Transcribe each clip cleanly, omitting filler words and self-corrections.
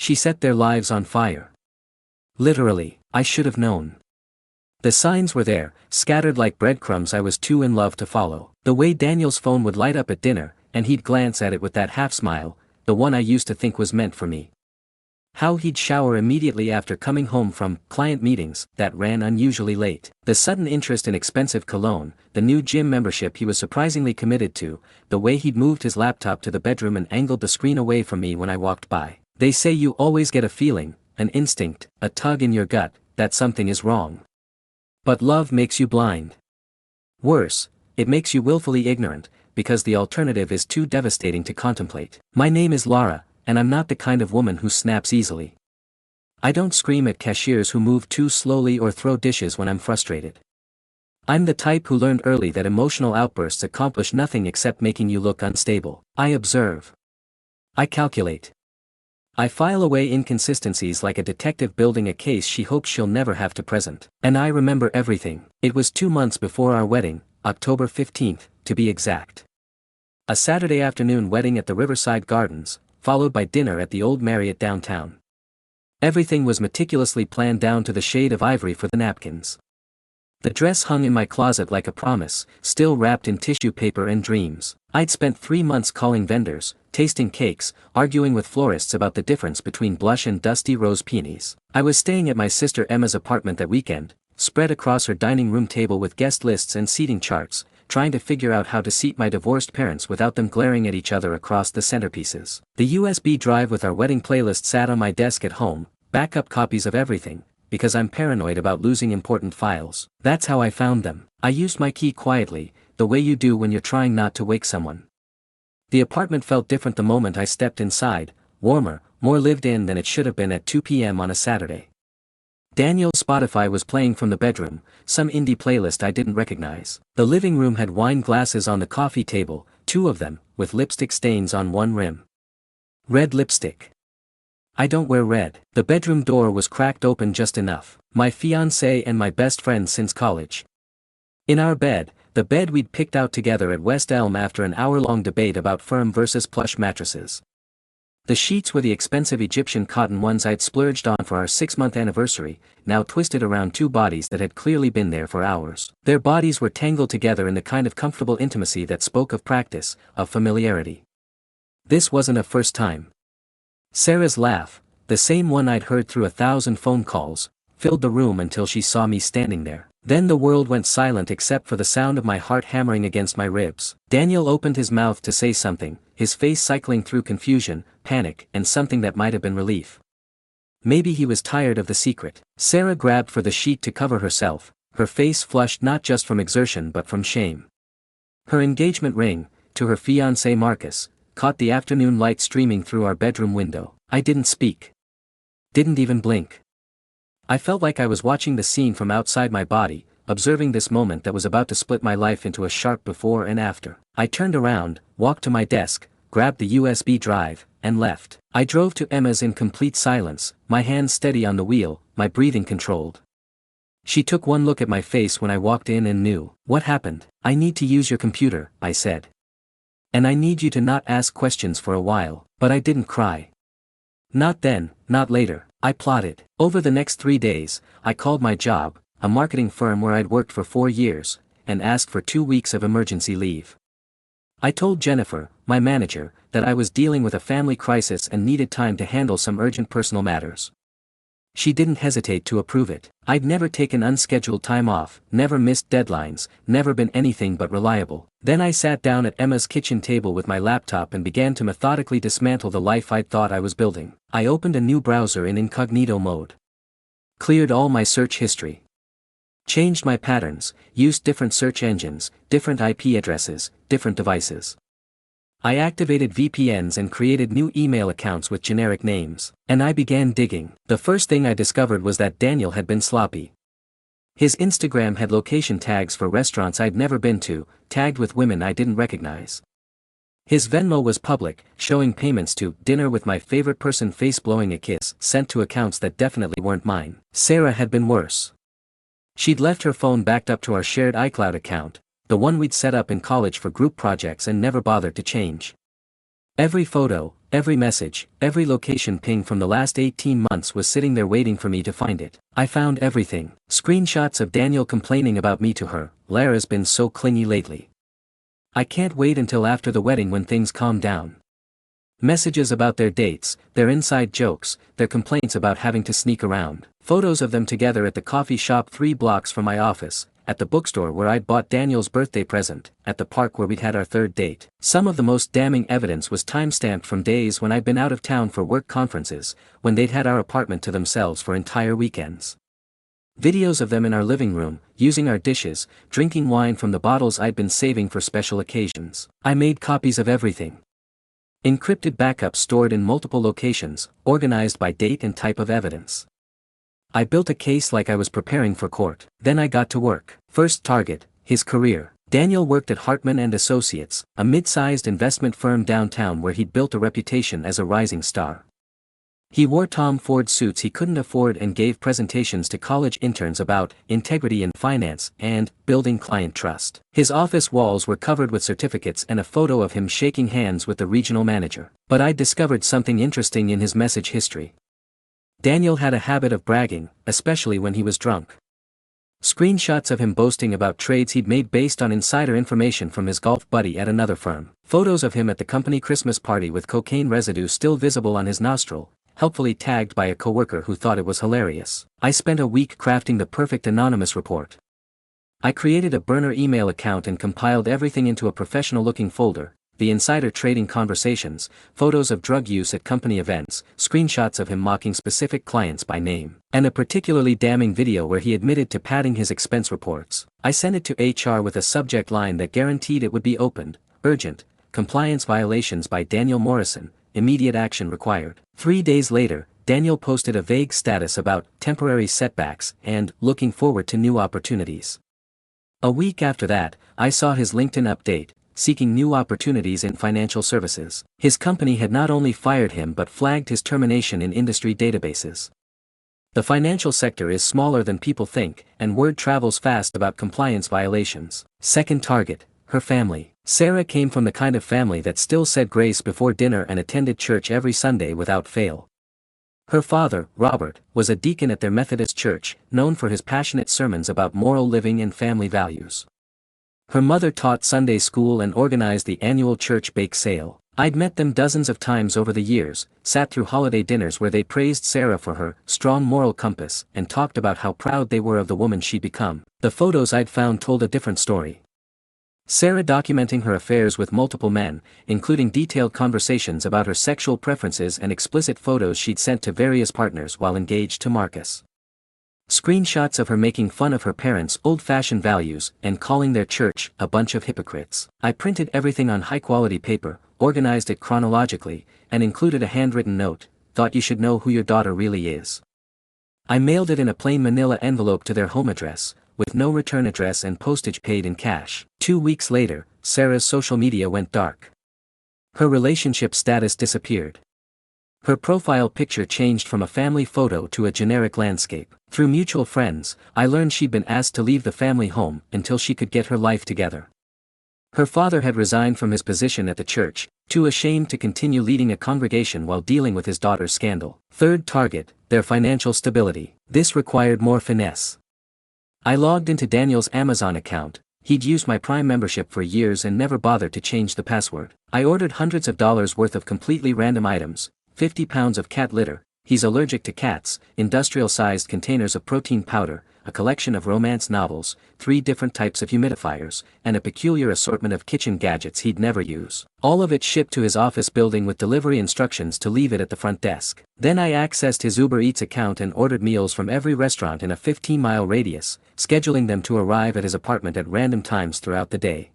She set their lives on fire. Literally, I should have known. The signs were there, scattered like breadcrumbs I was too in love to follow. The way Daniel's phone would light up at dinner, and he'd glance at it with that half-smile, the one I used to think was meant for me. How he'd shower immediately after coming home from client meetings that ran unusually late. The sudden interest in expensive cologne, the new gym membership he was surprisingly committed to, the way he'd moved his laptop to the bedroom and angled the screen away from me when I walked by. They say you always get a feeling, an instinct, a tug in your gut, that something is wrong. But love makes you blind. Worse, it makes you willfully ignorant, because the alternative is too devastating to contemplate. My name is Laura, and I'm not the kind of woman who snaps easily. I don't scream at cashiers who move too slowly or throw dishes when I'm frustrated. I'm the type who learned early that emotional outbursts accomplish nothing except making you look unstable. I observe. I calculate. I file away inconsistencies like a detective building a case she hopes she'll never have to present. And I remember everything. It was 2 months before our wedding, October 15th, to be exact. A Saturday afternoon wedding at the Riverside Gardens, followed by dinner at the old Marriott downtown. Everything was meticulously planned down to the shade of ivory for the napkins. The dress hung in my closet like a promise, still wrapped in tissue paper and dreams. I'd spent 3 months calling vendors, tasting cakes, arguing with florists about the difference between blush and dusty rose peonies. I was staying at my sister Emma's apartment that weekend, spread across her dining room table with guest lists and seating charts, trying to figure out how to seat my divorced parents without them glaring at each other across the centerpieces. The USB drive with our wedding playlist sat on my desk at home, backup copies of everything, because I'm paranoid about losing important files. That's how I found them. I used my key quietly, the way you do when you're trying not to wake someone. The apartment felt different the moment I stepped inside, warmer, more lived in than it should have been at 2 p.m. on a Saturday. Daniel's Spotify was playing from the bedroom, some indie playlist I didn't recognize. The living room had wine glasses on the coffee table, 2 of them, with lipstick stains on one rim. Red lipstick. I don't wear red. The bedroom door was cracked open just enough. My fiancé and my best friend since college. In our bed, the bed we'd picked out together at West Elm after an hour-long debate about firm versus plush mattresses. The sheets were the expensive Egyptian cotton ones I'd splurged on for our 6-month anniversary, now twisted around 2 bodies that had clearly been there for hours. Their bodies were tangled together in the kind of comfortable intimacy that spoke of practice, of familiarity. This wasn't a first time. Sarah's laugh, the same one I'd heard through 1,000 phone calls, filled the room until she saw me standing there. Then the world went silent except for the sound of my heart hammering against my ribs. Daniel opened his mouth to say something, his face cycling through confusion, panic, and something that might have been relief. Maybe he was tired of the secret. Sarah grabbed for the sheet to cover herself, her face flushed not just from exertion but from shame. Her engagement ring, to her fiancé Marcus, caught the afternoon light streaming through our bedroom window. I didn't speak. Didn't even blink. I felt like I was watching the scene from outside my body, observing this moment that was about to split my life into a sharp before and after. I turned around, walked to my desk, grabbed the USB drive, and left. I drove to Emma's in complete silence, my hands steady on the wheel, my breathing controlled. She took one look at my face when I walked in and knew. What happened? I need to use your computer, I said. And I need you to not ask questions for a while. But I didn't cry. Not then, not later. I plotted. Over the next 3 days, I called my job, a marketing firm where I'd worked for 4 years, and asked for 2 weeks of emergency leave. I told Jennifer, my manager, that I was dealing with a family crisis and needed time to handle some urgent personal matters. She didn't hesitate to approve it. I'd never taken unscheduled time off, never missed deadlines, never been anything but reliable. Then I sat down at Emma's kitchen table with my laptop and began to methodically dismantle the life I'd thought I was building. I opened a new browser in incognito mode. Cleared all my search history. Changed my patterns, used different search engines, different IP addresses, different devices. I activated VPNs and created new email accounts with generic names. And I began digging. The first thing I discovered was that Daniel had been sloppy. His Instagram had location tags for restaurants I'd never been to, tagged with women I didn't recognize. His Venmo was public, showing payments to dinner with my favorite person face blowing a kiss, sent to accounts that definitely weren't mine. Sarah had been worse. She'd left her phone backed up to our shared iCloud account, the one we'd set up in college for group projects and never bothered to change. Every photo, Every message, every location ping from the last 18 months was sitting there waiting for me to find it. I found everything. Screenshots of Daniel complaining about me to her. "Lara's been so clingy lately. I can't wait until after the wedding when things calm down." Messages about their dates, their inside jokes, their complaints about having to sneak around. Photos of them together at the coffee shop 3 blocks from my office, at the bookstore where I'd bought Daniel's birthday present, at the park where we'd had our 3rd date. Some of the most damning evidence was timestamped from days when I'd been out of town for work conferences, when they'd had our apartment to themselves for entire weekends. Videos of them in our living room, using our dishes, drinking wine from the bottles I'd been saving for special occasions. I made copies of everything. Encrypted backups stored in multiple locations, organized by date and type of evidence. I built a case like I was preparing for court. Then I got to work. First target, his career. Daniel worked at Hartman & Associates, a mid-sized investment firm downtown where he'd built a reputation as a rising star. He wore Tom Ford suits he couldn't afford and gave presentations to college interns about integrity in finance and building client trust. His office walls were covered with certificates and a photo of him shaking hands with the regional manager. But I discovered something interesting in his message history. Daniel had a habit of bragging, especially when he was drunk. Screenshots of him boasting about trades he'd made based on insider information from his golf buddy at another firm. Photos of him at the company Christmas party with cocaine residue still visible on his nostril, helpfully tagged by a coworker who thought it was hilarious. I spent a week crafting the perfect anonymous report. I created a burner email account and compiled everything into a professional-looking folder: the insider trading conversations, photos of drug use at company events, screenshots of him mocking specific clients by name, and a particularly damning video where he admitted to padding his expense reports. I sent it to HR with a subject line that guaranteed it would be opened: urgent, compliance violations by Daniel Morrison, immediate action required. 3 days later, Daniel posted a vague status about temporary setbacks and looking forward to new opportunities. A week after that, I saw his LinkedIn update, seeking new opportunities in financial services. His company had not only fired him but flagged his termination in industry databases. The financial sector is smaller than people think, and word travels fast about compliance violations. Second target, her family. Sarah came from the kind of family that still said grace before dinner and attended church every Sunday without fail. Her father, Robert, was a deacon at their Methodist church, known for his passionate sermons about moral living and family values. Her mother taught Sunday school and organized the annual church bake sale. I'd met them dozens of times over the years, sat through holiday dinners where they praised Sarah for her strong moral compass and talked about how proud they were of the woman she'd become. The photos I'd found told a different story. Sarah documenting her affairs with multiple men, including detailed conversations about her sexual preferences and explicit photos she'd sent to various partners while engaged to Marcus. Screenshots of her making fun of her parents' old-fashioned values and calling their church a bunch of hypocrites. I printed everything on high-quality paper, organized it chronologically, and included a handwritten note: "Thought you should know who your daughter really is." I mailed it in a plain manila envelope to their home address, with no return address and postage paid in cash. 2 weeks later, Sarah's social media went dark. Her relationship status disappeared. Her profile picture changed from a family photo to a generic landscape. Through mutual friends, I learned she'd been asked to leave the family home until she could get her life together. Her father had resigned from his position at the church, too ashamed to continue leading a congregation while dealing with his daughter's scandal. Third target, their financial stability. This required more finesse. I logged into Daniel's Amazon account. He'd used my Prime membership for years and never bothered to change the password. I ordered hundreds of dollars worth of completely random items: 50 pounds of cat litter, he's allergic to cats, industrial-sized containers of protein powder, a collection of romance novels, 3 different types of humidifiers, and a peculiar assortment of kitchen gadgets he'd never use. All of it shipped to his office building with delivery instructions to leave it at the front desk. Then I accessed his Uber Eats account and ordered meals from every restaurant in a 15-mile radius, scheduling them to arrive at his apartment at random times throughout the day.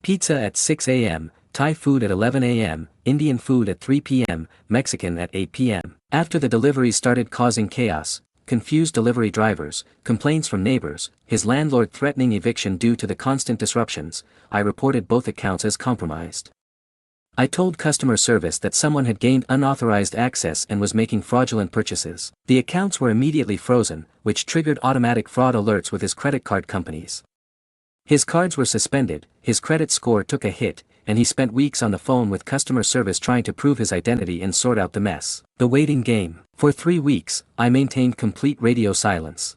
Pizza at 6 a.m., Thai food at 11 a.m., Indian food at 3 p.m., Mexican at 8 p.m. After the deliveries started causing chaos, confused delivery drivers, complaints from neighbors, his landlord threatening eviction due to the constant disruptions, I reported both accounts as compromised. I told customer service that someone had gained unauthorized access and was making fraudulent purchases. The accounts were immediately frozen, which triggered automatic fraud alerts with his credit card companies. His cards were suspended, his credit score took a hit, and he spent weeks on the phone with customer service trying to prove his identity and sort out the mess. The waiting game. For 3 weeks, I maintained complete radio silence.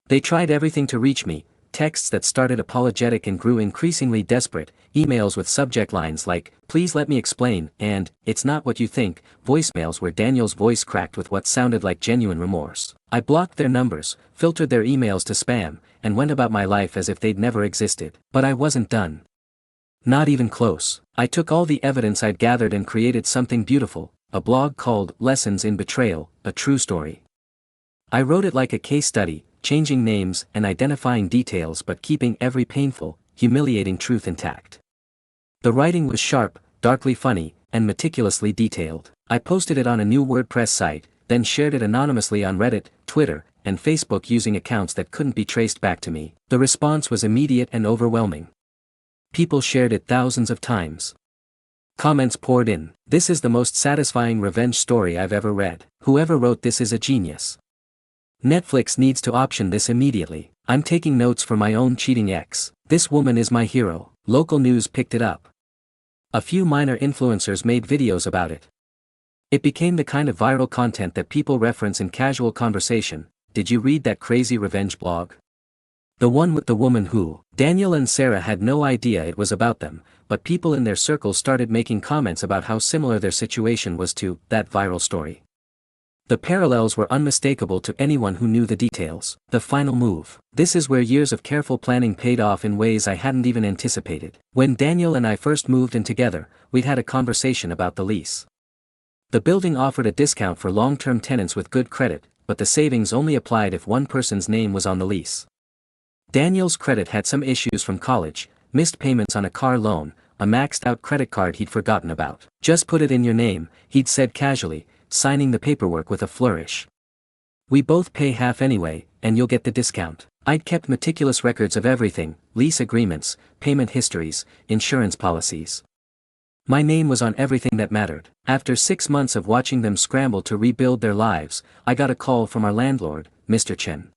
They tried everything to reach me, texts that started apologetic and grew increasingly desperate, emails with subject lines like, "Please let me explain," and, "It's not what you think," voicemails where Daniel's voice cracked with what sounded like genuine remorse. I blocked their numbers, filtered their emails to spam, and went about my life as if they'd never existed. But I wasn't done. Not even close. I took all the evidence I'd gathered and created something beautiful, a blog called Lessons in Betrayal, a True Story. I wrote it like a case study, changing names and identifying details but keeping every painful, humiliating truth intact. The writing was sharp, darkly funny, and meticulously detailed. I posted it on a new WordPress site, then shared it anonymously on Reddit, Twitter, and Facebook using accounts that couldn't be traced back to me. The response was immediate and overwhelming. People shared it thousands of times. Comments poured in. "This is the most satisfying revenge story I've ever read. Whoever wrote this is a genius. Netflix needs to option this immediately. I'm taking notes for my own cheating ex. This woman is my hero." Local news picked it up. A few minor influencers made videos about it. It became the kind of viral content that people reference in casual conversation. "Did you read that crazy revenge blog? The one with the woman who..." Daniel and Sarah had no idea it was about them, but people in their circle started making comments about how similar their situation was to that viral story. The parallels were unmistakable to anyone who knew the details. The final move. This is where years of careful planning paid off in ways I hadn't even anticipated. When Daniel and I first moved in together, we'd had a conversation about the lease. The building offered a discount for long-term tenants with good credit, but the savings only applied if one person's name was on the lease. Daniel's credit had some issues from college, missed payments on a car loan, a maxed-out credit card he'd forgotten about. "Just put it in your name," he'd said casually, signing the paperwork with a flourish. "We both pay half anyway, and you'll get the discount." I'd kept meticulous records of everything: lease agreements, payment histories, insurance policies. My name was on everything that mattered. After 6 months of watching them scramble to rebuild their lives, I got a call from our landlord, Mr. Chen.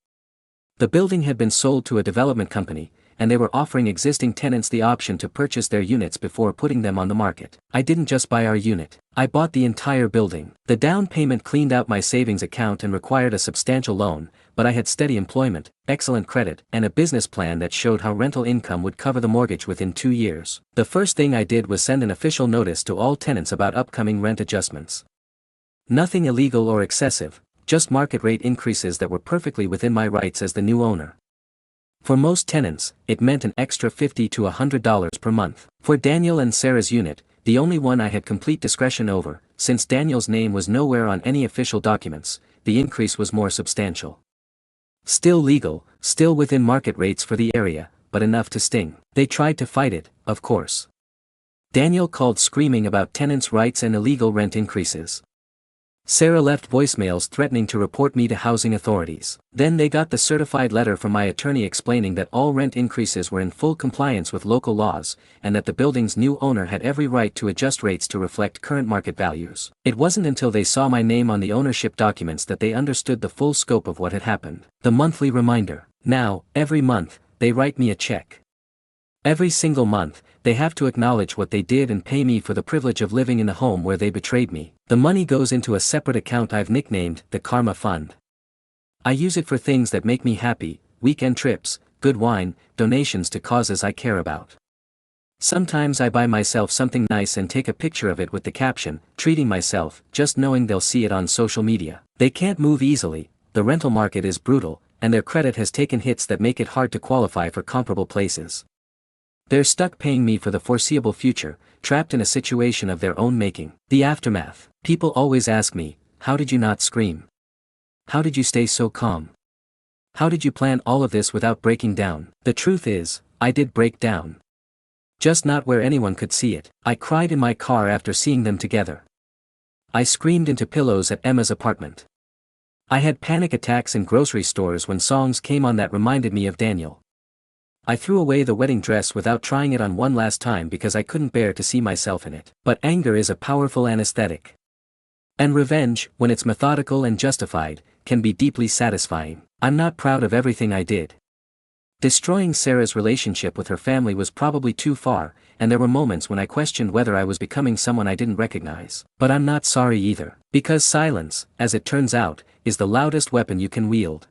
The building had been sold to a development company, and they were offering existing tenants the option to purchase their units before putting them on the market. I didn't just buy our unit. I bought the entire building. The down payment cleaned out my savings account and required a substantial loan, but I had steady employment, excellent credit, and a business plan that showed how rental income would cover the mortgage within 2 years. The first thing I did was send an official notice to all tenants about upcoming rent adjustments. Nothing illegal or excessive, just market rate increases that were perfectly within my rights as the new owner. For most tenants, it meant an extra $50 to $100 per month. For Daniel and Sarah's unit, the only one I had complete discretion over, since Daniel's name was nowhere on any official documents, the increase was more substantial. Still legal, still within market rates for the area, but enough to sting. They tried to fight it, of course. Daniel called screaming about tenants' rights and illegal rent increases. Sarah left voicemails threatening to report me to housing authorities. Then they got the certified letter from my attorney explaining that all rent increases were in full compliance with local laws, and that the building's new owner had every right to adjust rates to reflect current market values. It wasn't until they saw my name on the ownership documents that they understood the full scope of what had happened. The monthly reminder. Now, every month, they write me a check. Every single month, they have to acknowledge what they did and pay me for the privilege of living in the home where they betrayed me. The money goes into a separate account I've nicknamed the Karma Fund. I use it for things that make me happy: weekend trips, good wine, donations to causes I care about. Sometimes I buy myself something nice and take a picture of it with the caption, "Treating myself," just knowing they'll see it on social media. They can't move easily, the rental market is brutal, and their credit has taken hits that make it hard to qualify for comparable places. They're stuck paying me for the foreseeable future, trapped in a situation of their own making. The aftermath. People always ask me, "How did you not scream? How did you stay so calm? How did you plan all of this without breaking down?" The truth is, I did break down. Just not where anyone could see it. I cried in my car after seeing them together. I screamed into pillows at Emma's apartment. I had panic attacks in grocery stores when songs came on that reminded me of Daniel. I threw away the wedding dress without trying it on one last time because I couldn't bear to see myself in it. But anger is a powerful anesthetic. And revenge, when it's methodical and justified, can be deeply satisfying. I'm not proud of everything I did. Destroying Sarah's relationship with her family was probably too far, and there were moments when I questioned whether I was becoming someone I didn't recognize. But I'm not sorry either. Because silence, as it turns out, is the loudest weapon you can wield.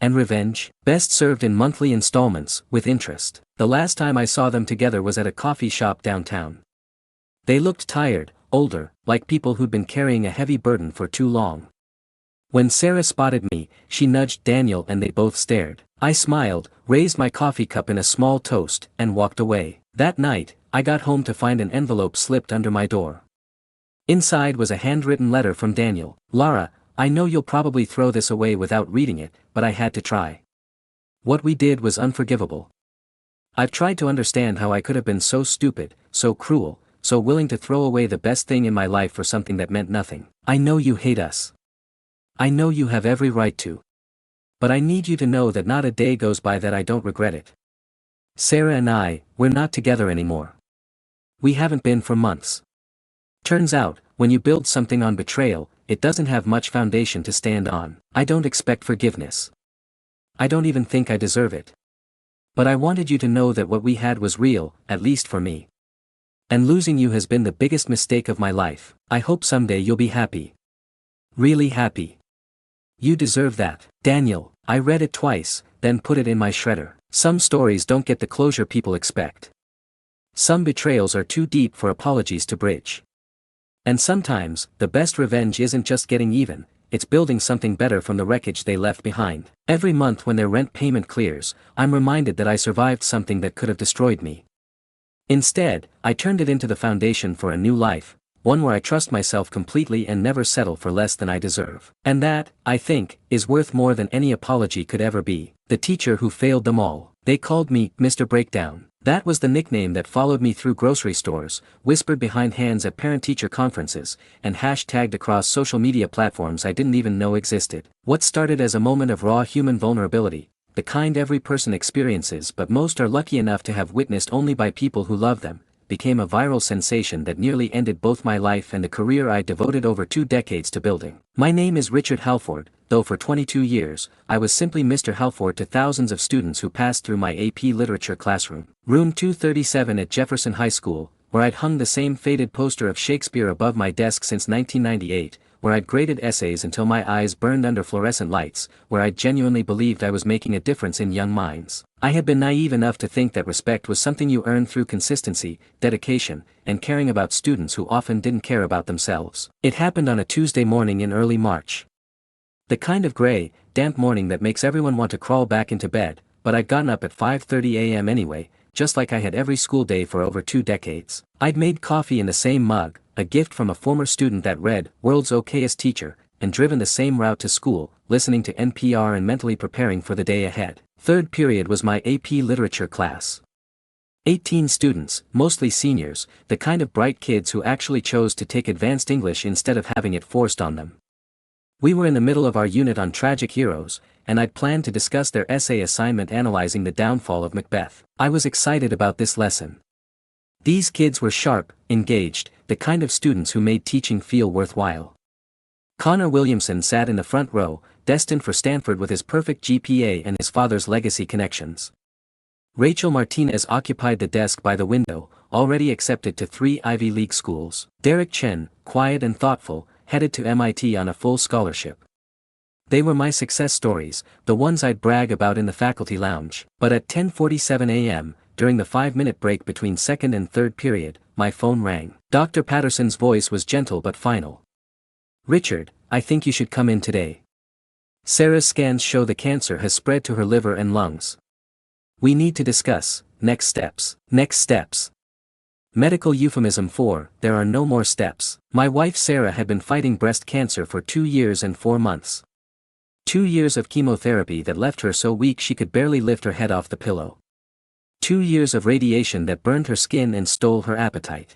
And revenge, best served in monthly installments, with interest. The last time I saw them together was at a coffee shop downtown. They looked tired, older, like people who'd been carrying a heavy burden for too long. When Sarah spotted me, she nudged Daniel and they both stared. I smiled, raised my coffee cup in a small toast, and walked away. That night, I got home to find an envelope slipped under my door. Inside was a handwritten letter from Daniel. "Lara, I know you'll probably throw this away without reading it, but I had to try. What we did was unforgivable. I've tried to understand how I could have been so stupid, so cruel, so willing to throw away the best thing in my life for something that meant nothing. I know you hate us. I know you have every right to. But I need you to know that not a day goes by that I don't regret it. Sarah and we're not together anymore. We haven't been for months." Turns out, when you build something on betrayal, it doesn't have much foundation to stand on. I don't expect forgiveness. I don't even think I deserve it. But I wanted you to know that what we had was real, at least for me. And losing you has been the biggest mistake of my life. I hope someday you'll be happy. Really happy. You deserve that. Daniel. I read it twice, then put it in my shredder. Some stories don't get the closure people expect. Some betrayals are too deep for apologies to bridge. And sometimes, the best revenge isn't just getting even, it's building something better from the wreckage they left behind. Every month when their rent payment clears, I'm reminded that I survived something that could have destroyed me. Instead, I turned it into the foundation for a new life, one where I trust myself completely and never settle for less than I deserve. And that, I think, is worth more than any apology could ever be. The teacher who failed them all. They called me Mr. Breakdown. That was the nickname that followed me through grocery stores, whispered behind hands at parent-teacher conferences, and hashtagged across social media platforms I didn't even know existed. What started as a moment of raw human vulnerability, the kind every person experiences but most are lucky enough to have witnessed only by people who love them, became a viral sensation that nearly ended both my life and the career I devoted over 2 decades to building. My name is Richard Halford, though for 22 years, I was simply Mr. Halford to thousands of students who passed through my AP Literature classroom. Room 237 at Jefferson High School, where I'd hung the same faded poster of Shakespeare above my desk since 1998, where I'd graded essays until my eyes burned under fluorescent lights, where I genuinely believed I was making a difference in young minds. I had been naive enough to think that respect was something you earned through consistency, dedication, and caring about students who often didn't care about themselves. It happened on a Tuesday morning in early March. The kind of gray, damp morning that makes everyone want to crawl back into bed, but I'd gotten up at 5:30 a.m. anyway, just like I had every school day for over 2 decades. I'd made coffee in the same mug, a gift from a former student that read World's Okayest Teacher, and driven the same route to school, listening to NPR and mentally preparing for the day ahead. Third period was my AP Literature class. 18 students, mostly seniors, the kind of bright kids who actually chose to take advanced English instead of having it forced on them. We were in the middle of our unit on tragic heroes, and I'd planned to discuss their essay assignment analyzing the downfall of Macbeth. I was excited about this lesson. These kids were sharp, engaged, the kind of students who made teaching feel worthwhile. Connor Williamson sat in the front row, destined for Stanford with his perfect GPA and his father's legacy connections. Rachel Martinez occupied the desk by the window, already accepted to 3 Ivy League schools. Derek Chen, quiet and thoughtful, headed to MIT on a full scholarship. They were my success stories, the ones I'd brag about in the faculty lounge. But at 10:47 a.m., during the 5-minute break between second and third period, my phone rang. Dr. Patterson's voice was gentle but final. "Richard, I think you should come in today. Sarah's scans show the cancer has spread to her liver and lungs. We need to discuss next steps." Next steps. Medical euphemism for, there are no more steps. My wife Sarah had been fighting breast cancer for 2 years and 4 months. 2 years of chemotherapy that left her so weak she could barely lift her head off the pillow. 2 years of radiation that burned her skin and stole her appetite.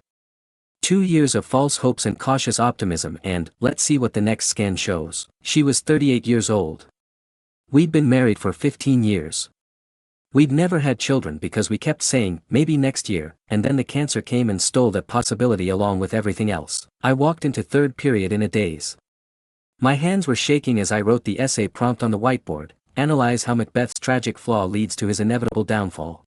2 years of false hopes and cautious optimism and, let's see what the next scan shows. She was 38 years old. We'd been married for 15 years. We'd never had children because we kept saying, maybe next year, and then the cancer came and stole that possibility along with everything else. I walked into third period in a daze. My hands were shaking as I wrote the essay prompt on the whiteboard, analyze how Macbeth's tragic flaw leads to his inevitable downfall.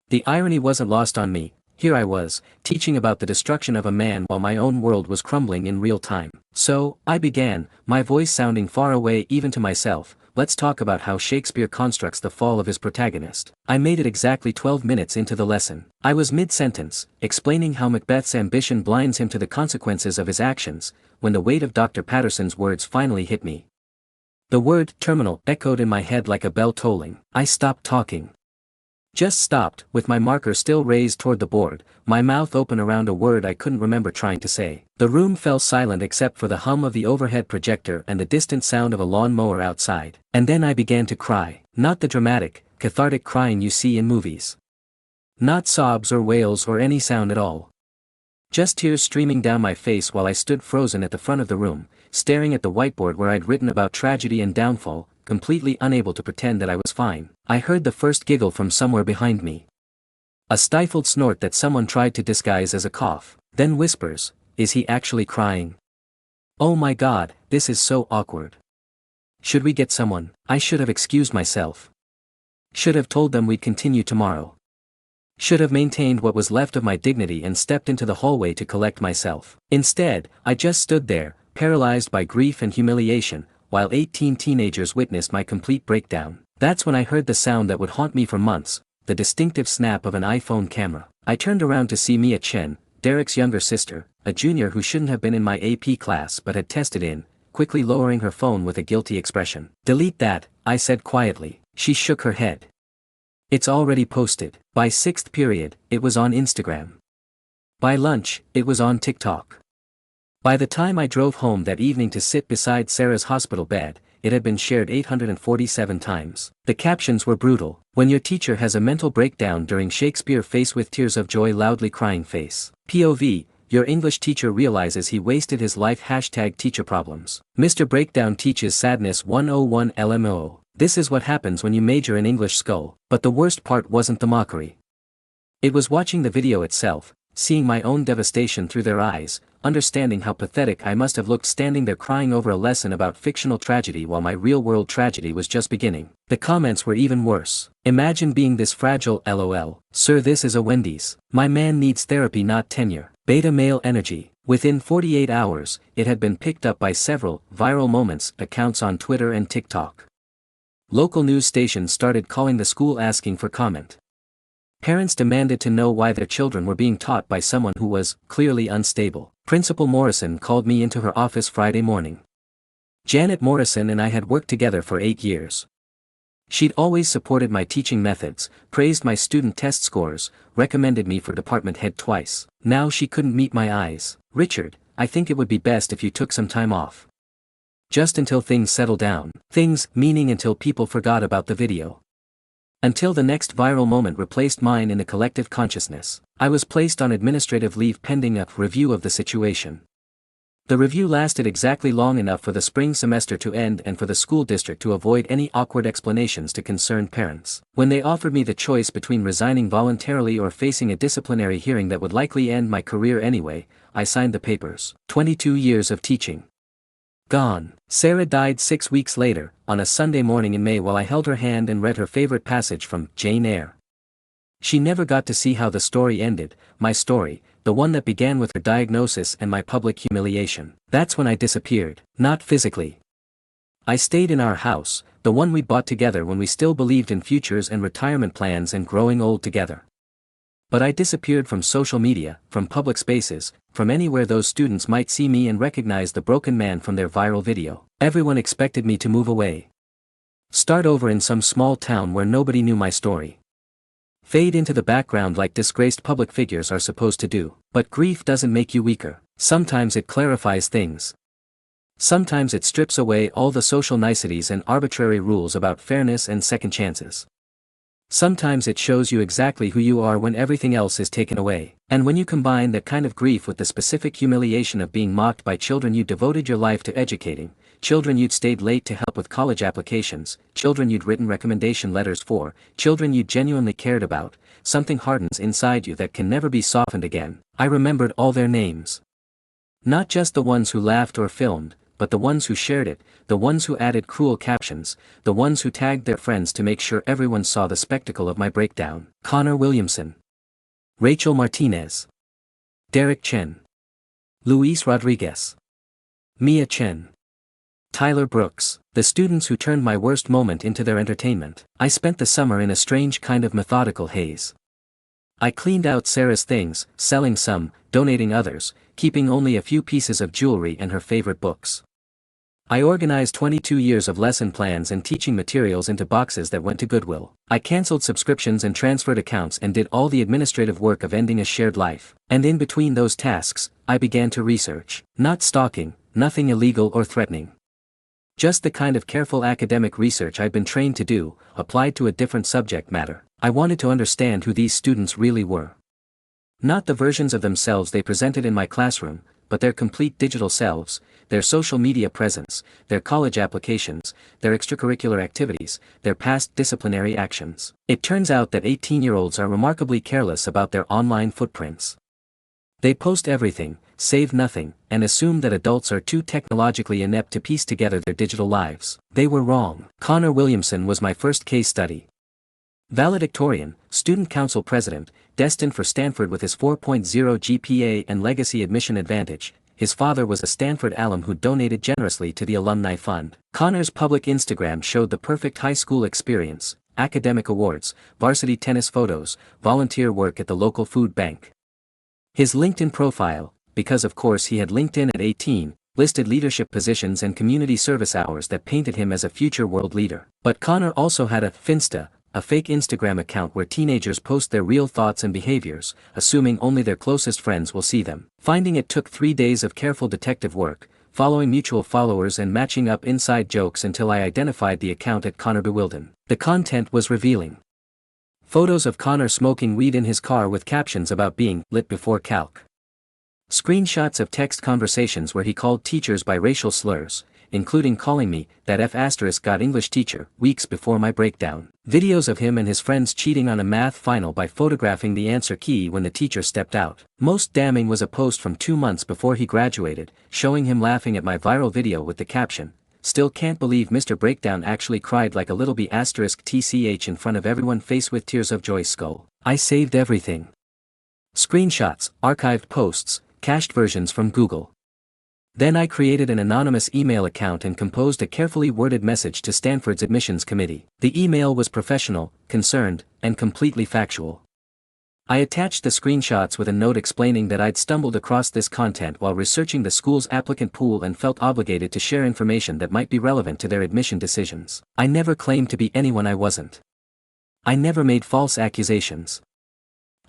The irony wasn't lost on me. Here I was, teaching about the destruction of a man while my own world was crumbling in real time. So, I began, my voice sounding far away even to myself. Let's talk about how Shakespeare constructs the fall of his protagonist. I made it exactly 12 minutes into the lesson. I was mid-sentence, explaining how Macbeth's ambition blinds him to the consequences of his actions, when the weight of Dr. Patterson's words finally hit me. The word terminal echoed in my head like a bell tolling. I stopped talking. Just stopped, with my marker still raised toward the board, my mouth open around a word I couldn't remember trying to say. The room fell silent except for the hum of the overhead projector and the distant sound of a lawn mower outside. And then I began to cry, not the dramatic, cathartic crying you see in movies. Not sobs or wails or any sound at all. Just tears streaming down my face while I stood frozen at the front of the room, staring at the whiteboard where I'd written about tragedy and downfall, completely unable to pretend that I was fine. I heard the first giggle from somewhere behind me. A stifled snort that someone tried to disguise as a cough. Then whispers, is he actually crying? Oh my God, this is so awkward. Should we get someone? I should have excused myself. Should have told them we'd continue tomorrow. Should have maintained what was left of my dignity and stepped into the hallway to collect myself. Instead, I just stood there, paralyzed by grief and humiliation, while 18 teenagers witnessed my complete breakdown. That's when I heard the sound that would haunt me for months, the distinctive snap of an iPhone camera. I turned around to see Mia Chen, Derek's younger sister, a junior who shouldn't have been in my AP class but had tested in, quickly lowering her phone with a guilty expression. Delete that, I said quietly. She shook her head. It's already posted. By 6th period, it was on Instagram. By lunch, it was on TikTok. By the time I drove home that evening to sit beside Sarah's hospital bed, it had been shared 847 times. The captions were brutal. When your teacher has a mental breakdown during Shakespeare, face with tears of joy loudly crying face. POV, your English teacher realizes he wasted his life. #teacher problems. Mr. Breakdown teaches sadness 101 LMO. This is what happens when you major in English Skull. But the worst part wasn't the mockery. It was watching the video itself, seeing my own devastation through their eyes, understanding how pathetic I must have looked standing there crying over a lesson about fictional tragedy while my real-world tragedy was just beginning. The comments were even worse. Imagine being this fragile, LOL. Sir, this is a Wendy's. My man needs therapy, not tenure. Beta male energy. Within 48 hours, it had been picked up by several viral moments accounts on Twitter and TikTok. Local news stations started calling the school asking for comment. Parents demanded to know why their children were being taught by someone who was clearly unstable. Principal Morrison called me into her office Friday morning. Janet Morrison and I had worked together for 8 years. She'd always supported my teaching methods, praised my student test scores, recommended me for department head twice. Now she couldn't meet my eyes. Richard, I think it would be best if you took some time off. Just until things settle down. Things, meaning until people forgot about the video. Until the next viral moment replaced mine in the collective consciousness. I was placed on administrative leave pending a review of the situation. The review lasted exactly long enough for the spring semester to end and for the school district to avoid any awkward explanations to concerned parents. When they offered me the choice between resigning voluntarily or facing a disciplinary hearing that would likely end my career anyway, I signed the papers. 22 years of teaching. Gone. Sarah died 6 weeks later, on a Sunday morning in May while I held her hand and read her favorite passage from Jane Eyre. She never got to see how the story ended, my story, the one that began with her diagnosis and my public humiliation. That's when I disappeared, not physically. I stayed in our house, the one we bought together when we still believed in futures and retirement plans and growing old together. But I disappeared from social media, from public spaces, from anywhere those students might see me and recognize the broken man from their viral video. Everyone expected me to move away. Start over in some small town where nobody knew my story. Fade into the background like disgraced public figures are supposed to do. But grief doesn't make you weaker. Sometimes it clarifies things. Sometimes it strips away all the social niceties and arbitrary rules about fairness and second chances. Sometimes it shows you exactly who you are when everything else is taken away. And when you combine that kind of grief with the specific humiliation of being mocked by children you devoted your life to educating, children you'd stayed late to help with college applications, children you'd written recommendation letters for, children you genuinely cared about, something hardens inside you that can never be softened again. I remembered all their names. Not just the ones who laughed or filmed, but the ones who shared it, the ones who added cruel captions, the ones who tagged their friends to make sure everyone saw the spectacle of my breakdown. Connor Williamson, Rachel Martinez, Derek Chen, Luis Rodriguez, Mia Chen, Tyler Brooks, the students who turned my worst moment into their entertainment. I spent the summer in a strange kind of methodical haze. I cleaned out Sarah's things, selling some, donating others, keeping only a few pieces of jewelry and her favorite books. I organized 22 years of lesson plans and teaching materials into boxes that went to Goodwill. I canceled subscriptions and transferred accounts and did all the administrative work of ending a shared life. And in between those tasks, I began to research. Not stalking, nothing illegal or threatening. Just the kind of careful academic research I'd been trained to do, applied to a different subject matter. I wanted to understand who these students really were. Not the versions of themselves they presented in my classroom, but their complete digital selves, their social media presence, their college applications, their extracurricular activities, their past disciplinary actions. It turns out that 18-year-olds are remarkably careless about their online footprints. They post everything, save nothing, and assume that adults are too technologically inept to piece together their digital lives. They were wrong. Connor Williamson was my first case study. Valedictorian, student council president, destined for Stanford with his 4.0 GPA and legacy admission advantage. His father was a Stanford alum who donated generously to the alumni fund. Connor's public Instagram showed the perfect high school experience, academic awards, varsity tennis photos, volunteer work at the local food bank. His LinkedIn profile, because of course he had LinkedIn at 18, listed leadership positions and community service hours that painted him as a future world leader. But Connor also had a Finsta, a fake Instagram account where teenagers post their real thoughts and behaviors, assuming only their closest friends will see them. Finding it took 3 days of careful detective work, following mutual followers and matching up inside jokes until I identified the account at Connor Bewilden. The content was revealing. Photos of Connor smoking weed in his car with captions about being lit before calc. Screenshots of text conversations where he called teachers by racial slurs, including calling me that F*** English teacher, weeks before my breakdown. Videos of him and his friends cheating on a math final by photographing the answer key when the teacher stepped out. Most damning was a post from 2 months before he graduated, showing him laughing at my viral video with the caption, "Still can't believe Mr. Breakdown actually cried like a little b*** tch in front of everyone face with tears of joy skull." I saved everything. Screenshots, archived posts, cached versions from Google. Then I created an anonymous email account and composed a carefully worded message to Stanford's admissions committee. The email was professional, concerned, and completely factual. I attached the screenshots with a note explaining that I'd stumbled across this content while researching the school's applicant pool and felt obligated to share information that might be relevant to their admission decisions. I never claimed to be anyone I wasn't. I never made false accusations.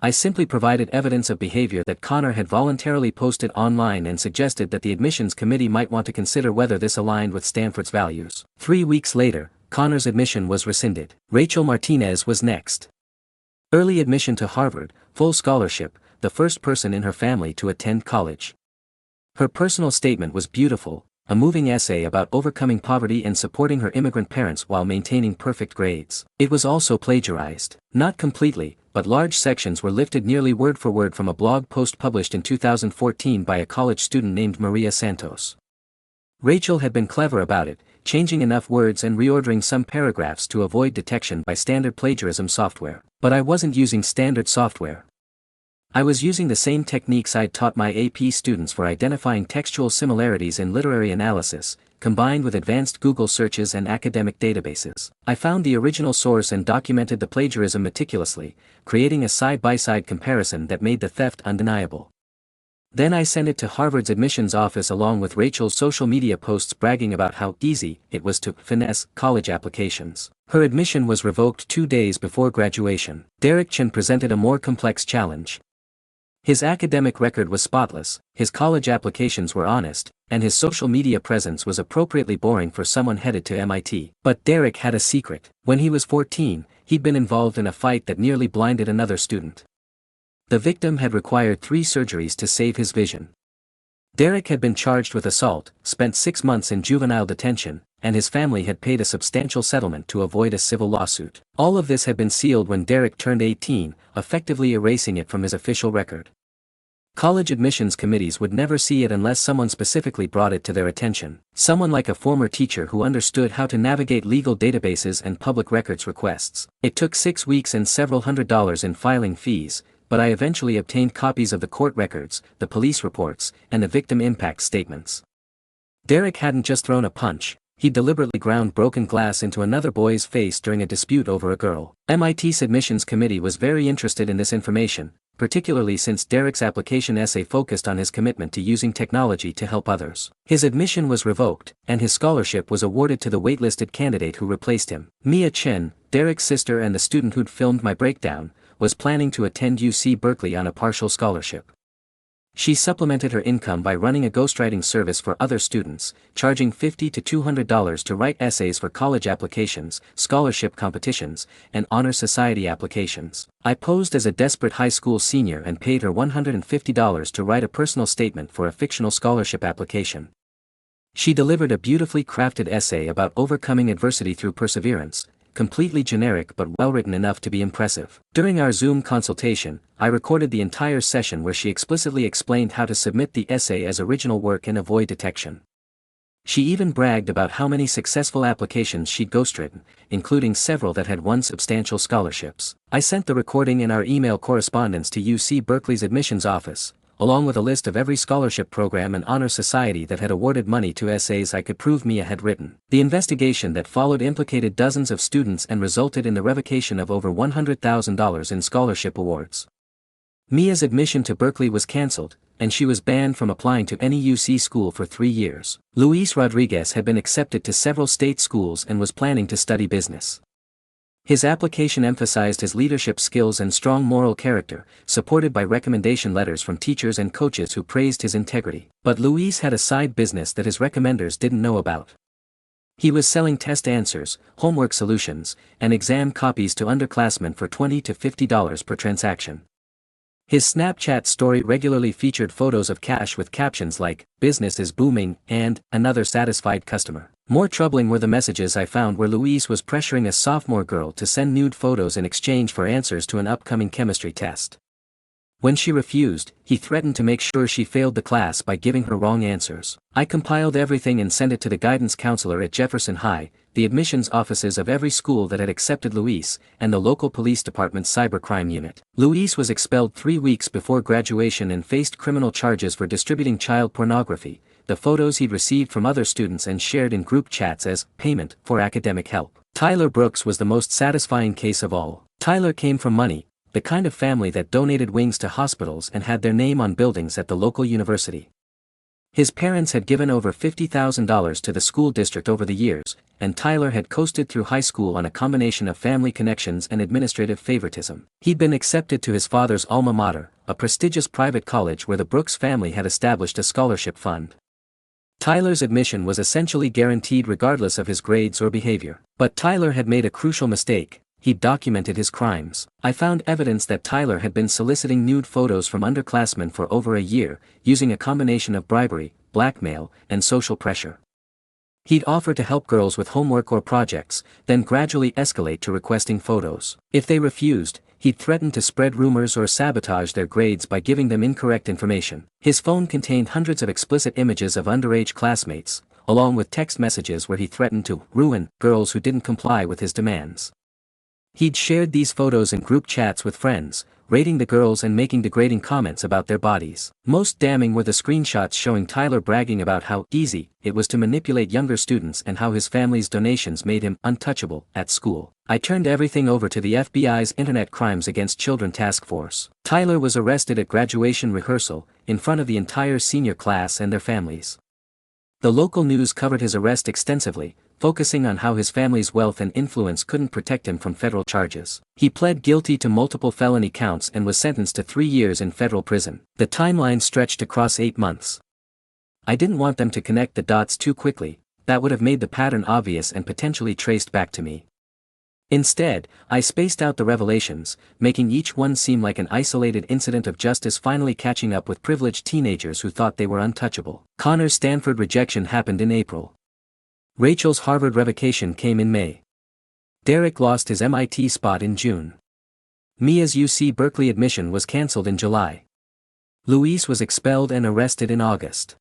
I simply provided evidence of behavior that Connor had voluntarily posted online and suggested that the admissions committee might want to consider whether this aligned with Stanford's values. 3 weeks later, Connor's admission was rescinded. Rachel Martinez was next. Early admission to Harvard, full scholarship, the first person in her family to attend college. Her personal statement was beautiful, a moving essay about overcoming poverty and supporting her immigrant parents while maintaining perfect grades. It was also plagiarized. Not completely, but large sections were lifted nearly word for word from a blog post published in 2014 by a college student named Maria Santos. Rachel had been clever about it, changing enough words and reordering some paragraphs to avoid detection by standard plagiarism software. But I wasn't using standard software. I was using the same techniques I'd taught my AP students for identifying textual similarities in literary analysis, combined with advanced Google searches and academic databases. I found the original source and documented the plagiarism meticulously, creating a side-by-side comparison that made the theft undeniable. Then I sent it to Harvard's admissions office along with Rachel's social media posts bragging about how easy it was to finesse college applications. Her admission was revoked 2 days before graduation. Derek Chen presented a more complex challenge. His academic record was spotless, his college applications were honest, and his social media presence was appropriately boring for someone headed to MIT. But Derek had a secret. When he was 14, he'd been involved in a fight that nearly blinded another student. The victim had required 3 surgeries to save his vision. Derek had been charged with assault, spent 6 months in juvenile detention, and his family had paid a substantial settlement to avoid a civil lawsuit. All of this had been sealed when Derek turned 18, effectively erasing it from his official record. College admissions committees would never see it unless someone specifically brought it to their attention. Someone like a former teacher who understood how to navigate legal databases and public records requests. It took 6 weeks and several $100s in filing fees, but I eventually obtained copies of the court records, the police reports, and the victim impact statements. Derek hadn't just thrown a punch, he deliberately ground broken glass into another boy's face during a dispute over a girl. MIT's admissions committee was very interested in this information, particularly since Derek's application essay focused on his commitment to using technology to help others. His admission was revoked, and his scholarship was awarded to the waitlisted candidate who replaced him. Mia Chen, Derek's sister and the student who'd filmed my breakdown, was planning to attend UC Berkeley on a partial scholarship. She supplemented her income by running a ghostwriting service for other students, charging $50 to $200 to write essays for college applications, scholarship competitions, and honor society applications. I posed as a desperate high school senior and paid her $150 to write a personal statement for a fictional scholarship application. She delivered a beautifully crafted essay about overcoming adversity through perseverance, completely generic but well-written enough to be impressive. During our Zoom consultation, I recorded the entire session where she explicitly explained how to submit the essay as original work and avoid detection. She even bragged about how many successful applications she'd ghostwritten, including several that had won substantial scholarships. I sent the recording in our email correspondence to UC Berkeley's admissions office, along with a list of every scholarship program and honor society that had awarded money to essays I could prove Mia had written. The investigation that followed implicated dozens of students and resulted in the revocation of over $100,000 in scholarship awards. Mia's admission to Berkeley was cancelled, and she was banned from applying to any UC school for 3 years. Luis Rodriguez had been accepted to several state schools and was planning to study business. His application emphasized his leadership skills and strong moral character, supported by recommendation letters from teachers and coaches who praised his integrity. But Luis had a side business that his recommenders didn't know about. He was selling test answers, homework solutions, and exam copies to underclassmen for $20 to $50 per transaction. His Snapchat story regularly featured photos of cash with captions like, "Business is booming," and "Another satisfied customer." More troubling were the messages I found where Luis was pressuring a sophomore girl to send nude photos in exchange for answers to an upcoming chemistry test. When she refused, he threatened to make sure she failed the class by giving her wrong answers. I compiled everything and sent it to the guidance counselor at Jefferson High, the admissions offices of every school that had accepted Luis, and the local police department's cybercrime unit. Luis was expelled 3 weeks before graduation and faced criminal charges for distributing child pornography, the photos he'd received from other students and shared in group chats as payment for academic help. Tyler Brooks was the most satisfying case of all. Tyler came from money, the kind of family that donated wings to hospitals and had their name on buildings at the local university. His parents had given over $50,000 to the school district over the years, and Tyler had coasted through high school on a combination of family connections and administrative favoritism. He'd been accepted to his father's alma mater, a prestigious private college where the Brooks family had established a scholarship fund. Tyler's admission was essentially guaranteed regardless of his grades or behavior. But Tyler had made a crucial mistake. He'd documented his crimes. I found evidence that Tyler had been soliciting nude photos from underclassmen for over a year, using a combination of bribery, blackmail, and social pressure. He'd offer to help girls with homework or projects, then gradually escalate to requesting photos. If they refused, he'd threaten to spread rumors or sabotage their grades by giving them incorrect information. His phone contained hundreds of explicit images of underage classmates, along with text messages where he threatened to ruin girls who didn't comply with his demands. He'd shared these photos in group chats with friends, rating the girls and making degrading comments about their bodies. Most damning were the screenshots showing Tyler bragging about how easy it was to manipulate younger students and how his family's donations made him untouchable at school. I turned everything over to the FBI's Internet Crimes Against Children Task Force. Tyler was arrested at graduation rehearsal, in front of the entire senior class and their families. The local news covered his arrest extensively, focusing on how his family's wealth and influence couldn't protect him from federal charges. He pled guilty to multiple felony counts and was sentenced to 3 years in federal prison. The timeline stretched across 8 months. I didn't want them to connect the dots too quickly, that would have made the pattern obvious and potentially traced back to me. Instead, I spaced out the revelations, making each one seem like an isolated incident of justice finally catching up with privileged teenagers who thought they were untouchable. Connor's Stanford rejection happened in April. Rachel's Harvard revocation came in May. Derek lost his MIT spot in June. Mia's UC Berkeley admission was cancelled in July. Luis was expelled and arrested in August.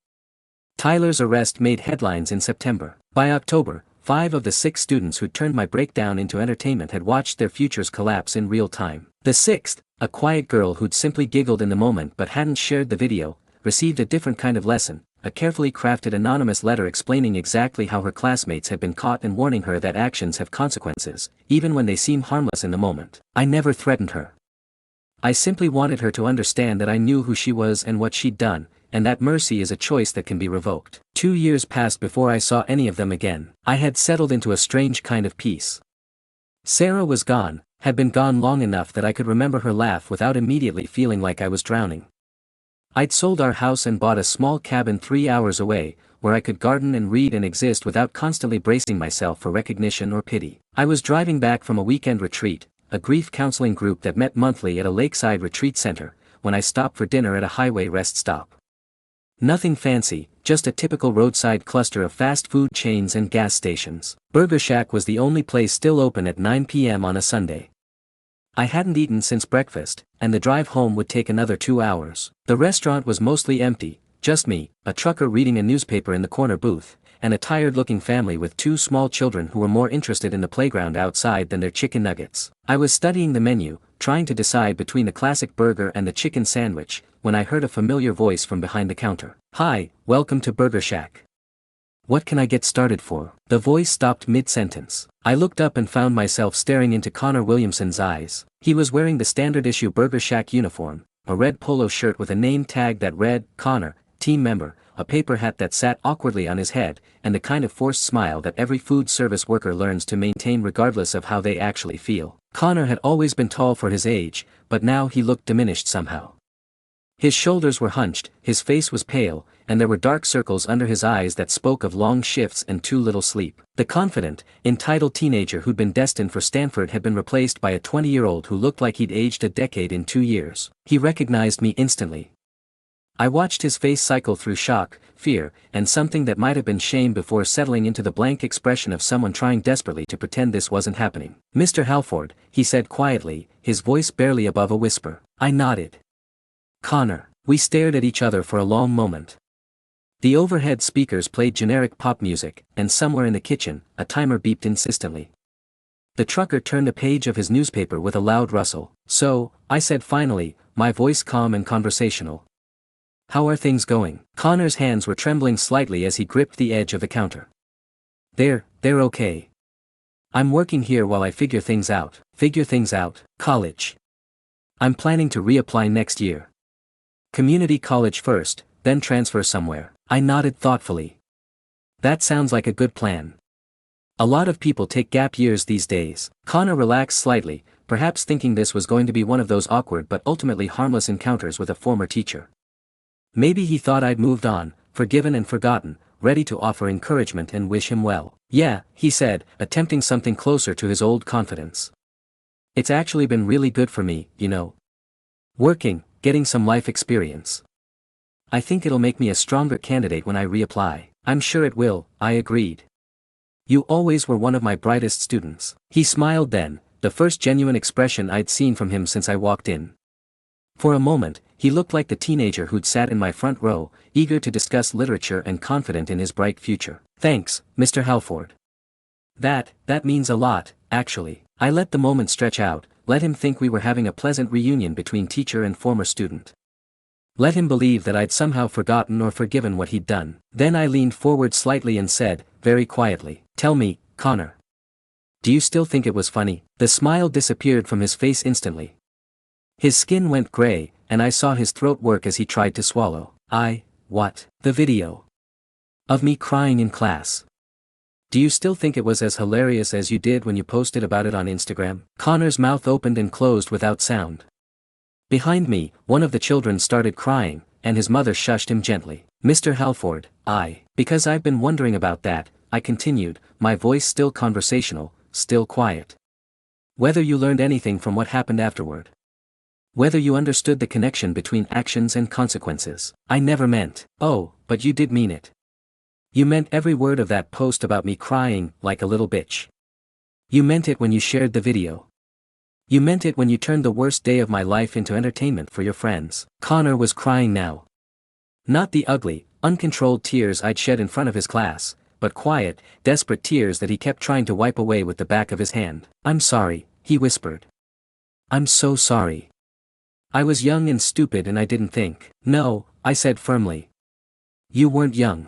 Tyler's arrest made headlines in September. By October, 5 of the 6 students who turned my breakdown into entertainment had watched their futures collapse in real time. The 6th, a quiet girl who'd simply giggled in the moment but hadn't shared the video, received a different kind of lesson, a carefully crafted anonymous letter explaining exactly how her classmates had been caught and warning her that actions have consequences, even when they seem harmless in the moment. I never threatened her. I simply wanted her to understand that I knew who she was and what she'd done, and that mercy is a choice that can be revoked. 2 years passed before I saw any of them again. I had settled into a strange kind of peace. Sarah was gone, had been gone long enough that I could remember her laugh without immediately feeling like I was drowning. I'd sold our house and bought a small cabin 3 hours away, where I could garden and read and exist without constantly bracing myself for recognition or pity. I was driving back from a weekend retreat, a grief counseling group that met monthly at a lakeside retreat center, when I stopped for dinner at a highway rest stop. Nothing fancy, just a typical roadside cluster of fast food chains and gas stations. Burger Shack was the only place still open at 9 p.m. on a Sunday. I hadn't eaten since breakfast, and the drive home would take another 2 hours. The restaurant was mostly empty, just me, a trucker reading a newspaper in the corner booth, and a tired-looking family with 2 small children who were more interested in the playground outside than their chicken nuggets. I was studying the menu, trying to decide between the classic burger and the chicken sandwich, when I heard a familiar voice from behind the counter. "Hi, welcome to Burger Shack. What can I get started for?" The voice stopped mid-sentence. I looked up and found myself staring into Connor Williamson's eyes. He was wearing the standard-issue Burger Shack uniform, a red polo shirt with a name tag that read, Connor, team member, a paper hat that sat awkwardly on his head, and the kind of forced smile that every food service worker learns to maintain regardless of how they actually feel. Connor had always been tall for his age, but now he looked diminished somehow. His shoulders were hunched, his face was pale, and there were dark circles under his eyes that spoke of long shifts and too little sleep. The confident, entitled teenager who'd been destined for Stanford had been replaced by a 20-year-old who looked like he'd aged a decade in 2 years. He recognized me instantly. I watched his face cycle through shock, fear, and something that might have been shame before settling into the blank expression of someone trying desperately to pretend this wasn't happening. "Mr. Halford," he said quietly, his voice barely above a whisper. I nodded. "Connor." We stared at each other for a long moment. The overhead speakers played generic pop music, and somewhere in the kitchen, a timer beeped insistently. The trucker turned a page of his newspaper with a loud rustle. "So," I said finally, my voice calm and conversational. "How are things going?" Connor's hands were trembling slightly as he gripped the edge of the counter. They're okay. I'm working here while I figure things out." "Figure things out?" "College. I'm planning to reapply next year. Community college first, then transfer somewhere." I nodded thoughtfully. "That sounds like a good plan. A lot of people take gap years these days." Connor relaxed slightly, perhaps thinking this was going to be one of those awkward but ultimately harmless encounters with a former teacher. Maybe he thought I'd moved on, forgiven and forgotten, ready to offer encouragement and wish him well. "Yeah," he said, attempting something closer to his old confidence. "It's actually been really good for me, you know. Working, getting some life experience. I think it'll make me a stronger candidate when I reapply." "I'm sure it will," I agreed. "You always were one of my brightest students." He smiled then, the first genuine expression I'd seen from him since I walked in. For a moment, he looked like the teenager who'd sat in my front row, eager to discuss literature and confident in his bright future. "Thanks, Mr. Halford. That means a lot, actually." I let the moment stretch out, let him think we were having a pleasant reunion between teacher and former student. Let him believe that I'd somehow forgotten or forgiven what he'd done. Then I leaned forward slightly and said, very quietly, "Tell me, Connor. Do you still think it was funny?" The smile disappeared from his face instantly. His skin went gray, and I saw his throat work as he tried to swallow. What? The video of me crying in class. Do you still think it was as hilarious as you did when you posted about it on Instagram?" Connor's mouth opened and closed without sound. Behind me, one of the children started crying, and his mother shushed him gently. "Mr. Halford, because I've been wondering about that," I continued, my voice still conversational, still quiet. "Whether you learned anything from what happened afterward. Whether you understood the connection between actions and consequences." "I never meant." "Oh, but you did mean it. You meant every word of that post about me crying like a little bitch. You meant it when you shared the video. You meant it when you turned the worst day of my life into entertainment for your friends. Connor was crying now. Not the ugly, uncontrolled tears I'd shed in front of his class, but quiet, desperate tears that he kept trying to wipe away with the back of his hand. I'm sorry, he whispered. I'm so sorry. I was young and stupid and I didn't think. No, I said firmly. You weren't young.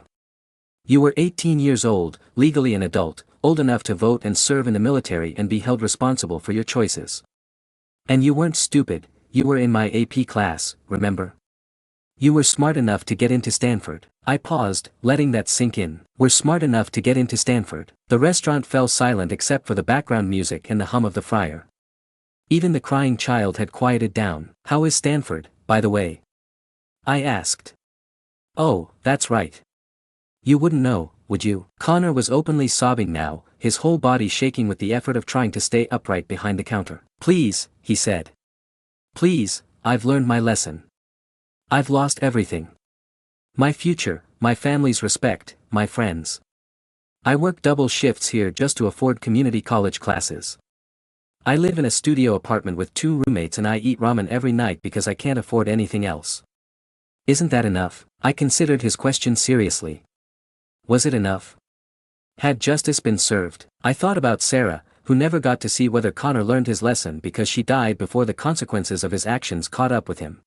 You were 18 years old, legally an adult, old enough to vote and serve in the military and be held responsible for your choices. And you weren't stupid, you were in my AP class, remember? You were smart enough to get into Stanford. I paused, letting that sink in. We're smart enough to get into Stanford. The restaurant fell silent except for the background music and the hum of the fryer. Even the crying child had quieted down. How is Stanford, by the way? I asked. Oh, that's right. You wouldn't know, would you? Connor was openly sobbing now, his whole body shaking with the effort of trying to stay upright behind the counter. Please, he said. Please, I've learned my lesson. I've lost everything. My future, my family's respect, my friends. I work double shifts here just to afford community college classes. I live in a studio apartment with 2 roommates and I eat ramen every night because I can't afford anything else. Isn't that enough? I considered his question seriously. Was it enough? Had justice been served? I thought about Sarah, who never got to see whether Connor learned his lesson because she died before the consequences of his actions caught up with him.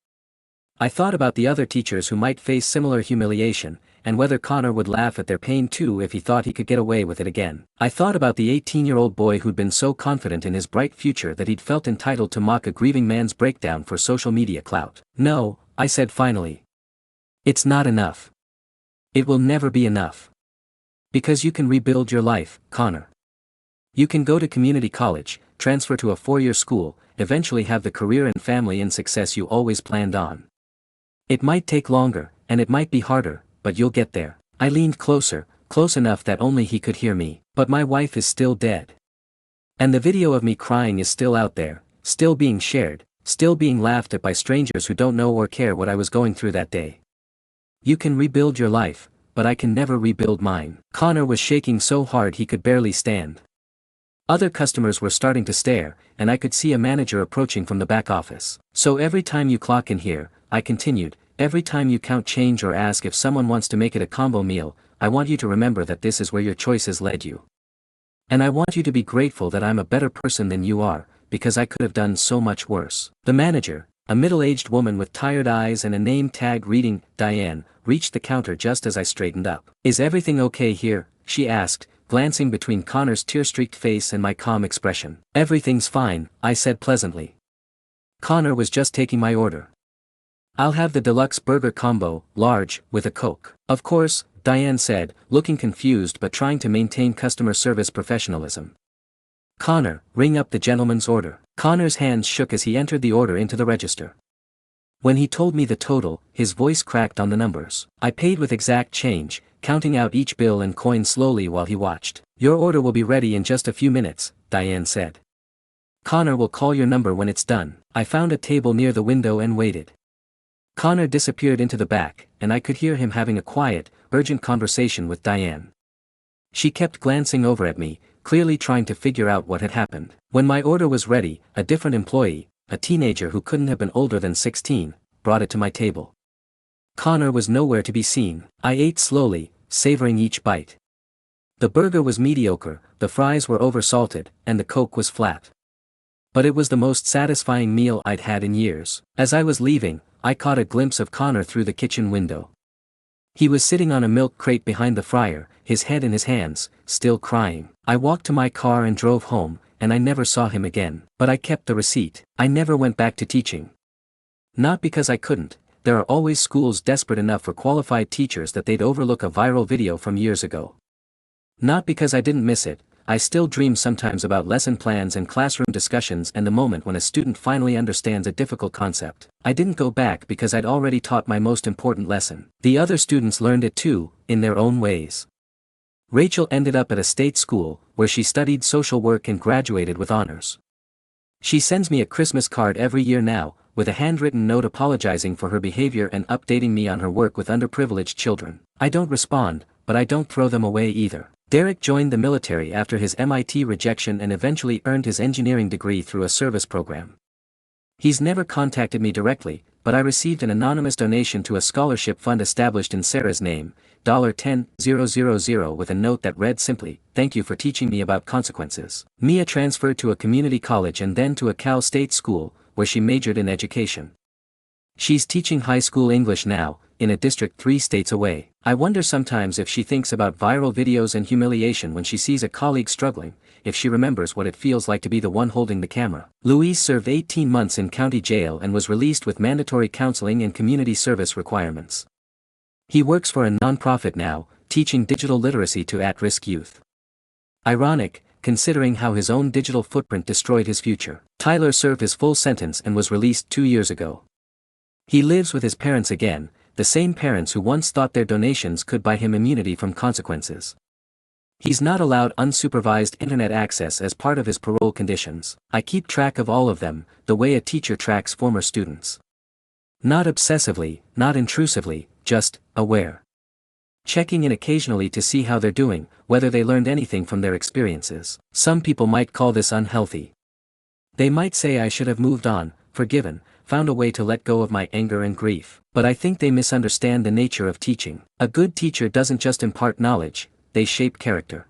I thought about the other teachers who might face similar humiliation, and whether Connor would laugh at their pain too if he thought he could get away with it again. I thought about the 18-year-old boy who'd been so confident in his bright future that he'd felt entitled to mock a grieving man's breakdown for social media clout. No, I said finally. It's not enough. It will never be enough. Because you can rebuild your life, Connor. You can go to community college, transfer to a 4-year school, eventually have the career and family and success you always planned on. It might take longer, and it might be harder, but you'll get there. I leaned closer, close enough that only he could hear me. But my wife is still dead. And the video of me crying is still out there, still being shared, still being laughed at by strangers who don't know or care what I was going through that day. You can rebuild your life, but I can never rebuild mine. Connor was shaking so hard he could barely stand. Other customers were starting to stare, and I could see a manager approaching from the back office. So every time you clock in here, I continued, every time you count change or ask if someone wants to make it a combo meal, I want you to remember that this is where your choices led you. And I want you to be grateful that I'm a better person than you are, because I could have done so much worse. The manager, a middle-aged woman with tired eyes and a name tag reading, Diane, reached the counter just as I straightened up. Is everything okay here? She asked, glancing between Connor's tear-streaked face and my calm expression. Everything's fine, I said pleasantly. Connor was just taking my order. I'll have the deluxe burger combo, large, with a Coke. Of course, Diane said, looking confused but trying to maintain customer service professionalism. Connor, ring up the gentleman's order. Connor's hands shook as he entered the order into the register. When he told me the total, his voice cracked on the numbers. I paid with exact change, counting out each bill and coin slowly while he watched. Your order will be ready in just a few minutes, Diane said. Connor will call your number when it's done. I found a table near the window and waited. Connor disappeared into the back, and I could hear him having a quiet, urgent conversation with Diane. She kept glancing over at me, clearly trying to figure out what had happened. When my order was ready, a different employee, a teenager who couldn't have been older than 16, brought it to my table. Connor was nowhere to be seen. I ate slowly, savoring each bite. The burger was mediocre, the fries were oversalted, and the Coke was flat. But it was the most satisfying meal I'd had in years. As I was leaving, I caught a glimpse of Connor through the kitchen window. He was sitting on a milk crate behind the fryer, his head in his hands, still crying. I walked to my car and drove home, and I never saw him again. But I kept the receipt. I never went back to teaching. Not because I couldn't. There are always schools desperate enough for qualified teachers that they'd overlook a viral video from years ago. Not because I didn't miss it. I still dream sometimes about lesson plans and classroom discussions and the moment when a student finally understands a difficult concept. I didn't go back because I'd already taught my most important lesson. The other students learned it too, in their own ways. Rachel ended up at a state school, where she studied social work and graduated with honors. She sends me a Christmas card every year now, with a handwritten note apologizing for her behavior and updating me on her work with underprivileged children. I don't respond, but I don't throw them away either. Derek joined the military after his MIT rejection and eventually earned his engineering degree through a service program. He's never contacted me directly, but I received an anonymous donation to a scholarship fund established in Sarah's name, $10,000 with a note that read simply, "Thank you for teaching me about consequences." Mia transferred to a community college and then to a Cal State school, where she majored in education. She's teaching high school English now, in a district 3 states away. I wonder sometimes if she thinks about viral videos and humiliation when she sees a colleague struggling, if she remembers what it feels like to be the one holding the camera. Luis served 18 months in county jail and was released with mandatory counseling and community service requirements. He works for a nonprofit now, teaching digital literacy to at-risk youth. Ironic, considering how his own digital footprint destroyed his future. Tyler served his full sentence and was released 2 years ago. He lives with his parents again, the same parents who once thought their donations could buy him immunity from consequences. He's not allowed unsupervised internet access as part of his parole conditions. I keep track of all of them, the way a teacher tracks former students. Not obsessively, not intrusively, just aware. Checking in occasionally to see how they're doing, whether they learned anything from their experiences. Some people might call this unhealthy. They might say I should have moved on, forgiven, found a way to let go of my anger and grief. But I think they misunderstand the nature of teaching. A good teacher doesn't just impart knowledge, they shape character.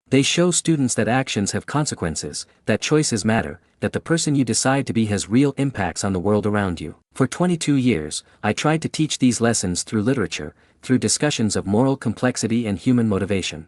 They show students that actions have consequences, that choices matter, that the person you decide to be has real impacts on the world around you. For 22 years, I tried to teach these lessons through literature, through discussions of moral complexity and human motivation.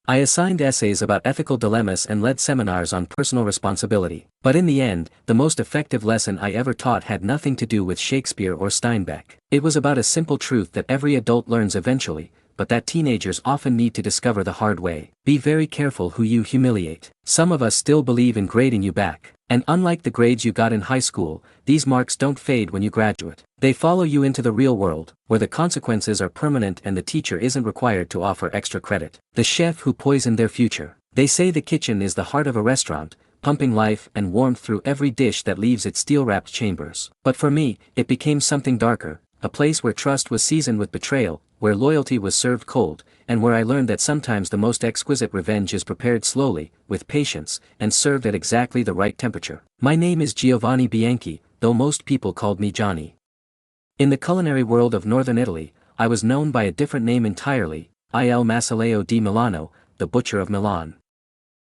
I assigned essays about ethical dilemmas and led seminars on personal responsibility. But in the end, the most effective lesson I ever taught had nothing to do with Shakespeare or Steinbeck. It was about a simple truth that every adult learns eventually, but that teenagers often need to discover the hard way. Be very careful who you humiliate. Some of us still believe in grading you back. And unlike the grades you got in high school, these marks don't fade when you graduate. They follow you into the real world, where the consequences are permanent and the teacher isn't required to offer extra credit. The chef who poisoned their future. They say the kitchen is the heart of a restaurant, pumping life and warmth through every dish that leaves its steel-wrapped chambers. But for me, it became something darker, a place where trust was seasoned with betrayal, where loyalty was served cold, and where I learned that sometimes the most exquisite revenge is prepared slowly, with patience, and served at exactly the right temperature. My name is Giovanni Bianchi, though most people called me Johnny. In the culinary world of northern Italy, I was known by a different name entirely, Il Maceleo di Milano, the butcher of Milan.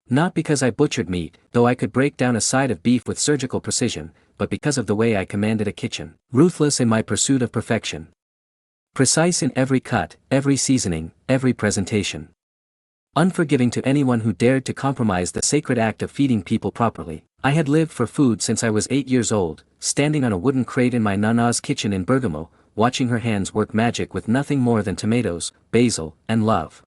Not because I butchered meat, though I could break down a side of beef with surgical precision, but because of the way I commanded a kitchen. Ruthless in my pursuit of perfection. Precise in every cut, every seasoning, every presentation. Unforgiving to anyone who dared to compromise the sacred act of feeding people properly. I had lived for food since I was 8 years old, standing on a wooden crate in my nana's kitchen in Bergamo, watching her hands work magic with nothing more than tomatoes, basil, and love.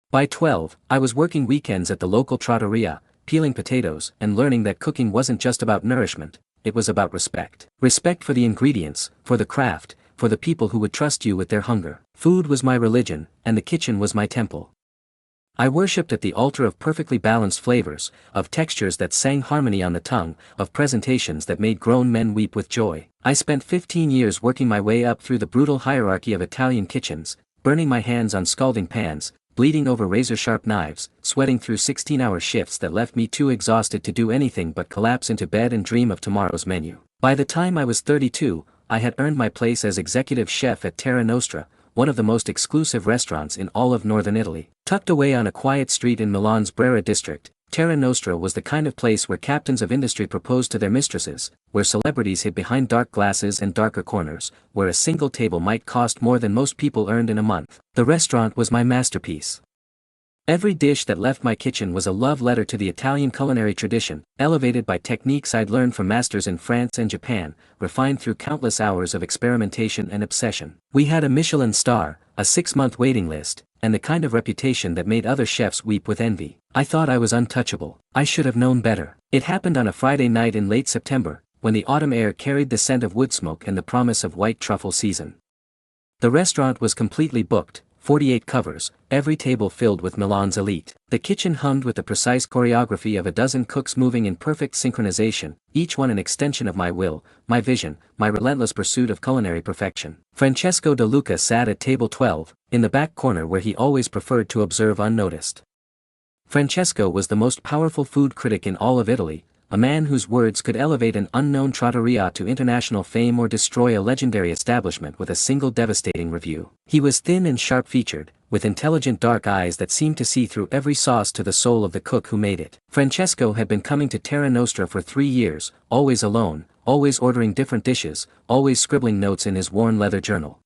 By 12, I was working weekends at the local trattoria, peeling potatoes and learning that cooking wasn't just about nourishment, it was about respect. Respect for the ingredients, for the craft, for the people who would trust you with their hunger. Food was my religion, and the kitchen was my temple. I worshipped at the altar of perfectly balanced flavors, of textures that sang harmony on the tongue, of presentations that made grown men weep with joy. I spent 15 years working my way up through the brutal hierarchy of Italian kitchens, burning my hands on scalding pans, bleeding over razor-sharp knives, sweating through 16-hour shifts that left me too exhausted to do anything but collapse into bed and dream of tomorrow's menu. By the time I was 32, I had earned my place as executive chef at Terra Nostra, one of the most exclusive restaurants in all of northern Italy. Tucked away on a quiet street in Milan's Brera district, Terra Nostra was the kind of place where captains of industry proposed to their mistresses, where celebrities hid behind dark glasses and darker corners, where a single table might cost more than most people earned in a month. The restaurant was my masterpiece. Every dish that left my kitchen was a love letter to the Italian culinary tradition, elevated by techniques I'd learned from masters in France and Japan, refined through countless hours of experimentation and obsession. We had a Michelin star, a 6-month waiting list, and the kind of reputation that made other chefs weep with envy. I thought I was untouchable. I should have known better. It happened on a Friday night in late September, when the autumn air carried the scent of wood smoke and the promise of white truffle season. The restaurant was completely booked, 48 covers, every table filled with Milan's elite. The kitchen hummed with the precise choreography of a dozen cooks moving in perfect synchronization, each one an extension of my will, my vision, my relentless pursuit of culinary perfection. Francesco De Luca sat at table 12, in the back corner where he always preferred to observe unnoticed. Francesco was the most powerful food critic in all of Italy, a man whose words could elevate an unknown trattoria to international fame or destroy a legendary establishment with a single devastating review. He was thin and sharp-featured, with intelligent dark eyes that seemed to see through every sauce to the soul of the cook who made it. Francesco had been coming to Terra Nostra for 3 years, always alone, always ordering different dishes, always scribbling notes in his worn leather journal.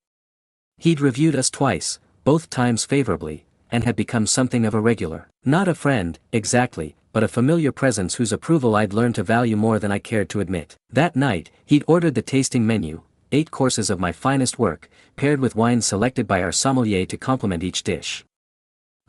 He'd reviewed us twice, both times favorably, and had become something of a regular. Not a friend, exactly, but a familiar presence whose approval I'd learned to value more than I cared to admit. That night, he'd ordered the tasting menu, 8 courses of my finest work, paired with wines selected by our sommelier to complement each dish.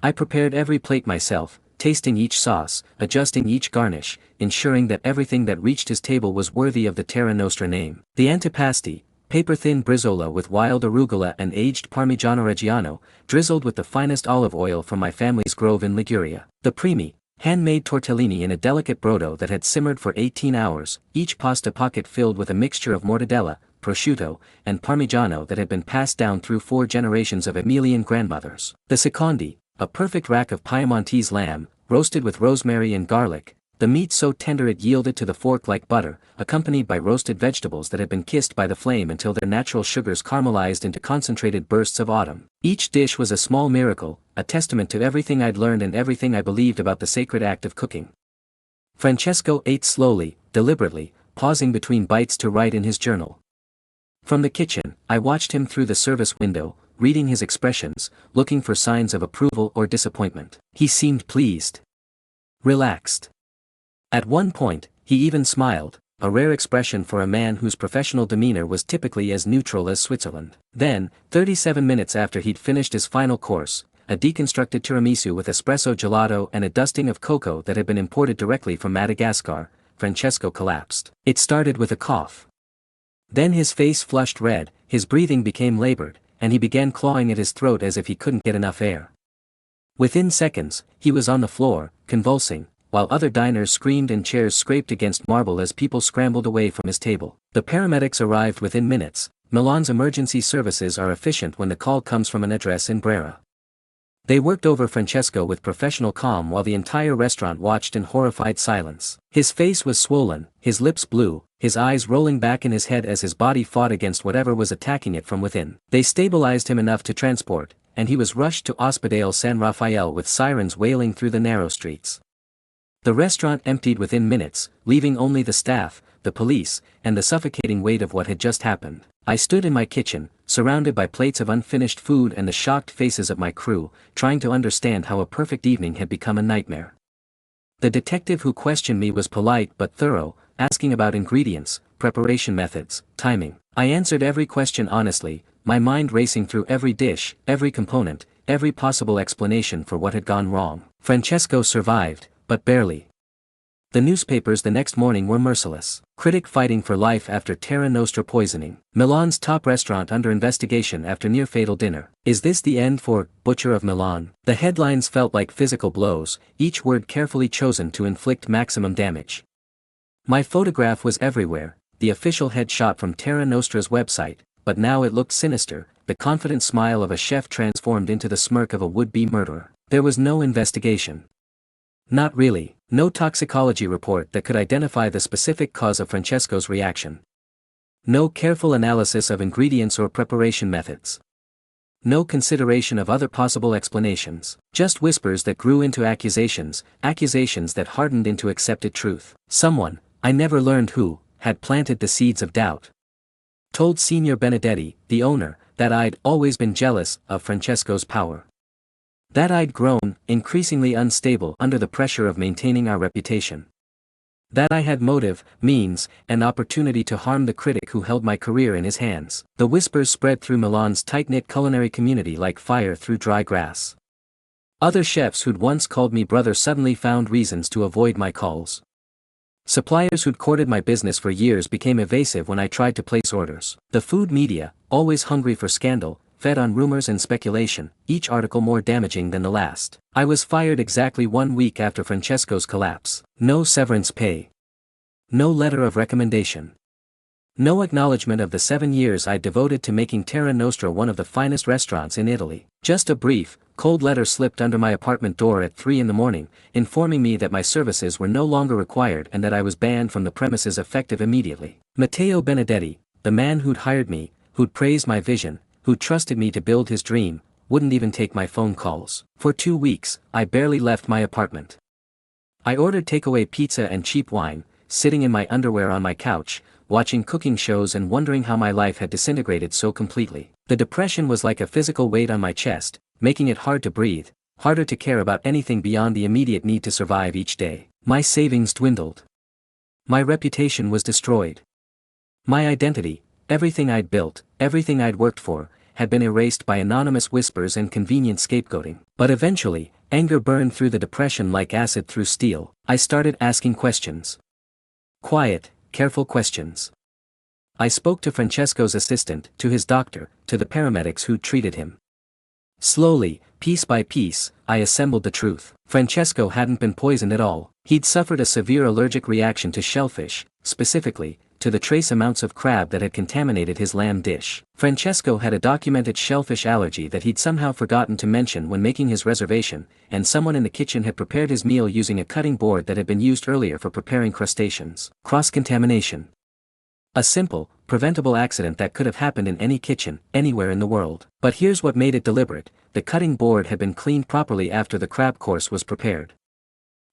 I prepared every plate myself, tasting each sauce, adjusting each garnish, ensuring that everything that reached his table was worthy of the Terra Nostra name. The antipasti, paper-thin brizola with wild arugula and aged Parmigiano Reggiano, drizzled with the finest olive oil from my family's grove in Liguria. The primi, handmade tortellini in a delicate brodo that had simmered for 18 hours, each pasta pocket filled with a mixture of mortadella, prosciutto, and parmigiano that had been passed down through 4 generations of Emilian grandmothers. The secondi, a perfect rack of Piemontese lamb, roasted with rosemary and garlic, the meat so tender it yielded to the fork like butter, accompanied by roasted vegetables that had been kissed by the flame until their natural sugars caramelized into concentrated bursts of autumn. Each dish was a small miracle, a testament to everything I'd learned and everything I believed about the sacred act of cooking. Francesco ate slowly, deliberately, pausing between bites to write in his journal. From the kitchen, I watched him through the service window, reading his expressions, looking for signs of approval or disappointment. He seemed pleased. Relaxed. At one point, he even smiled, a rare expression for a man whose professional demeanor was typically as neutral as Switzerland. Then, 37 minutes after he'd finished his final course, a deconstructed tiramisu with espresso gelato and a dusting of cocoa that had been imported directly from Madagascar, Francesco collapsed. It started with a cough. Then his face flushed red, his breathing became labored, and he began clawing at his throat as if he couldn't get enough air. Within seconds, he was on the floor, convulsing, while other diners screamed and chairs scraped against marble as people scrambled away from his table. The paramedics arrived within minutes. Milan's emergency services are efficient when the call comes from an address in Brera. They worked over Francesco with professional calm while the entire restaurant watched in horrified silence. His face was swollen, his lips blue, his eyes rolling back in his head as his body fought against whatever was attacking it from within. They stabilized him enough to transport, and he was rushed to Ospedale San Rafael with sirens wailing through the narrow streets. The restaurant emptied within minutes, leaving only the staff, the police, and the suffocating weight of what had just happened. I stood in my kitchen, surrounded by plates of unfinished food and the shocked faces of my crew, trying to understand how a perfect evening had become a nightmare. The detective who questioned me was polite but thorough, asking about ingredients, preparation methods, timing. I answered every question honestly, my mind racing through every dish, every component, every possible explanation for what had gone wrong. Francesco survived, but barely. The newspapers the next morning were merciless. Critic fighting for life after Terra Nostra poisoning. Milan's top restaurant under investigation after near-fatal dinner. Is this the end for Butcher of Milan? The headlines felt like physical blows, each word carefully chosen to inflict maximum damage. My photograph was everywhere, the official headshot from Terra Nostra's website, but now it looked sinister, the confident smile of a chef transformed into the smirk of a would-be murderer. There was no investigation. Not really, no toxicology report that could identify the specific cause of Francesco's reaction. No careful analysis of ingredients or preparation methods. No consideration of other possible explanations. Just whispers that grew into accusations, accusations that hardened into accepted truth. Someone, I never learned who, had planted the seeds of doubt. Told Signor Benedetti, the owner, that I'd always been jealous of Francesco's power. That I'd grown, increasingly unstable under the pressure of maintaining our reputation. That I had motive, means, and opportunity to harm the critic who held my career in his hands. The whispers spread through Milan's tight-knit culinary community like fire through dry grass. Other chefs who'd once called me brother suddenly found reasons to avoid my calls. Suppliers who'd courted my business for years became evasive when I tried to place orders. The food media, always hungry for scandal, fed on rumors and speculation, each article more damaging than the last. I was fired exactly 1 week after Francesco's collapse. No severance pay. No letter of recommendation. No acknowledgement of the 7 years I devoted to making Terra Nostra one of the finest restaurants in Italy. Just a brief, cold letter slipped under my apartment door at 3 in the morning, informing me that my services were no longer required and that I was banned from the premises effective immediately. Matteo Benedetti, the man who'd hired me, who'd praised my vision, who'd trusted me to build his dream, wouldn't even take my phone calls. For 2 weeks, I barely left my apartment. I ordered takeaway pizza and cheap wine, sitting in my underwear on my couch, watching cooking shows and wondering how my life had disintegrated so completely. The depression was like a physical weight on my chest, making it hard to breathe, harder to care about anything beyond the immediate need to survive each day. My savings dwindled. My reputation was destroyed. My identity, everything I'd built, everything I'd worked for, had been erased by anonymous whispers and convenient scapegoating. But eventually, anger burned through the depression like acid through steel. I started asking questions. Quiet, careful questions. I spoke to Francesco's assistant, to his doctor, to the paramedics who treated him. Slowly, piece by piece, I assembled the truth. Francesco hadn't been poisoned at all. He'd suffered a severe allergic reaction to shellfish, specifically, to the trace amounts of crab that had contaminated his lamb dish. Francesco had a documented shellfish allergy that he'd somehow forgotten to mention when making his reservation, and someone in the kitchen had prepared his meal using a cutting board that had been used earlier for preparing crustaceans. Cross-contamination. A simple, preventable accident that could have happened in any kitchen, anywhere in the world. But here's what made it deliberate: the cutting board had been cleaned properly after the crab course was prepared.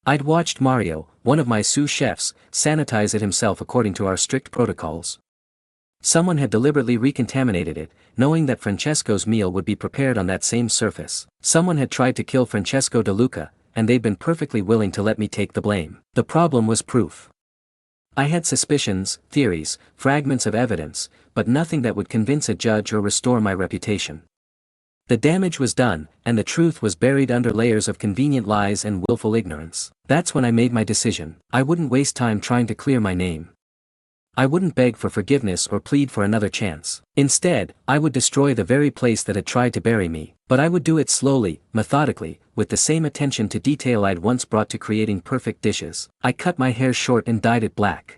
I'd watched Mario, one of my sous chefs, sanitize it himself according to our strict protocols. Someone had deliberately recontaminated it, knowing that Francesco's meal would be prepared on that same surface. Someone had tried to kill Francesco De Luca, and they'd been perfectly willing to let me take the blame. The problem was proof. I had suspicions, theories, fragments of evidence, but nothing that would convince a judge or restore my reputation. The damage was done, and the truth was buried under layers of convenient lies and willful ignorance. That's when I made my decision. I wouldn't waste time trying to clear my name. I wouldn't beg for forgiveness or plead for another chance. Instead, I would destroy the very place that had tried to bury me, but I would do it slowly, methodically, with the same attention to detail I'd once brought to creating perfect dishes. I cut my hair short and dyed it black.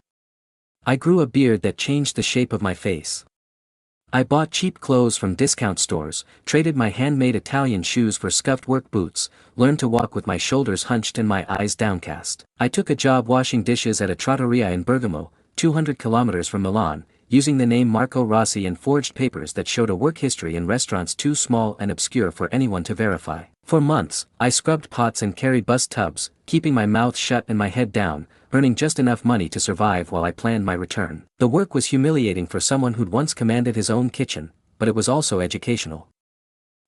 I grew a beard that changed the shape of my face. I bought cheap clothes from discount stores, traded my handmade Italian shoes for scuffed work boots, learned to walk with my shoulders hunched and my eyes downcast. I took a job washing dishes at a trattoria in Bergamo, 200 kilometers from Milan, using the name Marco Rossi and forged papers that showed a work history in restaurants too small and obscure for anyone to verify. For months, I scrubbed pots and carried bus tubs, keeping my mouth shut and my head down, earning just enough money to survive while I planned my return. The work was humiliating for someone who'd once commanded his own kitchen, but it was also educational.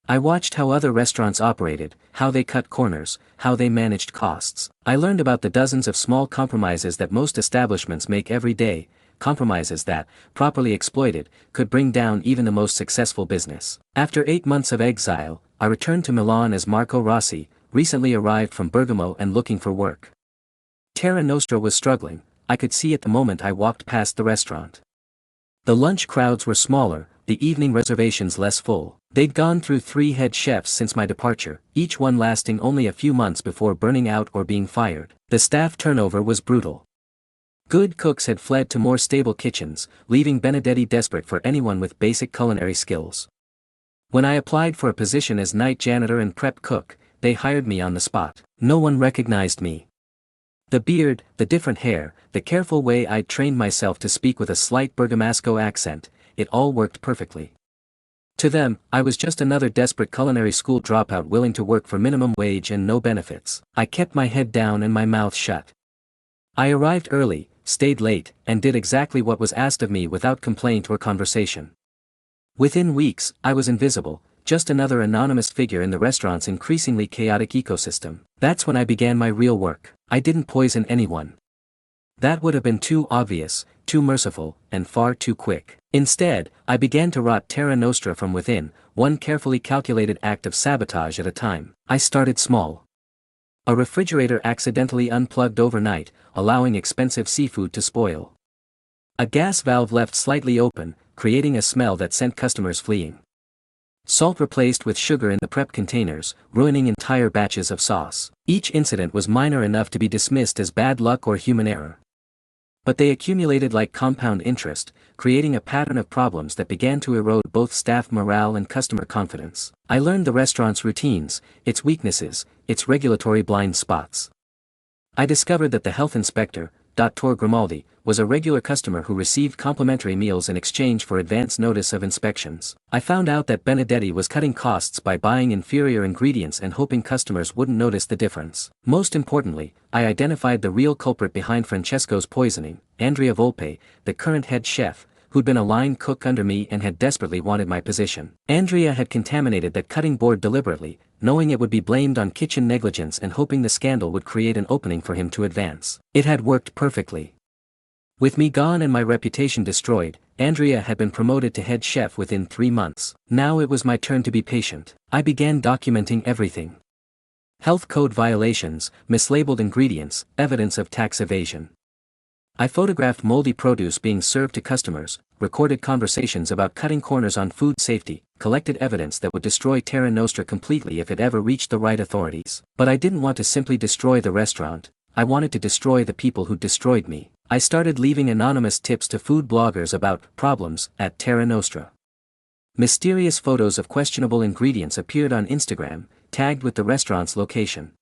I watched how other restaurants operated, how they cut corners, how they managed costs. I learned about the dozens of small compromises that most establishments make every day, compromises that, properly exploited, could bring down even the most successful business. After 8 months of exile, I returned to Milan as Marco Rossi, recently arrived from Bergamo and looking for work. Terra Nostra was struggling, I could see it the moment I walked past the restaurant. The lunch crowds were smaller, the evening reservations less full. They'd gone through 3 head chefs since my departure, each one lasting only a few months before burning out or being fired. The staff turnover was brutal. Good cooks had fled to more stable kitchens, leaving Benedetti desperate for anyone with basic culinary skills. When I applied for a position as night janitor and prep cook, they hired me on the spot. No one recognized me. The beard, the different hair, the careful way I'd trained myself to speak with a slight Bergamasco accent, it all worked perfectly. To them, I was just another desperate culinary school dropout willing to work for minimum wage and no benefits. I kept my head down and my mouth shut. I arrived early, stayed late, and did exactly what was asked of me without complaint or conversation. Within weeks, I was invisible, just another anonymous figure in the restaurant's increasingly chaotic ecosystem. That's when I began my real work. I didn't poison anyone. That would have been too obvious, too merciful, and far too quick. Instead, I began to rot Terra Nostra from within, one carefully calculated act of sabotage at a time. I started small. A refrigerator accidentally unplugged overnight, allowing expensive seafood to spoil. A gas valve left slightly open, creating a smell that sent customers fleeing. Salt replaced with sugar in the prep containers, ruining entire batches of sauce. Each incident was minor enough to be dismissed as bad luck or human error. But they accumulated like compound interest, creating a pattern of problems that began to erode both staff morale and customer confidence. I learned the restaurant's routines, its weaknesses, its regulatory blind spots. I discovered that the health inspector, Dr. Grimaldi, was a regular customer who received complimentary meals in exchange for advance notice of inspections. I found out that Benedetti was cutting costs by buying inferior ingredients and hoping customers wouldn't notice the difference. Most importantly, I identified the real culprit behind Francesco's poisoning, Andrea Volpe, the current head chef, who'd been a line cook under me and had desperately wanted my position. Andrea had contaminated that cutting board deliberately, knowing it would be blamed on kitchen negligence and hoping the scandal would create an opening for him to advance. It had worked perfectly. With me gone and my reputation destroyed, Andrea had been promoted to head chef within 3 months. Now it was my turn to be patient. I began documenting everything. Health code violations, mislabeled ingredients, evidence of tax evasion. I photographed moldy produce being served to customers, recorded conversations about cutting corners on food safety, collected evidence that would destroy Terra Nostra completely if it ever reached the right authorities. But I didn't want to simply destroy the restaurant, I wanted to destroy the people who destroyed me. I started leaving anonymous tips to food bloggers about problems at Terra Nostra. Mysterious photos of questionable ingredients appeared on Instagram, tagged with the restaurant's location.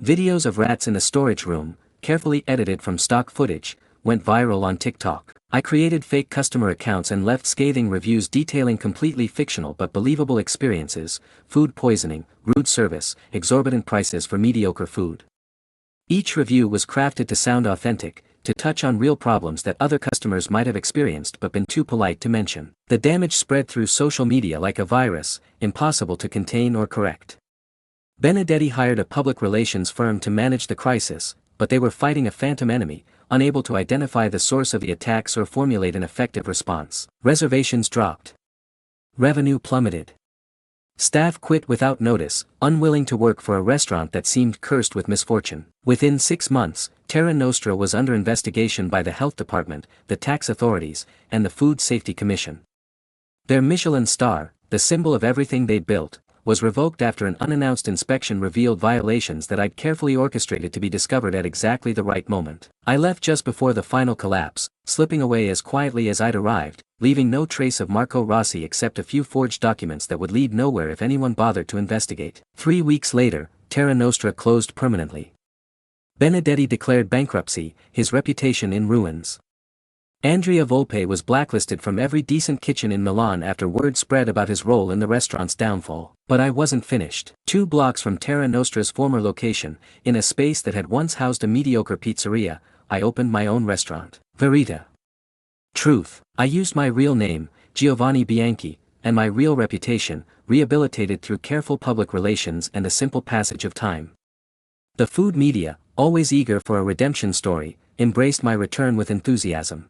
Videos of rats in the storage room, carefully edited from stock footage, went viral on TikTok. I created fake customer accounts and left scathing reviews detailing completely fictional but believable experiences, food poisoning, rude service, exorbitant prices for mediocre food. Each review was crafted to sound authentic, to touch on real problems that other customers might have experienced but been too polite to mention. The damage spread through social media like a virus, impossible to contain or correct. Benedetti hired a public relations firm to manage the crisis, but they were fighting a phantom enemy, unable to identify the source of the attacks or formulate an effective response. Reservations dropped. Revenue plummeted. Staff quit without notice, unwilling to work for a restaurant that seemed cursed with misfortune. Within 6 months, Terra Nostra was under investigation by the health department, the tax authorities, and the Food Safety Commission. Their Michelin star, the symbol of everything they'd built, was revoked after an unannounced inspection revealed violations that I'd carefully orchestrated to be discovered at exactly the right moment. I left just before the final collapse, slipping away as quietly as I'd arrived, leaving no trace of Marco Rossi except a few forged documents that would lead nowhere if anyone bothered to investigate. 3 weeks later, Terra Nostra closed permanently. Benedetti declared bankruptcy, his reputation in ruins. Andrea Volpe was blacklisted from every decent kitchen in Milan after word spread about his role in the restaurant's downfall. But I wasn't finished. 2 blocks from Terra Nostra's former location, in a space that had once housed a mediocre pizzeria, I opened my own restaurant. Verita. Truth. I used my real name, Giovanni Bianchi, and my real reputation, rehabilitated through careful public relations and a simple passage of time. The food media, always eager for a redemption story, embraced my return with enthusiasm.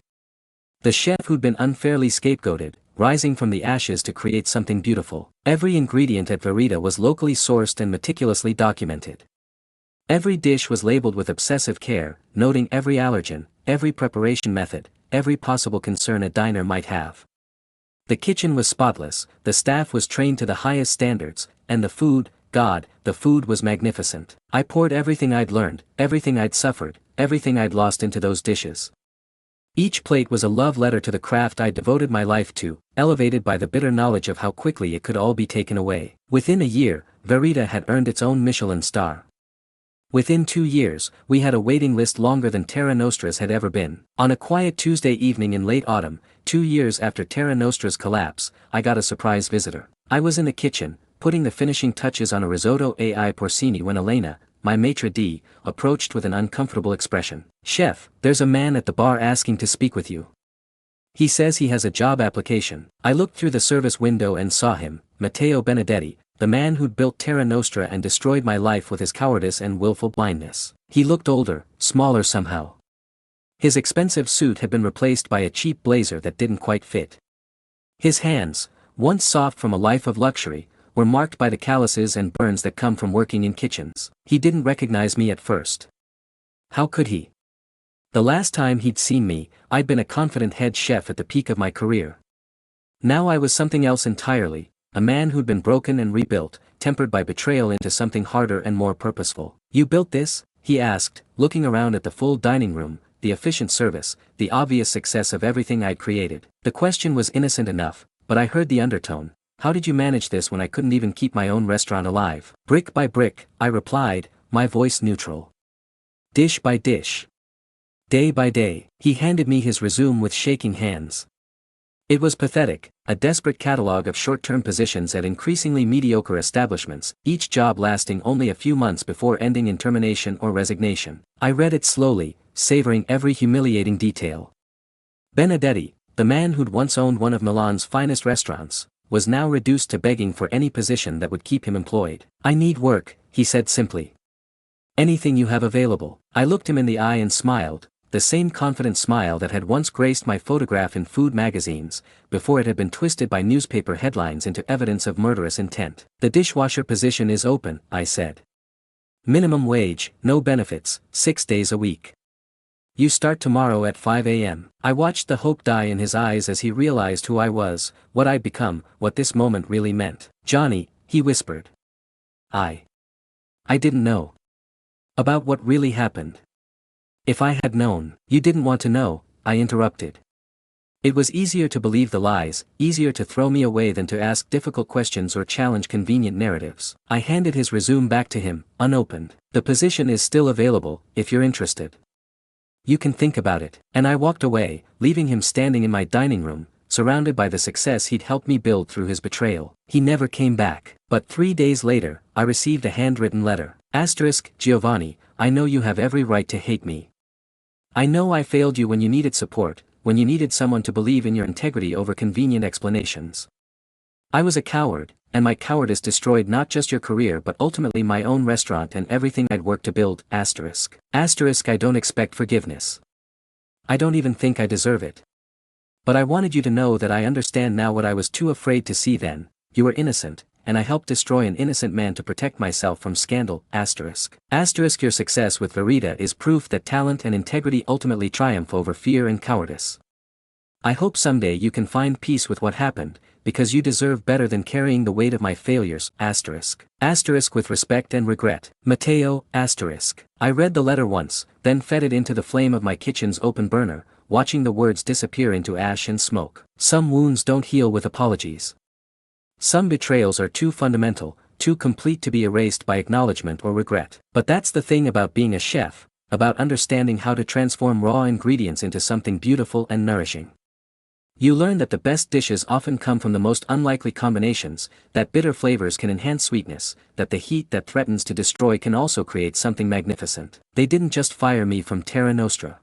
The chef who'd been unfairly scapegoated, rising from the ashes to create something beautiful. Every ingredient at Verita was locally sourced and meticulously documented. Every dish was labeled with obsessive care, noting every allergen, every preparation method, every possible concern a diner might have. The kitchen was spotless, the staff was trained to the highest standards, and the food, God, the food was magnificent. I poured everything I'd learned, everything I'd suffered, everything I'd lost into those dishes. Each plate was a love letter to the craft I devoted my life to, elevated by the bitter knowledge of how quickly it could all be taken away. Within a year, Verita had earned its own Michelin star. Within 2 years, we had a waiting list longer than Terra Nostra's had ever been. On a quiet Tuesday evening in late autumn, 2 years after Terra Nostra's collapse, I got a surprise visitor. I was in the kitchen, putting the finishing touches on a risotto ai porcini when Elena, my maitre d', approached with an uncomfortable expression. "Chef, there's a man at the bar asking to speak with you. He says he has a job application." I looked through the service window and saw him, Matteo Benedetti, the man who'd built Terra Nostra and destroyed my life with his cowardice and willful blindness. He looked older, smaller somehow. His expensive suit had been replaced by a cheap blazer that didn't quite fit. His hands, once soft from a life of luxury, were marked by the calluses and burns that come from working in kitchens. He didn't recognize me at first. How could he? The last time he'd seen me, I'd been a confident head chef at the peak of my career. Now I was something else entirely, a man who'd been broken and rebuilt, tempered by betrayal into something harder and more purposeful. "You built this?" he asked, looking around at the full dining room, the efficient service, the obvious success of everything I'd created. The question was innocent enough, but I heard the undertone. "How did you manage this when I couldn't even keep my own restaurant alive?" "Brick by brick," I replied, my voice neutral. "Dish by dish. Day by day." He handed me his resume with shaking hands. It was pathetic, a desperate catalogue of short-term positions at increasingly mediocre establishments, each job lasting only a few months before ending in termination or resignation. I read it slowly, savoring every humiliating detail. Benedetti, the man who'd once owned one of Milan's finest restaurants, was now reduced to begging for any position that would keep him employed. "I need work," he said simply. "Anything you have available." I looked him in the eye and smiled, the same confident smile that had once graced my photograph in food magazines, before it had been twisted by newspaper headlines into evidence of murderous intent. "The dishwasher position is open," I said. "Minimum wage, no benefits, 6 days a week. You start tomorrow at 5 a.m. I watched the hope die in his eyes as he realized who I was, what I'd become, what this moment really meant. "Johnny," he whispered. I didn't know about what really happened. If I had known. "You didn't want to know," I interrupted. It was easier to believe the lies, easier to throw me away than to ask difficult questions or challenge convenient narratives. I handed his resume back to him, unopened. "The position is still available, if you're interested. You can think about it." And I walked away, leaving him standing in my dining room, surrounded by the success he'd helped me build through his betrayal. He never came back. But 3 days later, I received a handwritten letter. Giovanni, I know you have every right to hate me. I know I failed you when you needed support, when you needed someone to believe in your integrity over convenient explanations. I was a coward, and my cowardice destroyed not just your career but ultimately my own restaurant and everything I'd worked to build. I don't expect forgiveness. I don't even think I deserve it. But I wanted you to know that I understand now what I was too afraid to see then. You were innocent, and I helped destroy an innocent man to protect myself from scandal. Your success with Verita is proof that talent and integrity ultimately triumph over fear and cowardice. I hope someday you can find peace with what happened, because you deserve better than carrying the weight of my failures. With respect and regret. Matteo. I read the letter once, then fed it into the flame of my kitchen's open burner, watching the words disappear into ash and smoke. Some wounds don't heal with apologies. Some betrayals are too fundamental, too complete to be erased by acknowledgement or regret. But that's the thing about being a chef, about understanding how to transform raw ingredients into something beautiful and nourishing. You learn that the best dishes often come from the most unlikely combinations, that bitter flavors can enhance sweetness, that the heat that threatens to destroy can also create something magnificent. They didn't just fire me from Terra Nostra.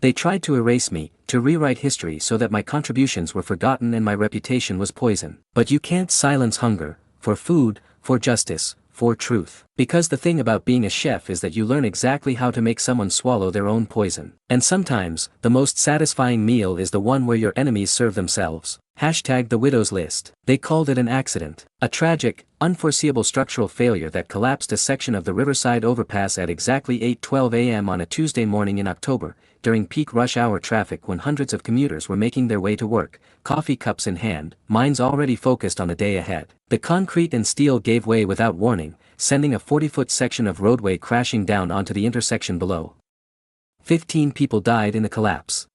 They tried to erase me, to rewrite history so that my contributions were forgotten and my reputation was poison. But you can't silence hunger, for food, for justice, for truth. Because the thing about being a chef is that you learn exactly how to make someone swallow their own poison. And sometimes, the most satisfying meal is the one where your enemies serve themselves. The widow's list. They called it an accident. A tragic, unforeseeable structural failure that collapsed a section of the Riverside overpass at exactly 8:12 a.m. on a Tuesday morning in October, during peak rush hour traffic when hundreds of commuters were making their way to work, coffee cups in hand, minds already focused on the day ahead. The concrete and steel gave way without warning, sending a 40-foot section of roadway crashing down onto the intersection below. 15 people died in the collapse.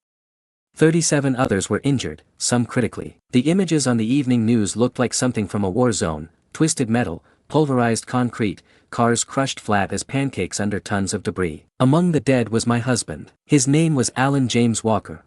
37 others were injured, some critically. The images on the evening news looked like something from a war zone: twisted metal, pulverized concrete, cars crushed flat as pancakes under tons of debris. Among the dead was my husband. His name was Alan James Walker.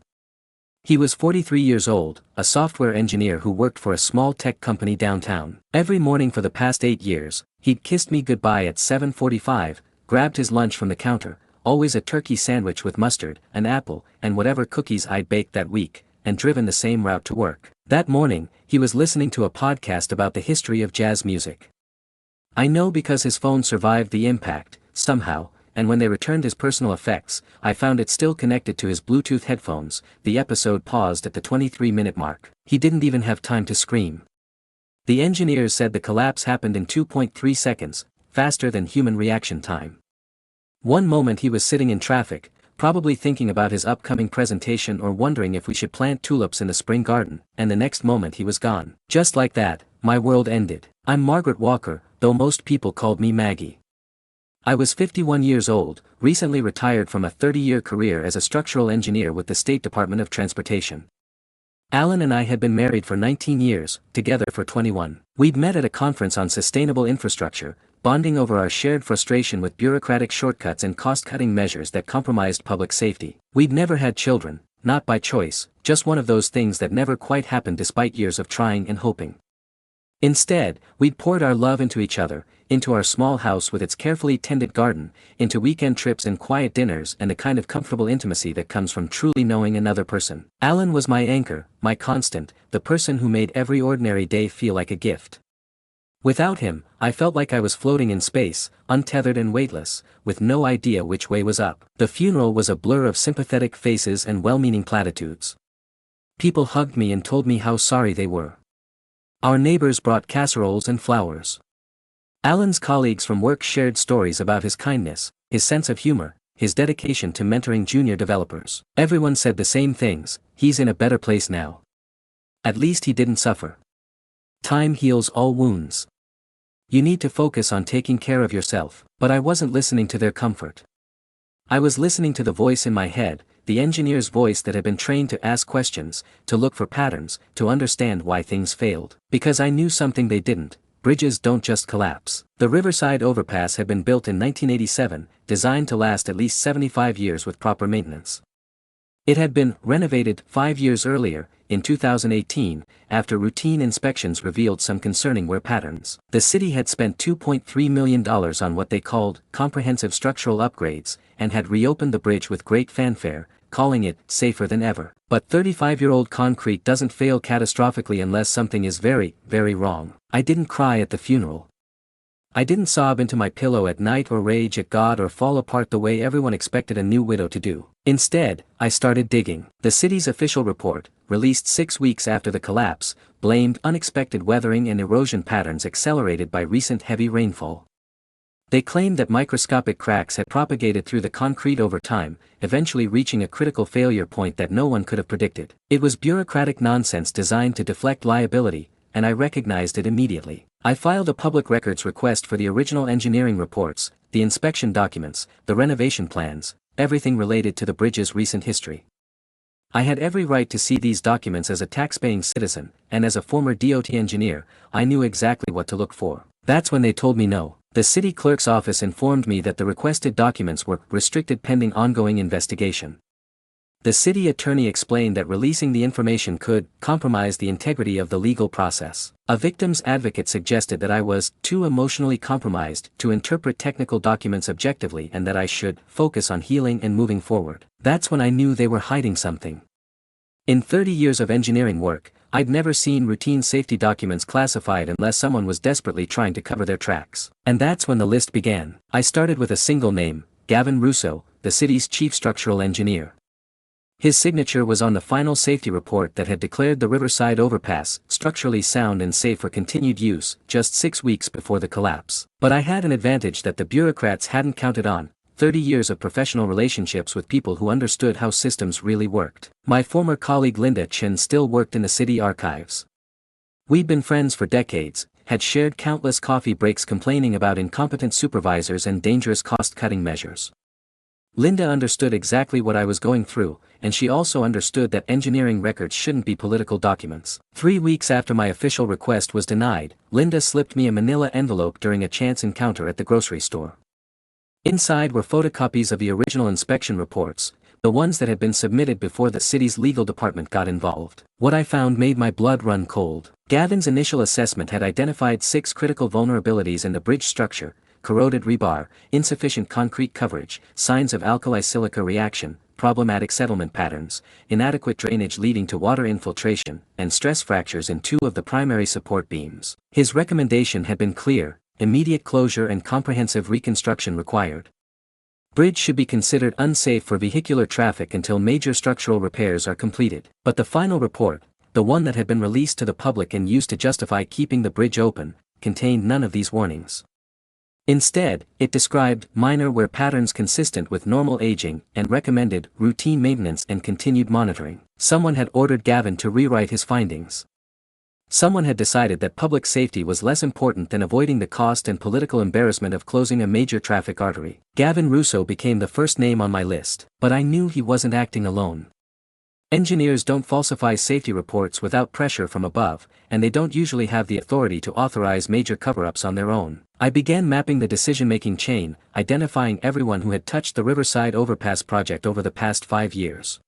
He was 43 years old, a software engineer who worked for a small tech company downtown. Every morning for the past 8 years, he'd kissed me goodbye at 7:45, grabbed his lunch from the counter, always a turkey sandwich with mustard, an apple, and whatever cookies I'd baked that week, and driven the same route to work. That morning, he was listening to a podcast about the history of jazz music. I know because his phone survived the impact, somehow, and when they returned his personal effects, I found it still connected to his Bluetooth headphones. The episode paused at the 23-minute mark. He didn't even have time to scream. The engineers said the collapse happened in 2.3 seconds, faster than human reaction time. One moment he was sitting in traffic, probably thinking about his upcoming presentation or wondering if we should plant tulips in the spring garden, and the next moment he was gone. Just like that, my world ended. I'm Margaret Walker, though most people called me Maggie. I was 51 years old, recently retired from a 30-year career as a structural engineer with the State Department of Transportation. Alan and I had been married for 19 years, together for 21. We'd met at a conference on sustainable infrastructure, bonding over our shared frustration with bureaucratic shortcuts and cost-cutting measures that compromised public safety. We'd never had children, not by choice, just one of those things that never quite happened despite years of trying and hoping. Instead, we'd poured our love into each other, into our small house with its carefully tended garden, into weekend trips and quiet dinners and the kind of comfortable intimacy that comes from truly knowing another person. Alan was my anchor, my constant, the person who made every ordinary day feel like a gift. Without him, I felt like I was floating in space, untethered and weightless, with no idea which way was up. The funeral was a blur of sympathetic faces and well-meaning platitudes. People hugged me and told me how sorry they were. Our neighbors brought casseroles and flowers. Alan's colleagues from work shared stories about his kindness, his sense of humor, his dedication to mentoring junior developers. Everyone said the same things: he's in a better place now. At least he didn't suffer. Time heals all wounds. You need to focus on taking care of yourself, but I wasn't listening to their comfort. I was listening to the voice in my head, the engineer's voice that had been trained to ask questions, to look for patterns, to understand why things failed. Because I knew something they didn't: bridges don't just collapse. The Riverside Overpass had been built in 1987, designed to last at least 75 years with proper maintenance. It had been renovated 5 years earlier, in 2018, after routine inspections revealed some concerning wear patterns. The city had spent $2.3 million on what they called comprehensive structural upgrades, and had reopened the bridge with great fanfare, calling it safer than ever. But 35-year-old concrete doesn't fail catastrophically unless something is very, very wrong. I didn't cry at the funeral. I didn't sob into my pillow at night or rage at God or fall apart the way everyone expected a new widow to do. Instead, I started digging. The city's official report, released 6 weeks after the collapse, blamed unexpected weathering and erosion patterns accelerated by recent heavy rainfall. They claimed that microscopic cracks had propagated through the concrete over time, eventually reaching a critical failure point that no one could have predicted. It was bureaucratic nonsense designed to deflect liability, and I recognized it immediately. I filed a public records request for the original engineering reports, the inspection documents, the renovation plans, everything related to the bridge's recent history. I had every right to see these documents as a taxpaying citizen, and as a former DOT engineer, I knew exactly what to look for. That's when they told me no. The city clerk's office informed me that the requested documents were restricted pending ongoing investigation. The city attorney explained that releasing the information could compromise the integrity of the legal process. A victim's advocate suggested that I was too emotionally compromised to interpret technical documents objectively and that I should focus on healing and moving forward. That's when I knew they were hiding something. In 30 years of engineering work, I'd never seen routine safety documents classified unless someone was desperately trying to cover their tracks. And that's when the list began. I started with a single name: Gavin Russo, the city's chief structural engineer. His signature was on the final safety report that had declared the Riverside Overpass structurally sound and safe for continued use, just 6 weeks before the collapse. But I had an advantage that the bureaucrats hadn't counted on: 30 years of professional relationships with people who understood how systems really worked. My former colleague Linda Chen still worked in the city archives. We'd been friends for decades, had shared countless coffee breaks complaining about incompetent supervisors and dangerous cost-cutting measures. Linda understood exactly what I was going through, and she also understood that engineering records shouldn't be political documents. 3 weeks after my official request was denied, Linda slipped me a manila envelope during a chance encounter at the grocery store. Inside were photocopies of the original inspection reports, the ones that had been submitted before the city's legal department got involved. What I found made my blood run cold. Gavin's initial assessment had identified 6 critical vulnerabilities in the bridge structure: corroded rebar, insufficient concrete coverage, signs of alkali silica reaction, problematic settlement patterns, inadequate drainage leading to water infiltration, and stress fractures in 2 of the primary support beams. His recommendation had been clear: immediate closure and comprehensive reconstruction required. Bridge should be considered unsafe for vehicular traffic until major structural repairs are completed. But the final report, the one that had been released to the public and used to justify keeping the bridge open, contained none of these warnings. Instead, it described minor wear patterns consistent with normal aging and recommended routine maintenance and continued monitoring. Someone had ordered Gavin to rewrite his findings. Someone had decided that public safety was less important than avoiding the cost and political embarrassment of closing a major traffic artery. Gavin Russo became the first name on my list, but I knew he wasn't acting alone. Engineers don't falsify safety reports without pressure from above, and they don't usually have the authority to authorize major cover-ups on their own. I began mapping the decision-making chain, identifying everyone who had touched the Riverside Overpass project over the past 5 years.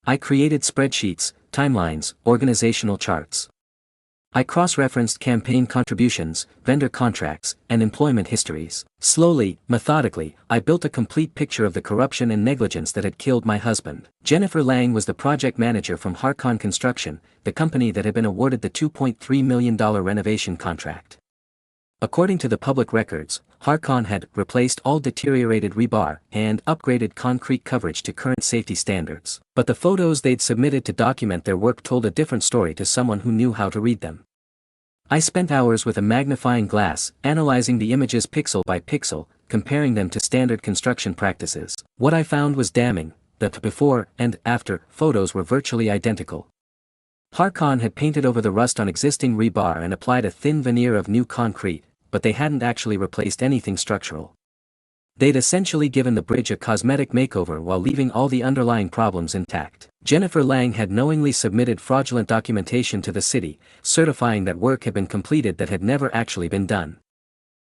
I created spreadsheets, timelines, organizational charts. I cross-referenced campaign contributions, vendor contracts, and employment histories. Slowly, methodically, I built a complete picture of the corruption and negligence that had killed my husband. Jennifer Lang was the project manager from Harcon Construction, the company that had been awarded the $2.3 million renovation contract. According to the public records, Harcon had replaced all deteriorated rebar and upgraded concrete coverage to current safety standards. But the photos they'd submitted to document their work told a different story to someone who knew how to read them. I spent hours with a magnifying glass, analyzing the images pixel by pixel, comparing them to standard construction practices. What I found was damning. The before and after photos were virtually identical. Harcon had painted over the rust on existing rebar and applied a thin veneer of new concrete, but they hadn't actually replaced anything structural. They'd essentially given the bridge a cosmetic makeover while leaving all the underlying problems intact. Jennifer Lang had knowingly submitted fraudulent documentation to the city, certifying that work had been completed that had never actually been done.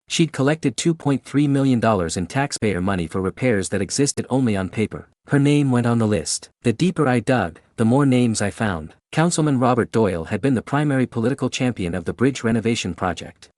She'd collected $2.3 million in taxpayer money for repairs that existed only on paper. Her name went on the list. The deeper I dug, the more names I found. Councilman Robert Doyle had been the primary political champion of the bridge renovation project.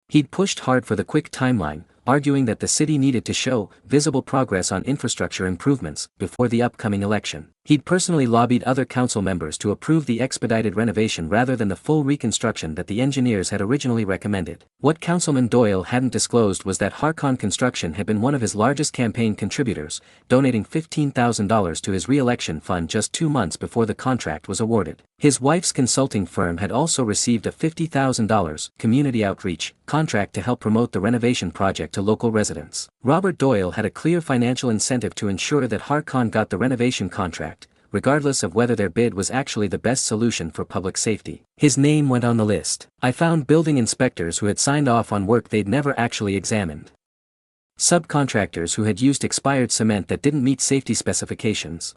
He'd pushed hard for the quick timeline, arguing that the city needed to show visible progress on infrastructure improvements before the upcoming election. He'd personally lobbied other council members to approve the expedited renovation rather than the full reconstruction that the engineers had originally recommended. What Councilman Doyle hadn't disclosed was that Harcon Construction had been one of his largest campaign contributors, donating $15,000 to his re-election fund just 2 months before the contract was awarded. His wife's consulting firm had also received a $50,000 community outreach contract to help promote the renovation project to local residents. Robert Doyle had a clear financial incentive to ensure that Harcon got the renovation contract, regardless of whether their bid was actually the best solution for public safety. His name went on the list. I found building inspectors who had signed off on work they'd never actually examined. Subcontractors who had used expired cement that didn't meet safety specifications.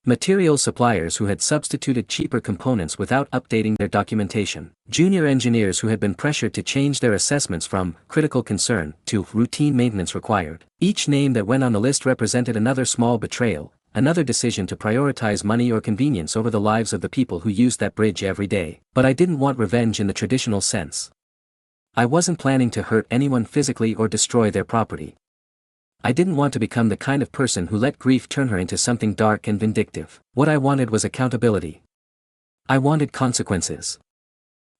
Material suppliers who had substituted cheaper components without updating their documentation. Junior engineers who had been pressured to change their assessments from critical concern to routine maintenance required. Each name that went on the list represented another small betrayal, another decision to prioritize money or convenience over the lives of the people who used that bridge every day. But I didn't want revenge in the traditional sense. I wasn't planning to hurt anyone physically or destroy their property. I didn't want to become the kind of person who let grief turn her into something dark and vindictive. What I wanted was accountability. I wanted consequences.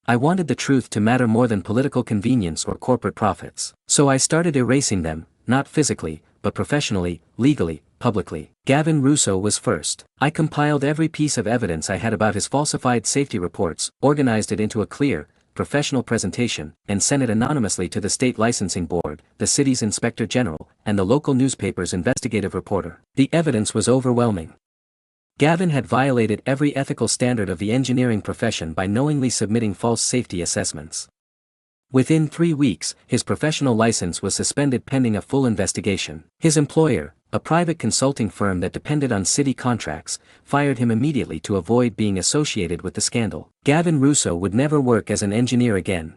I wanted the truth to matter more than political convenience or corporate profits. So I started erasing them, not physically, but professionally, legally, publicly. Gavin Russo was first. I compiled every piece of evidence I had about his falsified safety reports, organized it into a clear, professional presentation, and sent it anonymously to the state licensing board, the city's inspector general, and the local newspaper's investigative reporter. The evidence was overwhelming. Gavin had violated every ethical standard of the engineering profession by knowingly submitting false safety assessments. Within 3 weeks, his professional license was suspended pending a full investigation. His employer, a private consulting firm that depended on city contracts, fired him immediately to avoid being associated with the scandal. Gavin Russo would never work as an engineer again.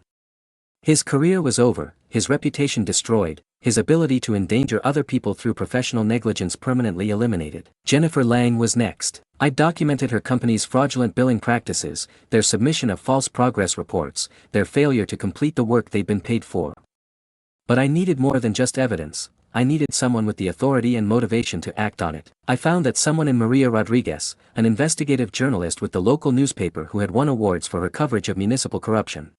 His career was over, his reputation destroyed, his ability to endanger other people through professional negligence permanently eliminated. Jennifer Lang was next. I documented her company's fraudulent billing practices, their submission of false progress reports, their failure to complete the work they'd been paid for. But I needed more than just evidence. I needed someone with the authority and motivation to act on it. I found that someone in Maria Rodriguez, an investigative journalist with the local newspaper who had won awards for her coverage of municipal corruption.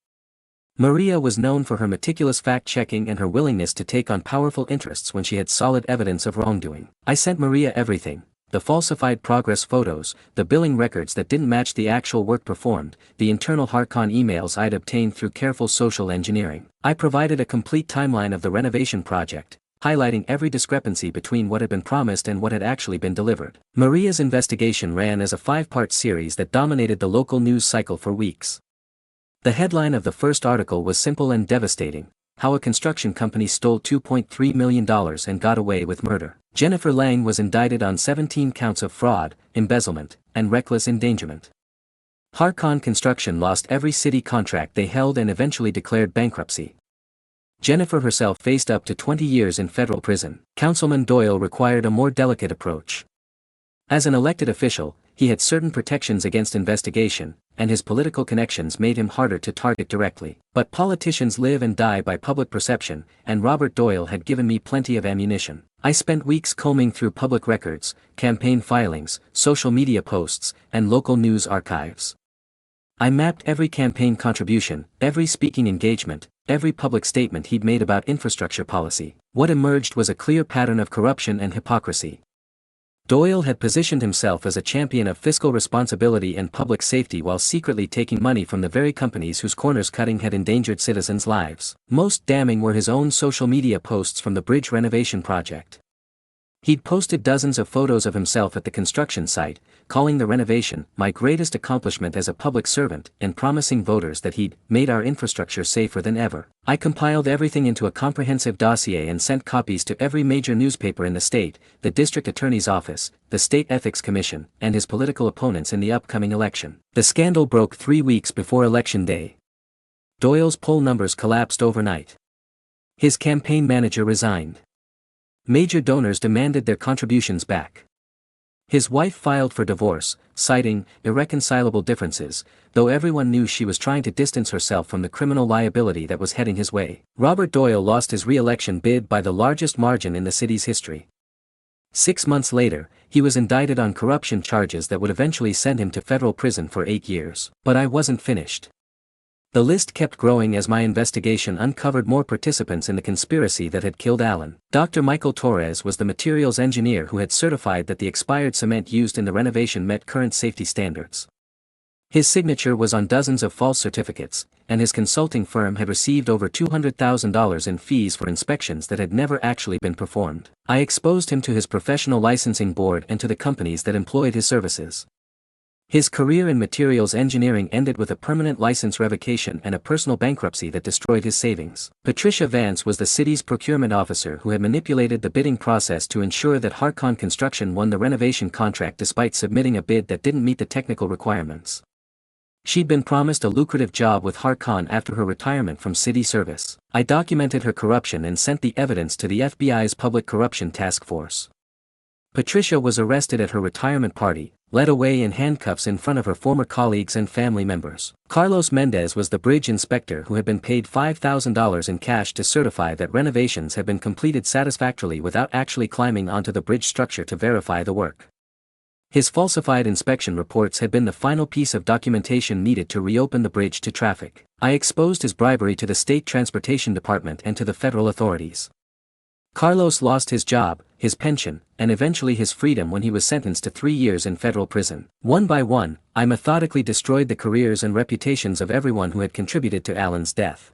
Maria was known for her meticulous fact-checking and her willingness to take on powerful interests when she had solid evidence of wrongdoing. I sent Maria everything: the falsified progress photos, the billing records that didn't match the actual work performed, the internal Harcon emails I'd obtained through careful social engineering. I provided a complete timeline of the renovation project, highlighting every discrepancy between what had been promised and what had actually been delivered. Maria's investigation ran as a 5-part series that dominated the local news cycle for weeks. The headline of the first article was simple and devastating: how a construction company stole $2.3 million and got away with murder. Jennifer Lang was indicted on 17 counts of fraud, embezzlement, and reckless endangerment. Harcon Construction lost every city contract they held and eventually declared bankruptcy. Jennifer herself faced up to 20 years in federal prison. Councilman Doyle required a more delicate approach. As an elected official, he had certain protections against investigation, and his political connections made him harder to target directly. But politicians live and die by public perception, and Robert Doyle had given me plenty of ammunition. I spent weeks combing through public records, campaign filings, social media posts, and local news archives. I mapped every campaign contribution, every speaking engagement, every public statement he'd made about infrastructure policy. What emerged was a clear pattern of corruption and hypocrisy. Doyle had positioned himself as a champion of fiscal responsibility and public safety while secretly taking money from the very companies whose corners cutting had endangered citizens' lives. Most damning were his own social media posts from the bridge renovation project. He'd posted dozens of photos of himself at the construction site, calling the renovation "my greatest accomplishment as a public servant" and promising voters that he'd made our infrastructure safer than ever. I compiled everything into a comprehensive dossier and sent copies to every major newspaper in the state, the district attorney's office, the state ethics commission, and his political opponents in the upcoming election. The scandal broke 3 weeks before Election Day. Doyle's poll numbers collapsed overnight. His campaign manager resigned. Major donors demanded their contributions back. His wife filed for divorce, citing irreconcilable differences, though everyone knew she was trying to distance herself from the criminal liability that was heading his way. Robert Doyle lost his re-election bid by the largest margin in the city's history. 6 months later, he was indicted on corruption charges that would eventually send him to federal prison for 8 years. But I wasn't finished. The list kept growing as my investigation uncovered more participants in the conspiracy that had killed Allen. Dr. Michael Torres was the materials engineer who had certified that the expired cement used in the renovation met current safety standards. His signature was on dozens of false certificates, and his consulting firm had received over $200,000 in fees for inspections that had never actually been performed. I exposed him to his professional licensing board and to the companies that employed his services. His career in materials engineering ended with a permanent license revocation and a personal bankruptcy that destroyed his savings. Patricia Vance was the city's procurement officer who had manipulated the bidding process to ensure that Harcon Construction won the renovation contract despite submitting a bid that didn't meet the technical requirements. She'd been promised a lucrative job with Harcon after her retirement from city service. I documented her corruption and sent the evidence to the FBI's Public Corruption Task Force. Patricia was arrested at her retirement party, led away in handcuffs in front of her former colleagues and family members. Carlos Mendez was the bridge inspector who had been paid $5,000 in cash to certify that renovations had been completed satisfactorily without actually climbing onto the bridge structure to verify the work. His falsified inspection reports had been the final piece of documentation needed to reopen the bridge to traffic. I exposed his bribery to the state transportation department and to the federal authorities. Carlos lost his job, his pension, and eventually his freedom when he was sentenced to 3 years in federal prison. One by one, I methodically destroyed the careers and reputations of everyone who had contributed to Allen's death.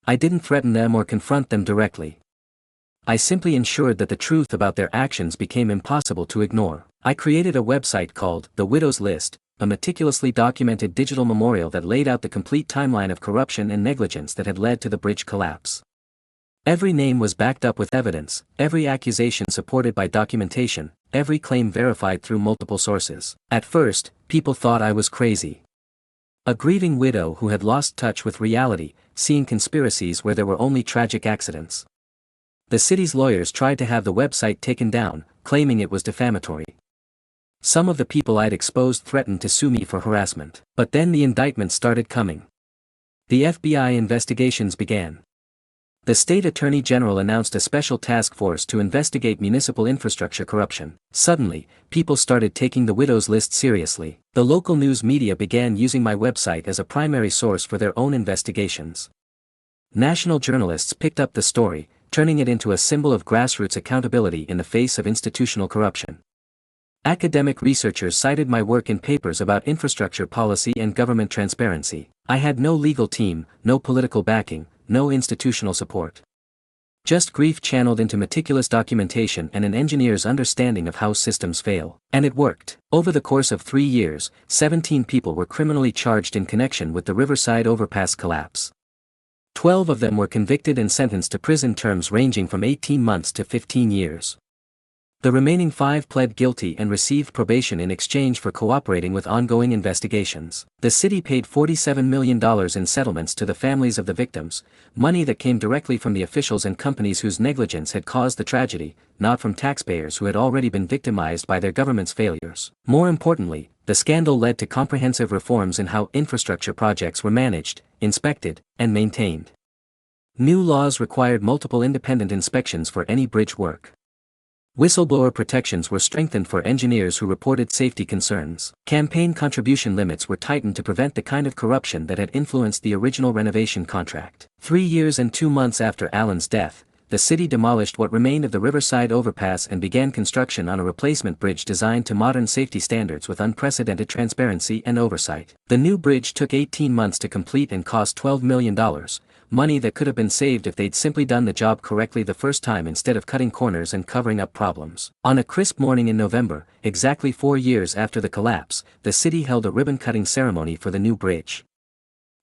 I didn't threaten them or confront them directly. I simply ensured that the truth about their actions became impossible to ignore. I created a website called The Widow's List, a meticulously documented digital memorial that laid out the complete timeline of corruption and negligence that had led to the bridge collapse. Every name was backed up with evidence, every accusation supported by documentation, every claim verified through multiple sources. At first, people thought I was crazy. A grieving widow who had lost touch with reality, seeing conspiracies where there were only tragic accidents. The city's lawyers tried to have the website taken down, claiming it was defamatory. Some of the people I'd exposed threatened to sue me for harassment. But then the indictments started coming. The FBI investigations began. The state attorney general announced a special task force to investigate municipal infrastructure corruption. Suddenly, people started taking the widow's list seriously. The local news media began using my website as a primary source for their own investigations. National journalists picked up the story, turning it into a symbol of grassroots accountability in the face of institutional corruption. Academic researchers cited my work in papers about infrastructure policy and government transparency. I had no legal team, no political backing, no institutional support. Just grief channeled into meticulous documentation and an engineer's understanding of how systems fail. And it worked. Over the course of 3 years, 17 people were criminally charged in connection with the Riverside overpass collapse. 12 of them were convicted and sentenced to prison terms ranging from 18 months to 15 years. The remaining 5 pled guilty and received probation in exchange for cooperating with ongoing investigations. The city paid $47 million in settlements to the families of the victims, money that came directly from the officials and companies whose negligence had caused the tragedy, not from taxpayers who had already been victimized by their government's failures. More importantly, the scandal led to comprehensive reforms in how infrastructure projects were managed, inspected, and maintained. New laws required multiple independent inspections for any bridge work. Whistleblower protections were strengthened for engineers who reported safety concerns. Campaign contribution limits were tightened to prevent the kind of corruption that had influenced the original renovation contract. 3 years and 2 months after Allen's death, the city demolished what remained of the Riverside overpass and began construction on a replacement bridge designed to modern safety standards with unprecedented transparency and oversight. The new bridge took 18 months to complete and cost $12 million. Money that could have been saved if they'd simply done the job correctly the first time instead of cutting corners and covering up problems. On a crisp morning in November, exactly 4 years after the collapse, the city held a ribbon-cutting ceremony for the new bridge.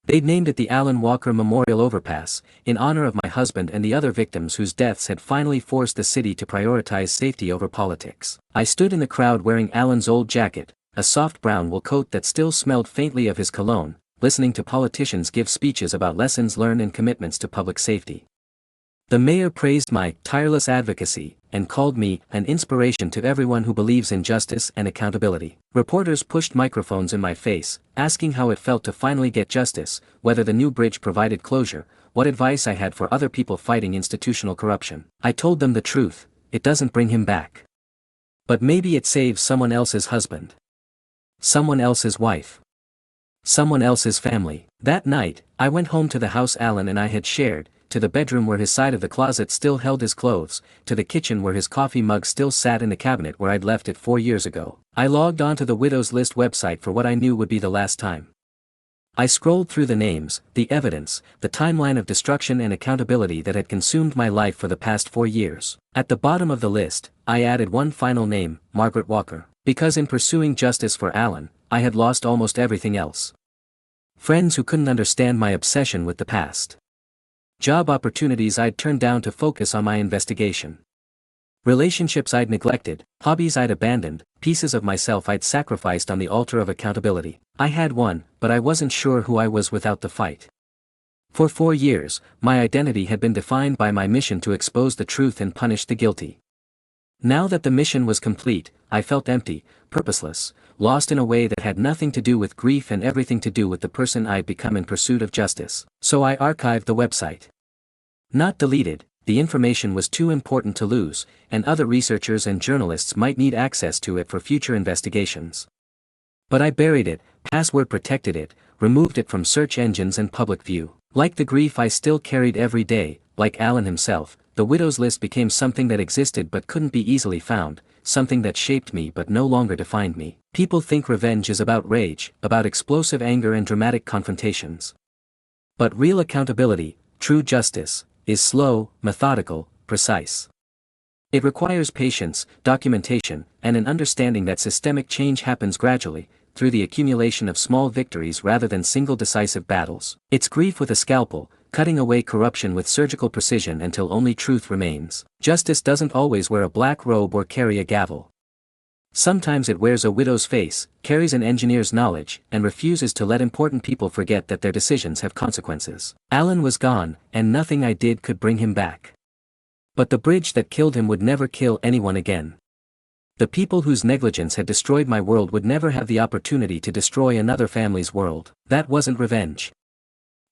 They'd named it the Allen Walker Memorial Overpass, in honor of my husband and the other victims whose deaths had finally forced the city to prioritize safety over politics. I stood in the crowd wearing Allen's old jacket, a soft brown wool coat that still smelled faintly of his cologne, listening to politicians give speeches about lessons learned and commitments to public safety. The mayor praised my tireless advocacy and called me an inspiration to everyone who believes in justice and accountability. Reporters pushed microphones in my face, asking how it felt to finally get justice, whether the new bridge provided closure, what advice I had for other people fighting institutional corruption. I told them the truth: it doesn't bring him back. But maybe it saves someone else's husband, someone else's wife, someone else's family. That night, I went home to the house Allen and I had shared, to the bedroom where his side of the closet still held his clothes, to the kitchen where his coffee mug still sat in the cabinet where I'd left it 4 years ago. I logged onto the Widows List website for what I knew would be the last time. I scrolled through the names, the evidence, the timeline of destruction and accountability that had consumed my life for the past 4 years. At the bottom of the list, I added one final name, Margaret Walker, because in pursuing justice for Allen, I had lost almost everything else. Friends who couldn't understand my obsession with the past. Job opportunities I'd turned down to focus on my investigation. Relationships I'd neglected, hobbies I'd abandoned, pieces of myself I'd sacrificed on the altar of accountability. I had won, but I wasn't sure who I was without the fight. For 4 years, my identity had been defined by my mission to expose the truth and punish the guilty. Now that the mission was complete, I felt empty, purposeless, lost in a way that had nothing to do with grief and everything to do with the person I'd become in pursuit of justice. So I archived the website. Not deleted, the information was too important to lose, and other researchers and journalists might need access to it for future investigations. But I buried it, password protected it, removed it from search engines and public view. Like the grief I still carried every day, like Allen himself, the Widows List became something that existed but couldn't be easily found, something that shaped me but no longer defined me. People think revenge is about rage, about explosive anger and dramatic confrontations. But real accountability, true justice, is slow, methodical, precise. It requires patience, documentation, and an understanding that systemic change happens gradually, through the accumulation of small victories rather than single decisive battles. It's grief with a scalpel, cutting away corruption with surgical precision until only truth remains. Justice doesn't always wear a black robe or carry a gavel. Sometimes it wears a widow's face, carries an engineer's knowledge, and refuses to let important people forget that their decisions have consequences. Allen was gone, and nothing I did could bring him back. But the bridge that killed him would never kill anyone again. The people whose negligence had destroyed my world would never have the opportunity to destroy another family's world. That wasn't revenge.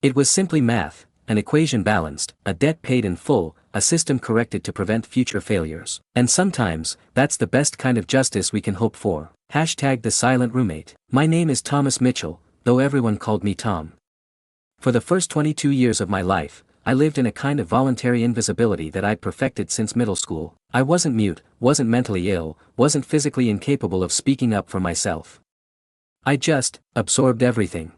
It was simply math, an equation balanced, a debt paid in full, a system corrected to prevent future failures. And sometimes, that's the best kind of justice we can hope for. #The Silent Roommate. My name is Thomas Mitchell, though everyone called me Tom. For the first 22 years of my life, I lived in a kind of voluntary invisibility that I'd perfected since middle school. I wasn't mute, wasn't mentally ill, wasn't physically incapable of speaking up for myself. I just absorbed everything.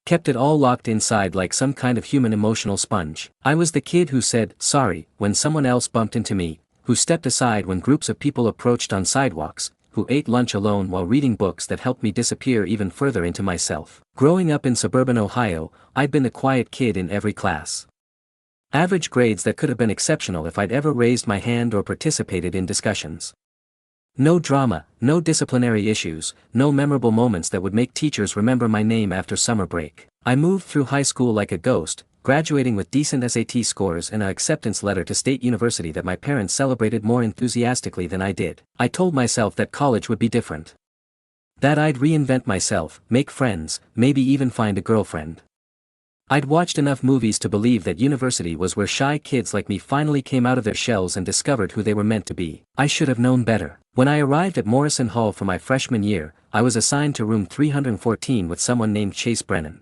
kept it all locked inside like some kind of human emotional sponge. I was the kid who said, sorry, when someone else bumped into me, who stepped aside when groups of people approached on sidewalks, who ate lunch alone while reading books that helped me disappear even further into myself. Growing up in suburban Ohio, I'd been the quiet kid in every class. Average grades that could have been exceptional if I'd ever raised my hand or participated in discussions. No drama, no disciplinary issues, no memorable moments that would make teachers remember my name after summer break. I moved through high school like a ghost, graduating with decent SAT scores and an acceptance letter to State University that my parents celebrated more enthusiastically than I did. I told myself that college would be different. That I'd reinvent myself, make friends, maybe even find a girlfriend. I'd watched enough movies to believe that university was where shy kids like me finally came out of their shells and discovered who they were meant to be. I should have known better. When I arrived at Morrison Hall for my freshman year, I was assigned to room 314 with someone named Chase Brennan.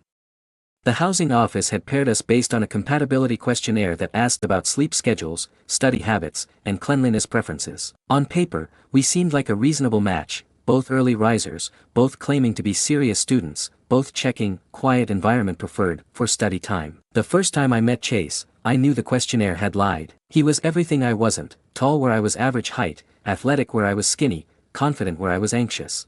The housing office had paired us based on a compatibility questionnaire that asked about sleep schedules, study habits, and cleanliness preferences. On paper, we seemed like a reasonable match, both early risers, both claiming to be serious students, both checking quiet environment preferred for study time. The first time I met Chase, I knew the questionnaire had lied. He was everything I wasn't, tall where I was average height, athletic where I was skinny, confident where I was anxious.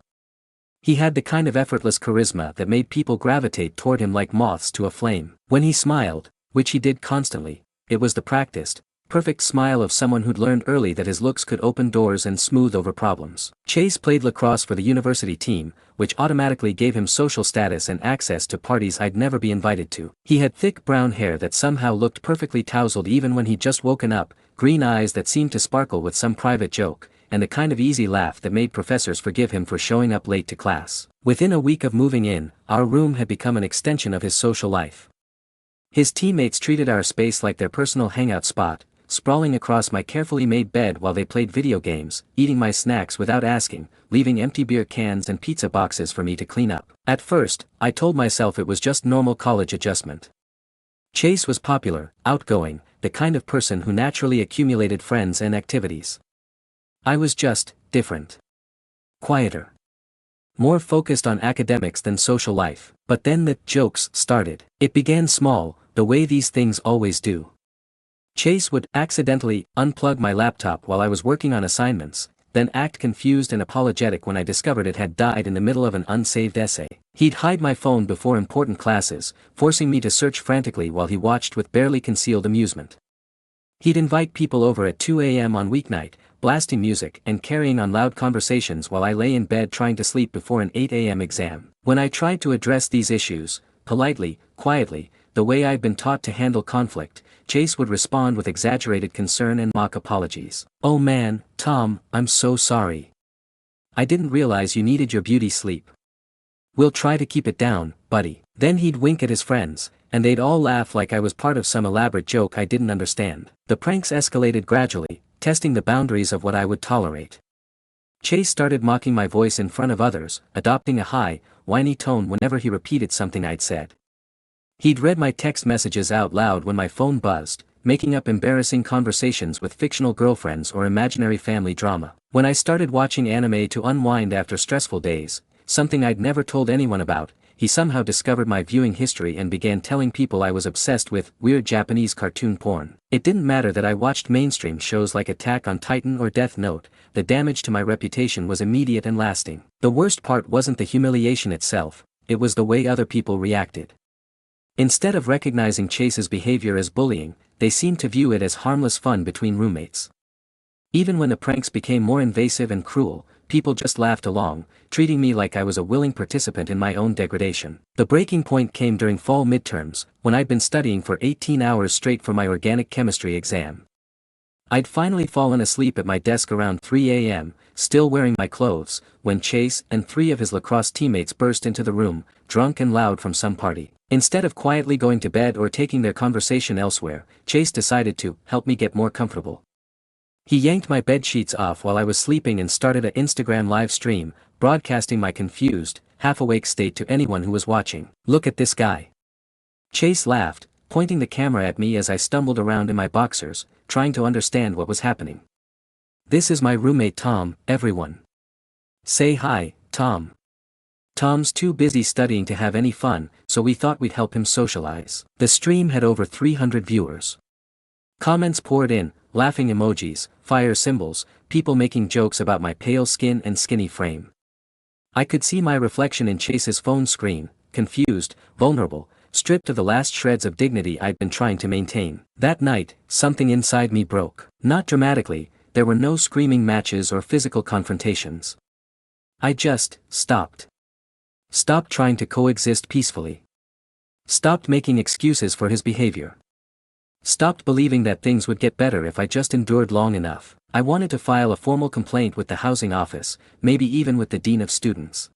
He had the kind of effortless charisma that made people gravitate toward him like moths to a flame. When he smiled, which he did constantly, it was the practiced, perfect smile of someone who'd learned early that his looks could open doors and smooth over problems. Chase played lacrosse for the university team, which automatically gave him social status and access to parties I'd never be invited to. He had thick brown hair that somehow looked perfectly tousled even when he'd just woken up, green eyes that seemed to sparkle with some private joke, and the kind of easy laugh that made professors forgive him for showing up late to class. Within a week of moving in, our room had become an extension of his social life. His teammates treated our space like their personal hangout spot, sprawling across my carefully made bed while they played video games, eating my snacks without asking, leaving empty beer cans and pizza boxes for me to clean up. At first, I told myself it was just normal college adjustment. Chase was popular, outgoing, the kind of person who naturally accumulated friends and activities. I was just different. Quieter. More focused on academics than social life. But then the jokes started. It began small, the way these things always do. Chase would accidentally unplug my laptop while I was working on assignments, then act confused and apologetic when I discovered it had died in the middle of an unsaved essay. He'd hide my phone before important classes, forcing me to search frantically while he watched with barely concealed amusement. He'd invite people over at 2 a.m. on weeknight, blasting music and carrying on loud conversations while I lay in bed trying to sleep before an 8 a.m. exam. When I tried to address these issues, politely, quietly, the way I'd been taught to handle conflict, Chase would respond with exaggerated concern and mock apologies. "Oh man, Tom, I'm so sorry. I didn't realize you needed your beauty sleep. We'll try to keep it down, buddy." Then he'd wink at his friends, and they'd all laugh like I was part of some elaborate joke I didn't understand. The pranks escalated gradually, testing the boundaries of what I would tolerate. Chase started mocking my voice in front of others, adopting a high, whiny tone whenever he repeated something I'd said. He'd read my text messages out loud when my phone buzzed, making up embarrassing conversations with fictional girlfriends or imaginary family drama. When I started watching anime to unwind after stressful days, something I'd never told anyone about, he somehow discovered my viewing history and began telling people I was obsessed with weird Japanese cartoon porn. It didn't matter that I watched mainstream shows like Attack on Titan or Death Note, the damage to my reputation was immediate and lasting. The worst part wasn't the humiliation itself, it was the way other people reacted. Instead of recognizing Chase's behavior as bullying, they seemed to view it as harmless fun between roommates. Even when the pranks became more invasive and cruel, people just laughed along, treating me like I was a willing participant in my own degradation. The breaking point came during fall midterms, when I'd been studying for 18 hours straight for my organic chemistry exam. I'd finally fallen asleep at my desk around 3 a.m., still wearing my clothes, when Chase and 3 of his lacrosse teammates burst into the room, drunk and loud from some party. Instead of quietly going to bed or taking their conversation elsewhere, Chase decided to help me get more comfortable. He yanked my bed sheets off while I was sleeping and started an Instagram live stream, broadcasting my confused, half-awake state to anyone who was watching. "Look at this guy." Chase laughed, pointing the camera at me as I stumbled around in my boxers, trying to understand what was happening. "This is my roommate Tom, everyone. Say hi, Tom." Tom's too busy studying to have any fun, so we thought we'd help him socialize. The stream had over 300 viewers. Comments poured in, laughing emojis, fire symbols, people making jokes about my pale skin and skinny frame. I could see my reflection in Chase's phone screen, confused, vulnerable, stripped of the last shreds of dignity I'd been trying to maintain. That night, something inside me broke. Not dramatically, there were no screaming matches or physical confrontations. I just stopped. Stopped trying to coexist peacefully. Stopped making excuses for his behavior. Stopped believing that things would get better if I just endured long enough. I wanted to file a formal complaint with the housing office, maybe even with the dean of students.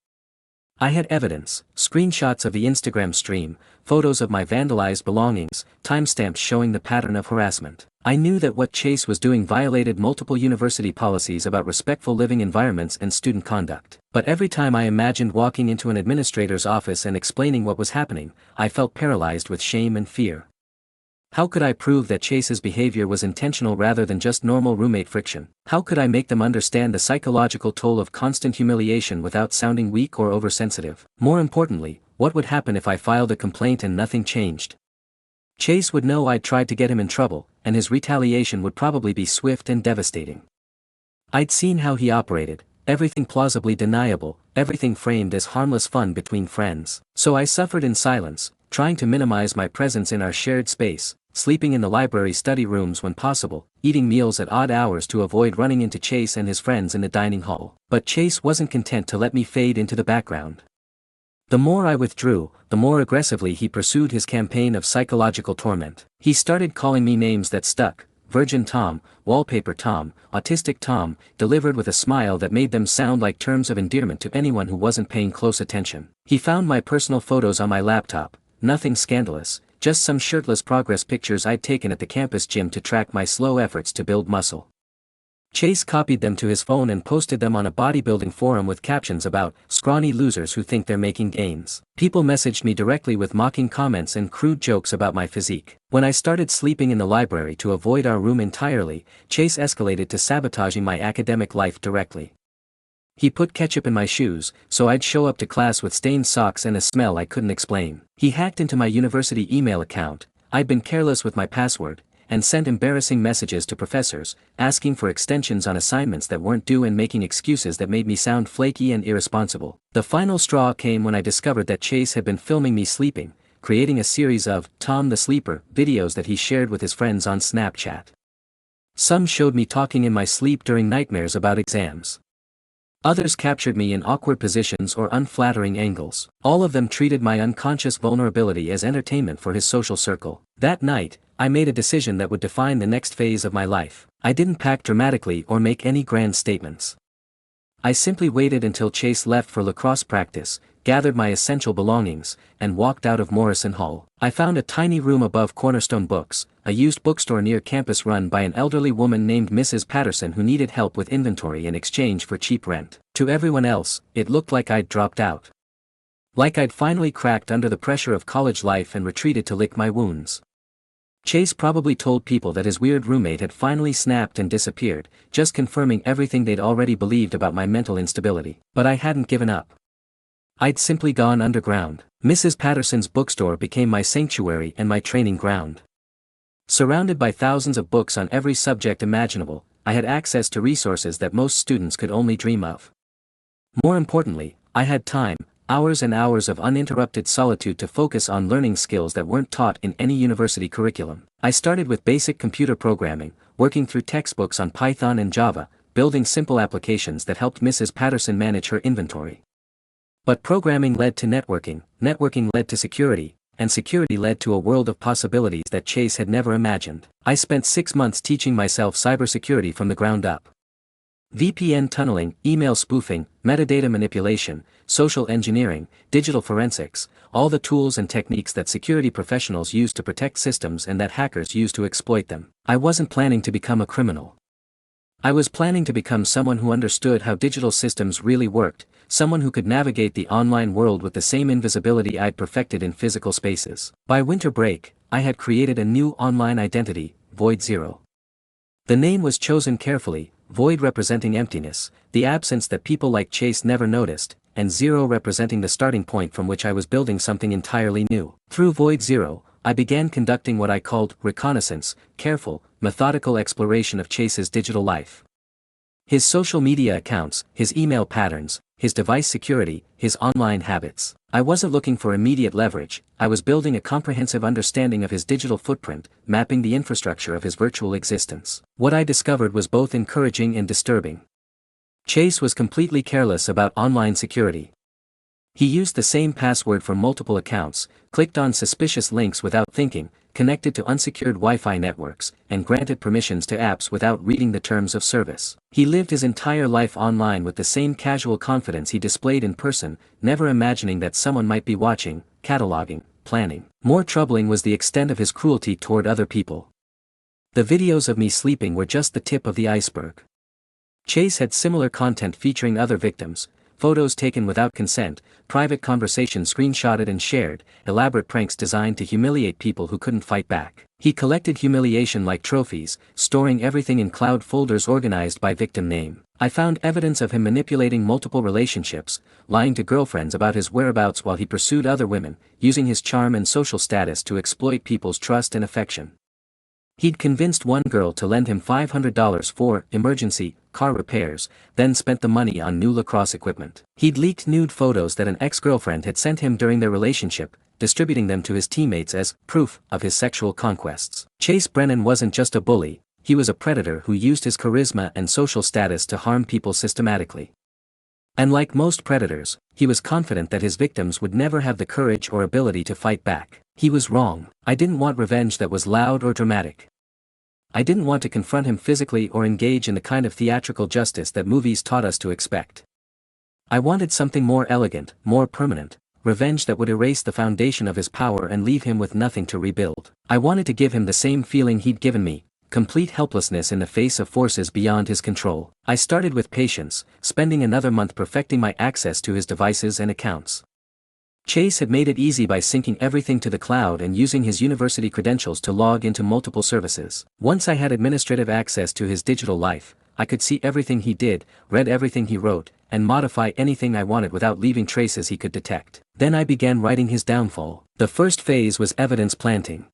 I had evidence, screenshots of the Instagram stream, photos of my vandalized belongings, timestamps showing the pattern of harassment. I knew that what Chase was doing violated multiple university policies about respectful living environments and student conduct. But every time I imagined walking into an administrator's office and explaining what was happening, I felt paralyzed with shame and fear. How could I prove that Chase's behavior was intentional rather than just normal roommate friction? How could I make them understand the psychological toll of constant humiliation without sounding weak or oversensitive? More importantly, what would happen if I filed a complaint and nothing changed? Chase would know I'd tried to get him in trouble, and his retaliation would probably be swift and devastating. I'd seen how he operated, everything plausibly deniable, everything framed as harmless fun between friends. So I suffered in silence, trying to minimize my presence in our shared space, sleeping in the library study rooms when possible, eating meals at odd hours to avoid running into Chase and his friends in the dining hall. But Chase wasn't content to let me fade into the background. The more I withdrew, the more aggressively he pursued his campaign of psychological torment. He started calling me names that stuck: Virgin Tom, Wallpaper Tom, Autistic Tom, delivered with a smile that made them sound like terms of endearment to anyone who wasn't paying close attention. He found my personal photos on my laptop, nothing scandalous, just some shirtless progress pictures I'd taken at the campus gym to track my slow efforts to build muscle. Chase copied them to his phone and posted them on a bodybuilding forum with captions about scrawny losers who think they're making gains. People messaged me directly with mocking comments and crude jokes about my physique. When I started sleeping in the library to avoid our room entirely, Chase escalated to sabotaging my academic life directly. He put ketchup in my shoes, so I'd show up to class with stained socks and a smell I couldn't explain. He hacked into my university email account, I'd been careless with my password, and sent embarrassing messages to professors, asking for extensions on assignments that weren't due and making excuses that made me sound flaky and irresponsible. The final straw came when I discovered that Chase had been filming me sleeping, creating a series of Tom the Sleeper videos that he shared with his friends on Snapchat. Some showed me talking in my sleep during nightmares about exams. Others captured me in awkward positions or unflattering angles. All of them treated my unconscious vulnerability as entertainment for his social circle. That night, I made a decision that would define the next phase of my life. I didn't pack dramatically or make any grand statements. I simply waited until Chase left for lacrosse practice, gathered my essential belongings, and walked out of Morrison Hall. I found a tiny room above Cornerstone Books, a used bookstore near campus run by an elderly woman named Mrs. Patterson who needed help with inventory in exchange for cheap rent. To everyone else, it looked like I'd dropped out. Like I'd finally cracked under the pressure of college life and retreated to lick my wounds. Chase probably told people that his weird roommate had finally snapped and disappeared, just confirming everything they'd already believed about my mental instability. But I hadn't given up. I'd simply gone underground. Mrs. Patterson's bookstore became my sanctuary and my training ground. Surrounded by thousands of books on every subject imaginable, I had access to resources that most students could only dream of. More importantly, I had time, hours and hours of uninterrupted solitude to focus on learning skills that weren't taught in any university curriculum. I started with basic computer programming, working through textbooks on Python and Java, building simple applications that helped Mrs. Patterson manage her inventory. But programming led to networking led to security, and security led to a world of possibilities that Chase had never imagined. I spent 6 months teaching myself cybersecurity from the ground up. VPN tunneling, email spoofing, metadata manipulation, social engineering, digital forensics, all the tools and techniques that security professionals use to protect systems and that hackers use to exploit them. I wasn't planning to become a criminal. I was planning to become someone who understood how digital systems really worked, someone who could navigate the online world with the same invisibility I'd perfected in physical spaces. By winter break, I had created a new online identity, Void Zero. The name was chosen carefully, void representing emptiness, the absence that people like Chase never noticed, and 0 representing the starting point from which I was building something entirely new. Through Void 0, I began conducting what I called reconnaissance, careful, methodical exploration of Chase's digital life. His social media accounts, his email patterns, his device security, his online habits. I wasn't looking for immediate leverage, I was building a comprehensive understanding of his digital footprint, mapping the infrastructure of his virtual existence. What I discovered was both encouraging and disturbing. Chase was completely careless about online security. He used the same password for multiple accounts, clicked on suspicious links without thinking, connected to unsecured Wi-Fi networks, and granted permissions to apps without reading the terms of service. He lived his entire life online with the same casual confidence he displayed in person, never imagining that someone might be watching, cataloging, planning. More troubling was the extent of his cruelty toward other people. The videos of me sleeping were just the tip of the iceberg. Chase had similar content featuring other victims, photos taken without consent, private conversations screenshotted and shared, elaborate pranks designed to humiliate people who couldn't fight back. He collected humiliation like trophies, storing everything in cloud folders organized by victim name. I found evidence of him manipulating multiple relationships, lying to girlfriends about his whereabouts while he pursued other women, using his charm and social status to exploit people's trust and affection. He'd convinced one girl to lend him $500 for emergency car repairs, then spent the money on new lacrosse equipment. He'd leaked nude photos that an ex-girlfriend had sent him during their relationship, distributing them to his teammates as proof of his sexual conquests. Chase Brennan wasn't just a bully, he was a predator who used his charisma and social status to harm people systematically. And like most predators, he was confident that his victims would never have the courage or ability to fight back. He was wrong. I didn't want revenge that was loud or dramatic. I didn't want to confront him physically or engage in the kind of theatrical justice that movies taught us to expect. I wanted something more elegant, more permanent, revenge that would erase the foundation of his power and leave him with nothing to rebuild. I wanted to give him the same feeling he'd given me, complete helplessness in the face of forces beyond his control. I started with patience, spending another month perfecting my access to his devices and accounts. Chase had made it easy by syncing everything to the cloud and using his university credentials to log into multiple services. Once I had administrative access to his digital life, I could see everything he did, read everything he wrote, and modify anything I wanted without leaving traces he could detect. Then I began writing his downfall. The first phase was evidence planting.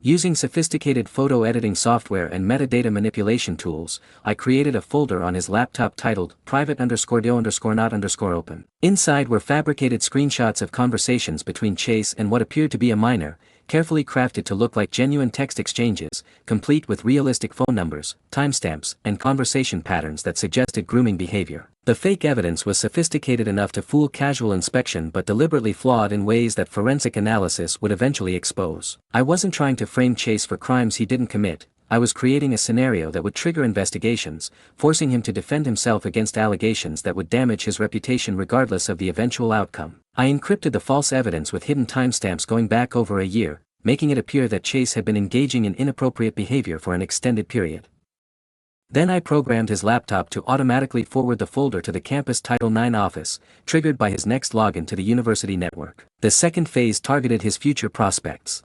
Using sophisticated photo editing software and metadata manipulation tools, I created a folder on his laptop titled private_do_not_open. Inside were fabricated screenshots of conversations between Chase and what appeared to be a minor, carefully crafted to look like genuine text exchanges, complete with realistic phone numbers, timestamps, and conversation patterns that suggested grooming behavior. The fake evidence was sophisticated enough to fool casual inspection but deliberately flawed in ways that forensic analysis would eventually expose. I wasn't trying to frame Chase for crimes he didn't commit, I was creating a scenario that would trigger investigations, forcing him to defend himself against allegations that would damage his reputation regardless of the eventual outcome. I encrypted the false evidence with hidden timestamps going back over a year, making it appear that Chase had been engaging in inappropriate behavior for an extended period. Then I programmed his laptop to automatically forward the folder to the campus Title IX office, triggered by his next login to the university network. The second phase targeted his future prospects.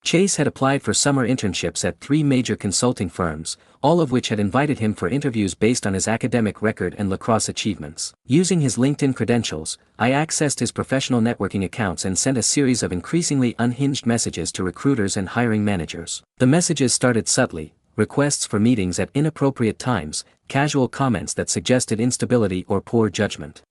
Chase had applied for summer internships at 3 major consulting firms, all of which had invited him for interviews based on his academic record and lacrosse achievements. Using his LinkedIn credentials, I accessed his professional networking accounts and sent a series of increasingly unhinged messages to recruiters and hiring managers. The messages started subtly: requests for meetings at inappropriate times, casual comments that suggested instability or poor judgment.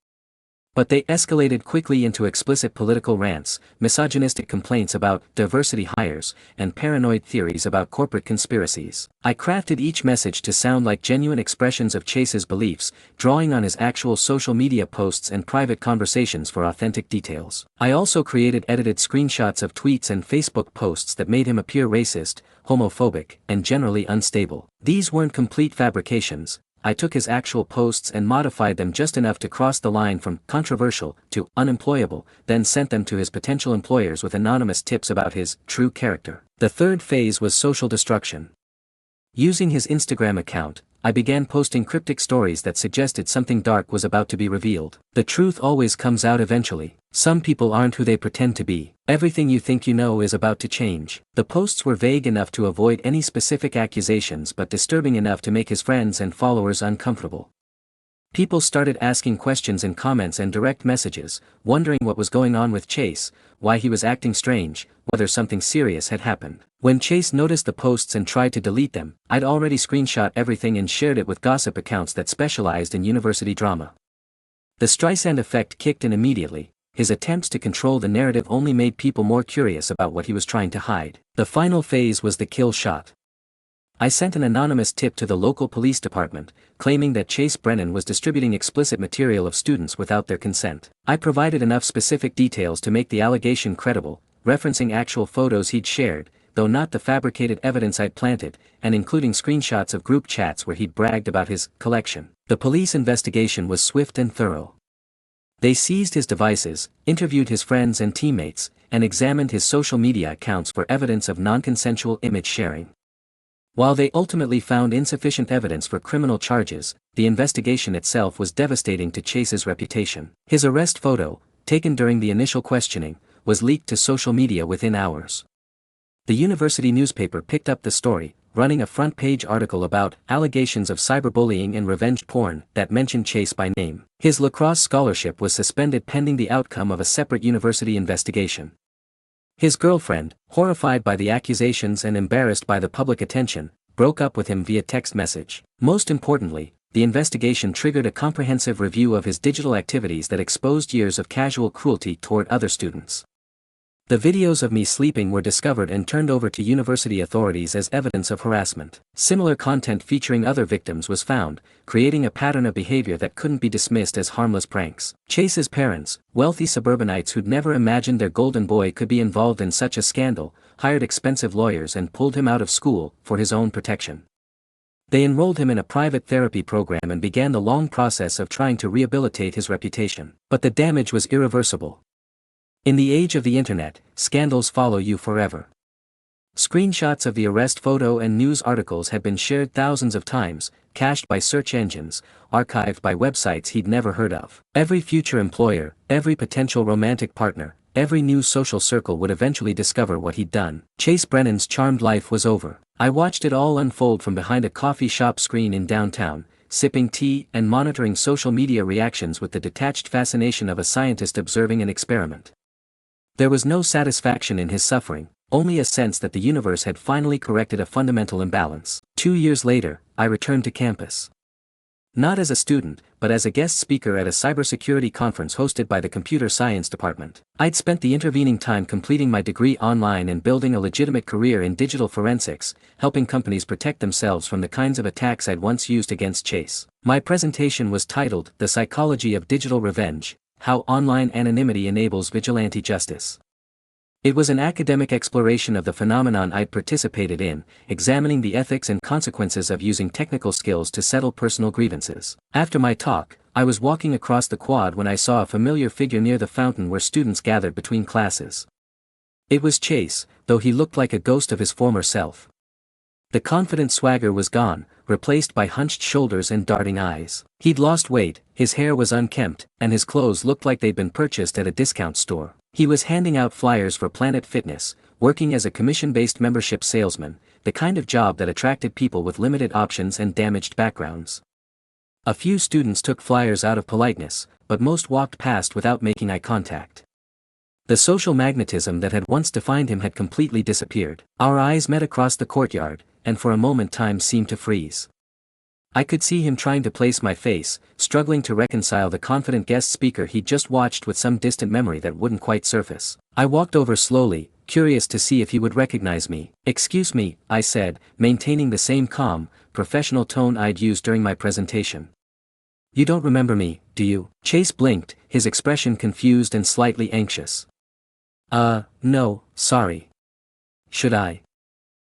But they escalated quickly into explicit political rants, misogynistic complaints about diversity hires, and paranoid theories about corporate conspiracies. I crafted each message to sound like genuine expressions of Chase's beliefs, drawing on his actual social media posts and private conversations for authentic details. I also created edited screenshots of tweets and Facebook posts that made him appear racist, homophobic, and generally unstable. These weren't complete fabrications. I took his actual posts and modified them just enough to cross the line from controversial to unemployable, then sent them to his potential employers with anonymous tips about his true character. The third phase was social destruction. Using his Instagram account, I began posting cryptic stories that suggested something dark was about to be revealed. The truth always comes out eventually. Some people aren't who they pretend to be. Everything you think you know is about to change. The posts were vague enough to avoid any specific accusations but disturbing enough to make his friends and followers uncomfortable. People started asking questions in comments and direct messages, wondering what was going on with Chase, why he was acting strange, whether something serious had happened. When Chase noticed the posts and tried to delete them, I'd already screenshot everything and shared it with gossip accounts that specialized in university drama. The Streisand effect kicked in immediately. His attempts to control the narrative only made people more curious about what he was trying to hide. The final phase was the kill shot. I sent an anonymous tip to the local police department, claiming that Chase Brennan was distributing explicit material of students without their consent. I provided enough specific details to make the allegation credible, referencing actual photos he'd shared, though not the fabricated evidence I'd planted, and including screenshots of group chats where he'd bragged about his collection. The police investigation was swift and thorough. They seized his devices, interviewed his friends and teammates, and examined his social media accounts for evidence of non-consensual image sharing. While they ultimately found insufficient evidence for criminal charges, the investigation itself was devastating to Chase's reputation. His arrest photo, taken during the initial questioning, was leaked to social media within hours. The university newspaper picked up the story, running a front-page article about allegations of cyberbullying and revenge porn that mentioned Chase by name. His lacrosse scholarship was suspended pending the outcome of a separate university investigation. His girlfriend, horrified by the accusations and embarrassed by the public attention, broke up with him via text message. Most importantly, the investigation triggered a comprehensive review of his digital activities that exposed years of casual cruelty toward other students. The videos of me sleeping were discovered and turned over to university authorities as evidence of harassment. Similar content featuring other victims was found, creating a pattern of behavior that couldn't be dismissed as harmless pranks. Chase's parents, wealthy suburbanites who'd never imagined their golden boy could be involved in such a scandal, hired expensive lawyers and pulled him out of school for his own protection. They enrolled him in a private therapy program and began the long process of trying to rehabilitate his reputation. But the damage was irreversible. In the age of the internet, scandals follow you forever. Screenshots of the arrest photo and news articles had been shared thousands of times, cached by search engines, archived by websites he'd never heard of. Every future employer, every potential romantic partner, every new social circle would eventually discover what he'd done. Chase Brennan's charmed life was over. I watched it all unfold from behind a coffee shop screen in downtown, sipping tea and monitoring social media reactions with the detached fascination of a scientist observing an experiment. There was no satisfaction in his suffering, only a sense that the universe had finally corrected a fundamental imbalance. 2 years later, I returned to campus. Not as a student, but as a guest speaker at a cybersecurity conference hosted by the computer science department. I'd spent the intervening time completing my degree online and building a legitimate career in digital forensics, helping companies protect themselves from the kinds of attacks I'd once used against Chase. My presentation was titled, "The Psychology of Digital Revenge: How Online Anonymity Enables Vigilante Justice." It was an academic exploration of the phenomenon I'd participated in, examining the ethics and consequences of using technical skills to settle personal grievances. After my talk, I was walking across the quad when I saw a familiar figure near the fountain where students gathered between classes. It was Chase, though he looked like a ghost of his former self. The confident swagger was gone, replaced by hunched shoulders and darting eyes. He'd lost weight, his hair was unkempt, and his clothes looked like they'd been purchased at a discount store. He was handing out flyers for Planet Fitness, working as a commission-based membership salesman, the kind of job that attracted people with limited options and damaged backgrounds. A few students took flyers out of politeness, but most walked past without making eye contact. The social magnetism that had once defined him had completely disappeared. Our eyes met across the courtyard, and for a moment time seemed to freeze. I could see him trying to place my face, struggling to reconcile the confident guest speaker he'd just watched with some distant memory that wouldn't quite surface. I walked over slowly, curious to see if he would recognize me. "Excuse me," I said, maintaining the same calm, professional tone I'd used during my presentation. "You don't remember me, do you?" Chase blinked, his expression confused and slightly anxious. No, sorry. Should I?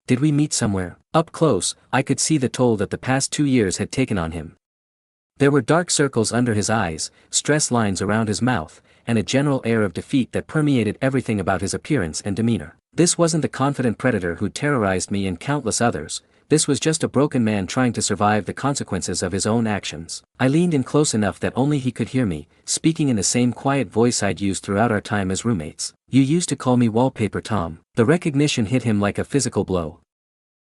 Did we meet somewhere?" Up close, I could see the toll that the past 2 years had taken on him. There were dark circles under his eyes, stress lines around his mouth, and a general air of defeat that permeated everything about his appearance and demeanor. This wasn't the confident predator who terrorized me and countless others, this was just a broken man trying to survive the consequences of his own actions. I leaned in close enough that only he could hear me, speaking in the same quiet voice I'd used throughout our time as roommates. "You used to call me Wallpaper Tom." The recognition hit him like a physical blow.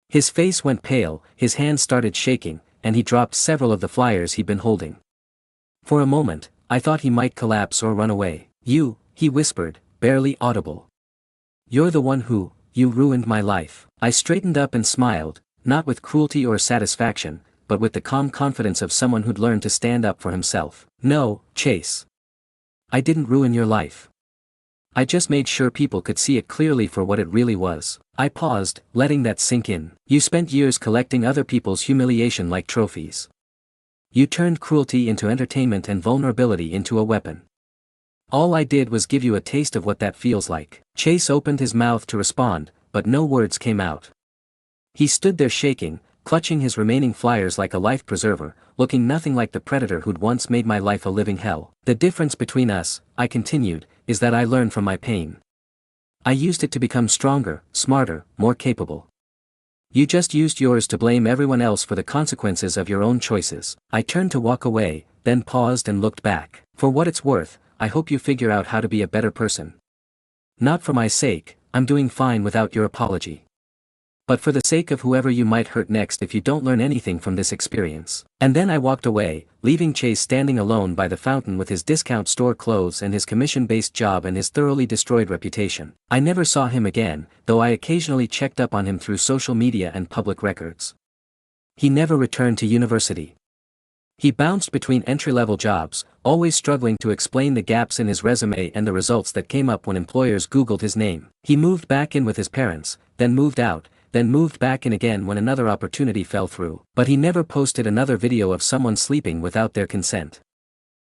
His face went pale, his hands started shaking, and he dropped several of the flyers he'd been holding. For a moment, I thought he might collapse or run away. "You," he whispered, barely audible. "You're the one who, you ruined my life." I straightened up and smiled, not with cruelty or satisfaction, but with the calm confidence of someone who'd learned to stand up for himself. "No, Chase. I didn't ruin your life. I just made sure people could see it clearly for what it really was." I paused, letting that sink in. "You spent years collecting other people's humiliation like trophies. You turned cruelty into entertainment and vulnerability into a weapon. All I did was give you a taste of what that feels like." Chase opened his mouth to respond, but no words came out. He stood there shaking, clutching his remaining flyers like a life preserver, looking nothing like the predator who'd once made my life a living hell. "The difference between us," I continued, "is that I learned from my pain. I used it to become stronger, smarter, more capable. You just used yours to blame everyone else for the consequences of your own choices." I turned to walk away, then paused and looked back. "For what it's worth, I hope you figure out how to be a better person. Not for my sake, I'm doing fine without your apology. But for the sake of whoever you might hurt next if you don't learn anything from this experience." And then I walked away, leaving Chase standing alone by the fountain with his discount store clothes and his commission-based job and his thoroughly destroyed reputation. I never saw him again, though I occasionally checked up on him through social media and public records. He never returned to university. He bounced between entry-level jobs, always struggling to explain the gaps in his resume and the results that came up when employers Googled his name. He moved back in with his parents, then moved out, then moved back in again when another opportunity fell through. But he never posted another video of someone sleeping without their consent.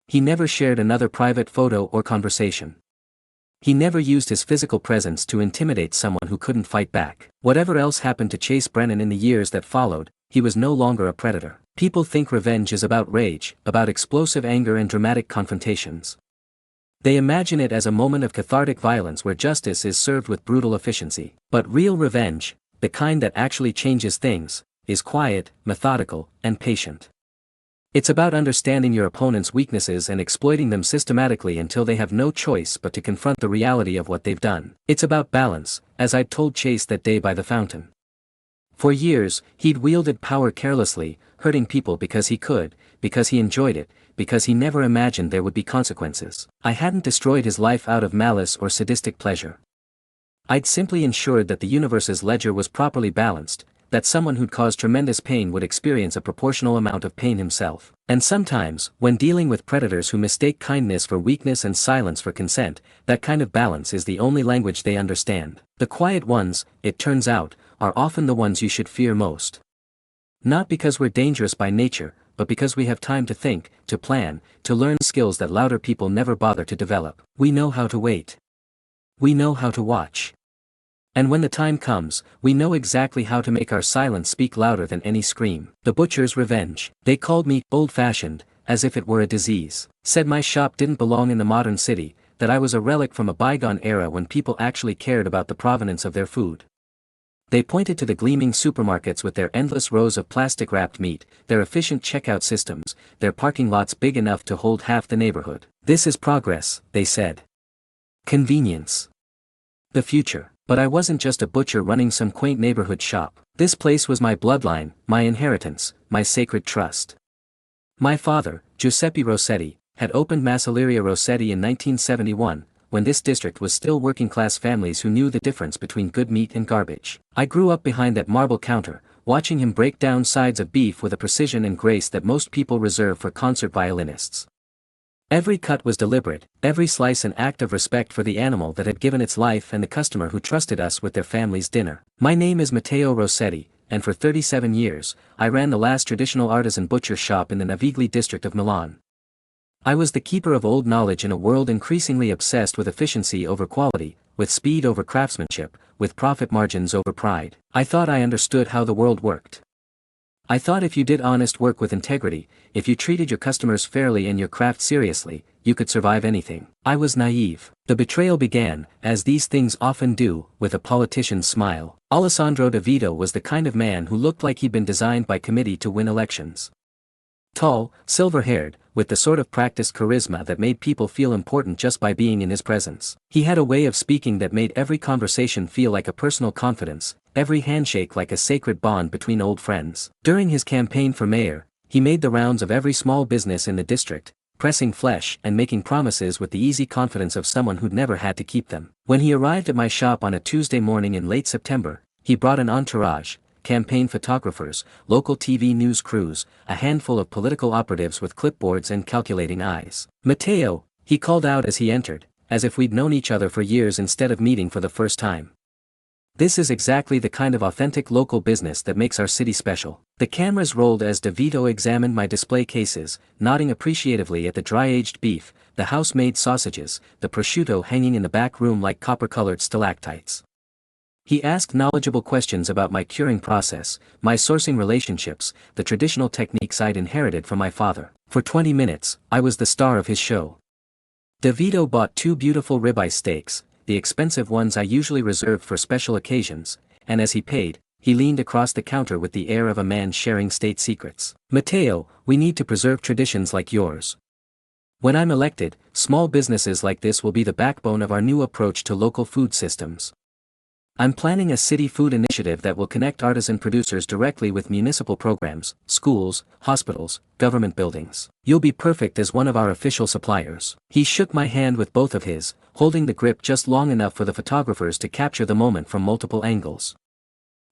He never shared another private photo or conversation. He never used his physical presence to intimidate someone who couldn't fight back. Whatever else happened to Chase Brennan in the years that followed, he was no longer a predator. People think revenge is about rage, about explosive anger and dramatic confrontations. They imagine it as a moment of cathartic violence where justice is served with brutal efficiency. But real revenge, the kind that actually changes things, is quiet, methodical, and patient. It's about understanding your opponent's weaknesses and exploiting them systematically until they have no choice but to confront the reality of what they've done. It's about balance, as I'd told Chase that day by the fountain. For years, he'd wielded power carelessly, hurting people because he could, because he enjoyed it, because he never imagined there would be consequences. I hadn't destroyed his life out of malice or sadistic pleasure. I'd simply ensured that the universe's ledger was properly balanced, that someone who'd caused tremendous pain would experience a proportional amount of pain himself. And sometimes, when dealing with predators who mistake kindness for weakness and silence for consent, that kind of balance is the only language they understand. The quiet ones, it turns out, are often the ones you should fear most. Not because we're dangerous by nature, but because we have time to think, to plan, to learn skills that louder people never bother to develop. We know how to wait. We know how to watch. And when the time comes, we know exactly how to make our silence speak louder than any scream. The butcher's revenge. They called me old-fashioned, as if it were a disease. Said my shop didn't belong in the modern city, that I was a relic from a bygone era when people actually cared about the provenance of their food. They pointed to the gleaming supermarkets with their endless rows of plastic-wrapped meat, their efficient checkout systems, their parking lots big enough to hold half the neighborhood. "This is progress," they said. "Convenience. The future." But I wasn't just a butcher running some quaint neighborhood shop. This place was my bloodline, my inheritance, my sacred trust. My father, Giuseppe Rossetti, had opened Macelleria Rossetti in 1971, when this district was still working-class families who knew the difference between good meat and garbage. I grew up behind that marble counter, watching him break down sides of beef with a precision and grace that most people reserve for concert violinists. Every cut was deliberate, every slice an act of respect for the animal that had given its life and the customer who trusted us with their family's dinner. My name is Matteo Rossetti, and for 37 years, I ran the last traditional artisan butcher shop in the Navigli district of Milan. I was the keeper of old knowledge in a world increasingly obsessed with efficiency over quality, with speed over craftsmanship, with profit margins over pride. I thought I understood how the world worked. I thought if you did honest work with integrity, if you treated your customers fairly and your craft seriously, you could survive anything. I was naive. The betrayal began, as these things often do, with a politician's smile. Alessandro De Vito was the kind of man who looked like he'd been designed by committee to win elections. Tall, silver-haired, with the sort of practiced charisma that made people feel important just by being in his presence. He had a way of speaking that made every conversation feel like a personal confidence, every handshake like a sacred bond between old friends. During his campaign for mayor, he made the rounds of every small business in the district, pressing flesh and making promises with the easy confidence of someone who'd never had to keep them. When he arrived at my shop on a Tuesday morning in late September, he brought an entourage, campaign photographers, local TV news crews, a handful of political operatives with clipboards and calculating eyes. "Matteo," he called out as he entered, as if we'd known each other for years instead of meeting for the first time. This is exactly the kind of authentic local business that makes our city special. The cameras rolled as DeVito examined my display cases, nodding appreciatively at the dry-aged beef, the house-made sausages, the prosciutto hanging in the back room like copper-colored stalactites. He asked knowledgeable questions about my curing process, my sourcing relationships, the traditional techniques I'd inherited from my father. For 20 minutes, I was the star of his show. DeVito bought 2 beautiful ribeye steaks, the expensive ones I usually reserve for special occasions, and as he paid, he leaned across the counter with the air of a man sharing state secrets. "Matteo, we need to preserve traditions like yours. When I'm elected, small businesses like this will be the backbone of our new approach to local food systems. I'm planning a city food initiative that will connect artisan producers directly with municipal programs, schools, hospitals, government buildings. You'll be perfect as one of our official suppliers." He shook my hand with both of his, holding the grip just long enough for the photographers to capture the moment from multiple angles.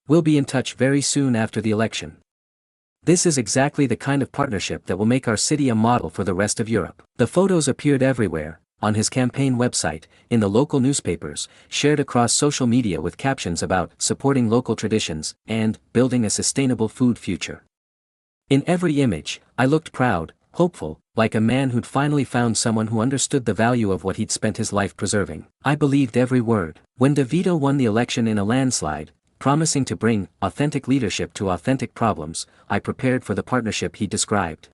"We'll be in touch very soon after the election." This is exactly the kind of partnership that will make our city a model for the rest of Europe. The photos appeared everywhere, on his campaign website, in the local newspapers, shared across social media with captions about supporting local traditions and building a sustainable food future. In every image, I looked proud, hopeful, like a man who'd finally found someone who understood the value of what he'd spent his life preserving. I believed every word. When DeVito won the election in a landslide, promising to bring authentic leadership to authentic problems, I prepared for the partnership he described.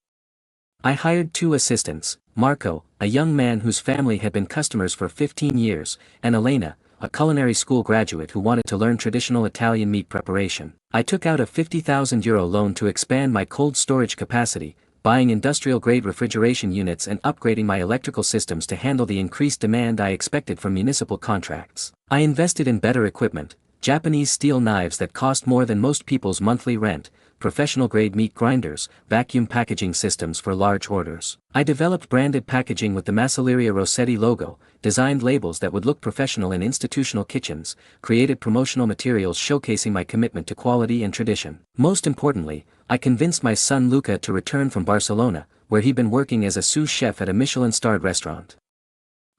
I hired 2 assistants, Marco, a young man whose family had been customers for 15 years, and Elena, a culinary school graduate who wanted to learn traditional Italian meat preparation. I took out a €50,000 loan to expand my cold storage capacity, buying industrial-grade refrigeration units and upgrading my electrical systems to handle the increased demand I expected from municipal contracts. I invested in better equipment, Japanese steel knives that cost more than most people's monthly rent, professional-grade meat grinders, vacuum packaging systems for large orders. I developed branded packaging with the Macelleria Rossetti logo, designed labels that would look professional in institutional kitchens, created promotional materials showcasing my commitment to quality and tradition. Most importantly, I convinced my son Luca to return from Barcelona, where he'd been working as a sous chef at a Michelin-starred restaurant.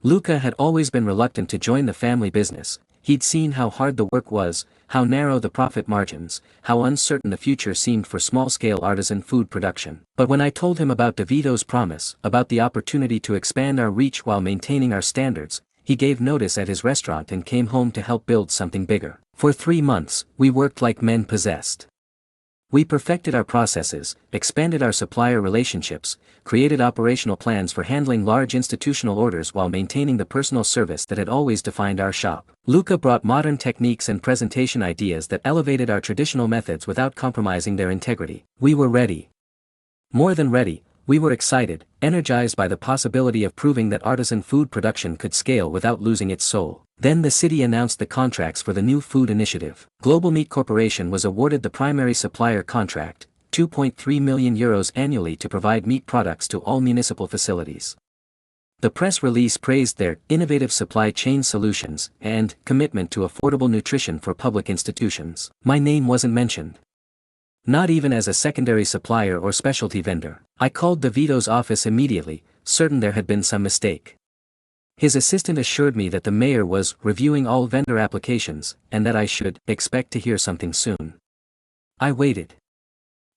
Luca had always been reluctant to join the family business. He'd seen how hard the work was, how narrow the profit margins, how uncertain the future seemed for small-scale artisan food production. But when I told him about DeVito's promise, about the opportunity to expand our reach while maintaining our standards, he gave notice at his restaurant and came home to help build something bigger. For 3 months, we worked like men possessed. We perfected our processes, expanded our supplier relationships, created operational plans for handling large institutional orders while maintaining the personal service that had always defined our shop. Luca brought modern techniques and presentation ideas that elevated our traditional methods without compromising their integrity. We were ready. More than ready, we were excited, energized by the possibility of proving that artisan food production could scale without losing its soul. Then the city announced the contracts for the new food initiative. Global Meat Corporation was awarded the primary supplier contract, €2.3 million annually to provide meat products to all municipal facilities. The press release praised their innovative supply chain solutions and commitment to affordable nutrition for public institutions. My name wasn't mentioned. Not even as a secondary supplier or specialty vendor. I called DeVito's office immediately, certain there had been some mistake. His assistant assured me that the mayor was reviewing all vendor applications, and that I should expect to hear something soon. I waited.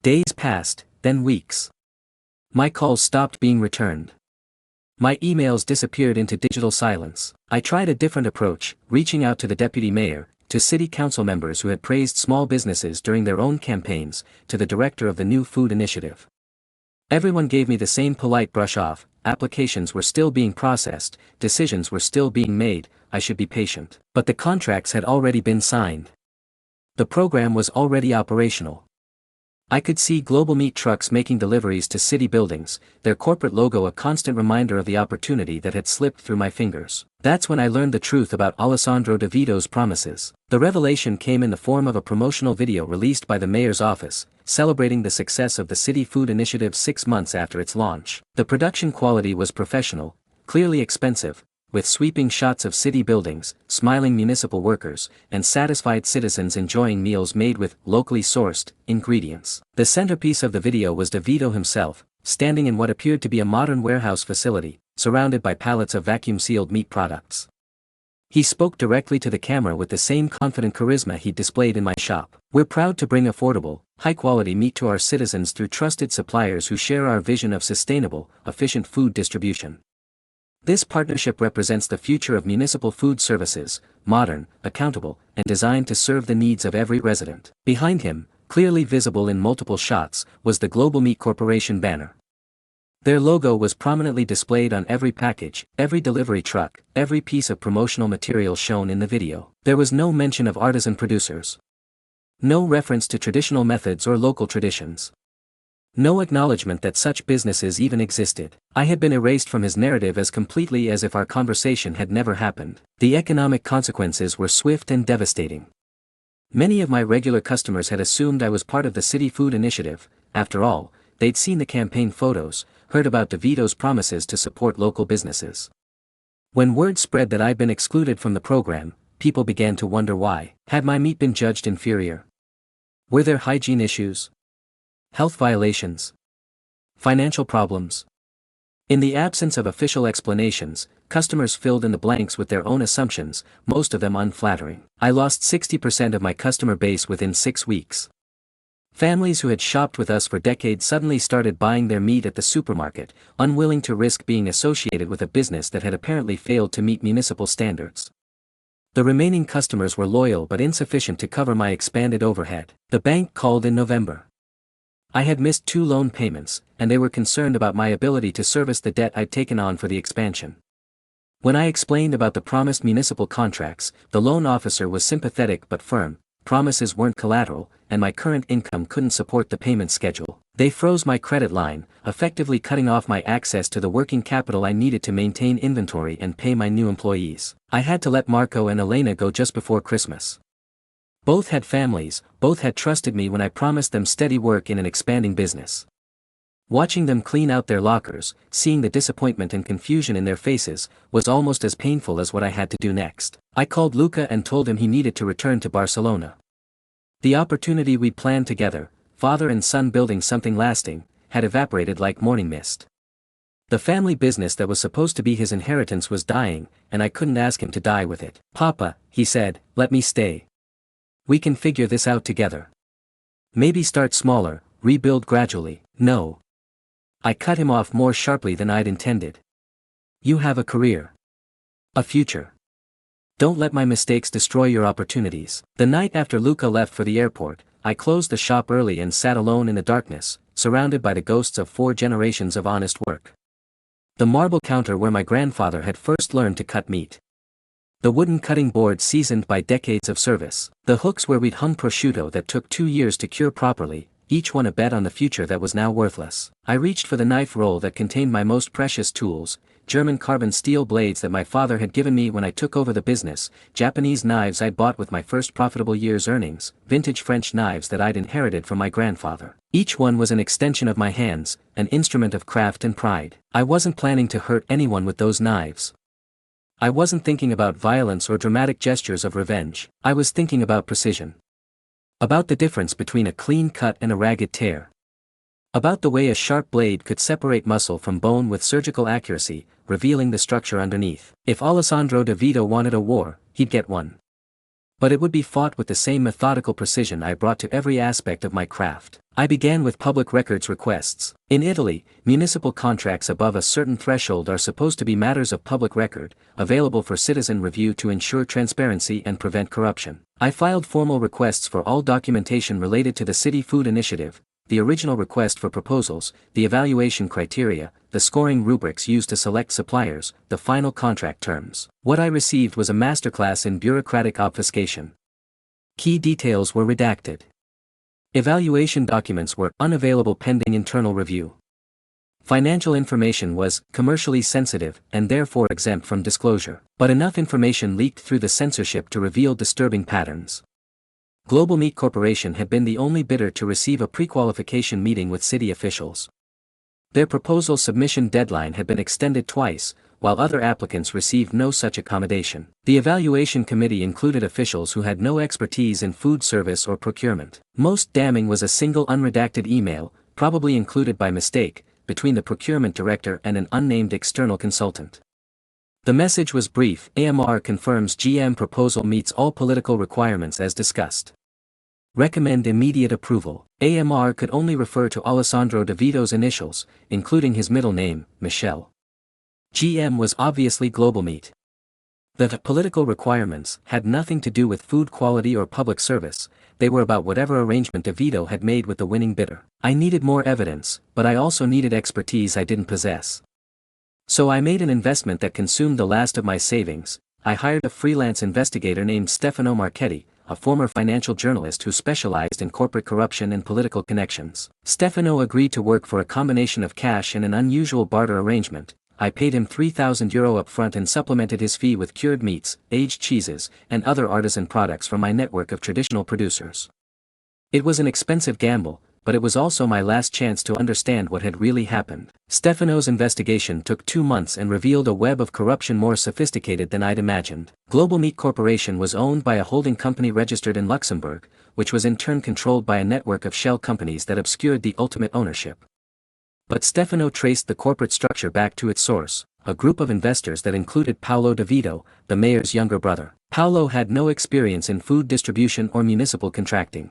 Days passed, then weeks. My calls stopped being returned. My emails disappeared into digital silence. I tried a different approach, reaching out to the deputy mayor, to city council members who had praised small businesses during their own campaigns, to the director of the new food initiative. Everyone gave me the same polite brush off. Applications were still being processed, decisions were still being made, I should be patient. But the contracts had already been signed. The program was already operational. I could see Global Meat trucks making deliveries to city buildings, their corporate logo a constant reminder of the opportunity that had slipped through my fingers. That's when I learned the truth about Alessandro DeVito's promises. The revelation came in the form of a promotional video released by the mayor's office, celebrating the success of the City Food Initiative 6 months after its launch. The production quality was professional, clearly expensive, with sweeping shots of city buildings, smiling municipal workers, and satisfied citizens enjoying meals made with locally sourced ingredients. The centerpiece of the video was DeVito himself, standing in what appeared to be a modern warehouse facility, surrounded by pallets of vacuum-sealed meat products. He spoke directly to the camera with the same confident charisma he'd displayed in my shop. "We're proud to bring affordable, high-quality meat to our citizens through trusted suppliers who share our vision of sustainable, efficient food distribution. This partnership represents the future of municipal food services, modern, accountable, and designed to serve the needs of every resident." Behind him, clearly visible in multiple shots, was the Global Meat Corporation banner. Their logo was prominently displayed on every package, every delivery truck, every piece of promotional material shown in the video. There was no mention of artisan producers. No reference to traditional methods or local traditions. No acknowledgement that such businesses even existed. I had been erased from his narrative as completely as if our conversation had never happened. The economic consequences were swift and devastating. Many of my regular customers had assumed I was part of the City Food Initiative. After all, they'd seen the campaign photos, heard about DeVito's promises to support local businesses. When word spread that I'd been excluded from the program, people began to wonder why. Had my meat been judged inferior? Were there hygiene issues? Health violations? Financial problems? In the absence of official explanations, customers filled in the blanks with their own assumptions, most of them unflattering. I lost 60% of my customer base within 6 weeks. Families who had shopped with us for decades suddenly started buying their meat at the supermarket, unwilling to risk being associated with a business that had apparently failed to meet municipal standards. The remaining customers were loyal but insufficient to cover my expanded overhead. The bank called in November. I had missed 2 loan payments, and they were concerned about my ability to service the debt I'd taken on for the expansion. When I explained about the promised municipal contracts, the loan officer was sympathetic but firm. Promises weren't collateral, and my current income couldn't support the payment schedule. They froze my credit line, effectively cutting off my access to the working capital I needed to maintain inventory and pay my new employees. I had to let Marco and Elena go just before Christmas. Both had families, both had trusted me when I promised them steady work in an expanding business. Watching them clean out their lockers, seeing the disappointment and confusion in their faces, was almost as painful as what I had to do next. I called Luca and told him he needed to return to Barcelona. The opportunity we'd planned together, father and son building something lasting, had evaporated like morning mist. The family business that was supposed to be his inheritance was dying, and I couldn't ask him to die with it. "Papa," he said, "let me stay. We can figure this out together. Maybe start smaller, rebuild gradually." "No." I cut him off more sharply than I'd intended. "You have a career. A future. Don't let my mistakes destroy your opportunities." The night after Luca left for the airport, I closed the shop early and sat alone in the darkness, surrounded by the ghosts of 4 generations of honest work. The marble counter where my grandfather had first learned to cut meat. The wooden cutting board seasoned by decades of service. The hooks where we'd hung prosciutto that took 2 years to cure properly, each one a bet on the future that was now worthless. I reached for the knife roll that contained my most precious tools, German carbon steel blades that my father had given me when I took over the business, Japanese knives I'd bought with my first profitable year's earnings, vintage French knives that I'd inherited from my grandfather. Each one was an extension of my hands, an instrument of craft and pride. I wasn't planning to hurt anyone with those knives. I wasn't thinking about violence or dramatic gestures of revenge. I was thinking about precision. About the difference between a clean cut and a ragged tear. About the way a sharp blade could separate muscle from bone with surgical accuracy, revealing the structure underneath. If Alessandro DeVito wanted a war, he'd get one. But it would be fought with the same methodical precision I brought to every aspect of my craft. I began with public records requests. In Italy, municipal contracts above a certain threshold are supposed to be matters of public record, available for citizen review to ensure transparency and prevent corruption. I filed formal requests for all documentation related to the City Food Initiative, the original request for proposals, the evaluation criteria, the scoring rubrics used to select suppliers, the final contract terms. What I received was a masterclass in bureaucratic obfuscation. Key details were redacted. Evaluation documents were unavailable pending internal review. Financial information was commercially sensitive and therefore exempt from disclosure. But enough information leaked through the censorship to reveal disturbing patterns. Global Meat Corporation had been the only bidder to receive a pre-qualification meeting with city officials. Their proposal submission deadline had been extended twice, while other applicants received no such accommodation. The evaluation committee included officials who had no expertise in food service or procurement. Most damning was a single unredacted email, probably included by mistake, between the procurement director and an unnamed external consultant. The message was brief: AMR confirms GM proposal meets all political requirements as discussed. Recommend immediate approval. AMR could only refer to Alessandro DeVito's initials, including his middle name, Michel. GM was obviously Global Meat. The political requirements had nothing to do with food quality or public service, they were about whatever arrangement DeVito had made with the winning bidder. I needed more evidence, but I also needed expertise I didn't possess. So I made an investment that consumed the last of my savings. I hired a freelance investigator named Stefano Marchetti, a former financial journalist who specialized in corporate corruption and political connections. Stefano agreed to work for a combination of cash and an unusual barter arrangement. I paid him €3,000 upfront and supplemented his fee with cured meats, aged cheeses, and other artisan products from my network of traditional producers. It was an expensive gamble, but it was also my last chance to understand what had really happened. Stefano's investigation took 2 months and revealed a web of corruption more sophisticated than I'd imagined. Global Meat Corporation was owned by a holding company registered in Luxembourg, which was in turn controlled by a network of shell companies that obscured the ultimate ownership. But Stefano traced the corporate structure back to its source, a group of investors that included Paolo DeVito, the mayor's younger brother. Paolo had no experience in food distribution or municipal contracting.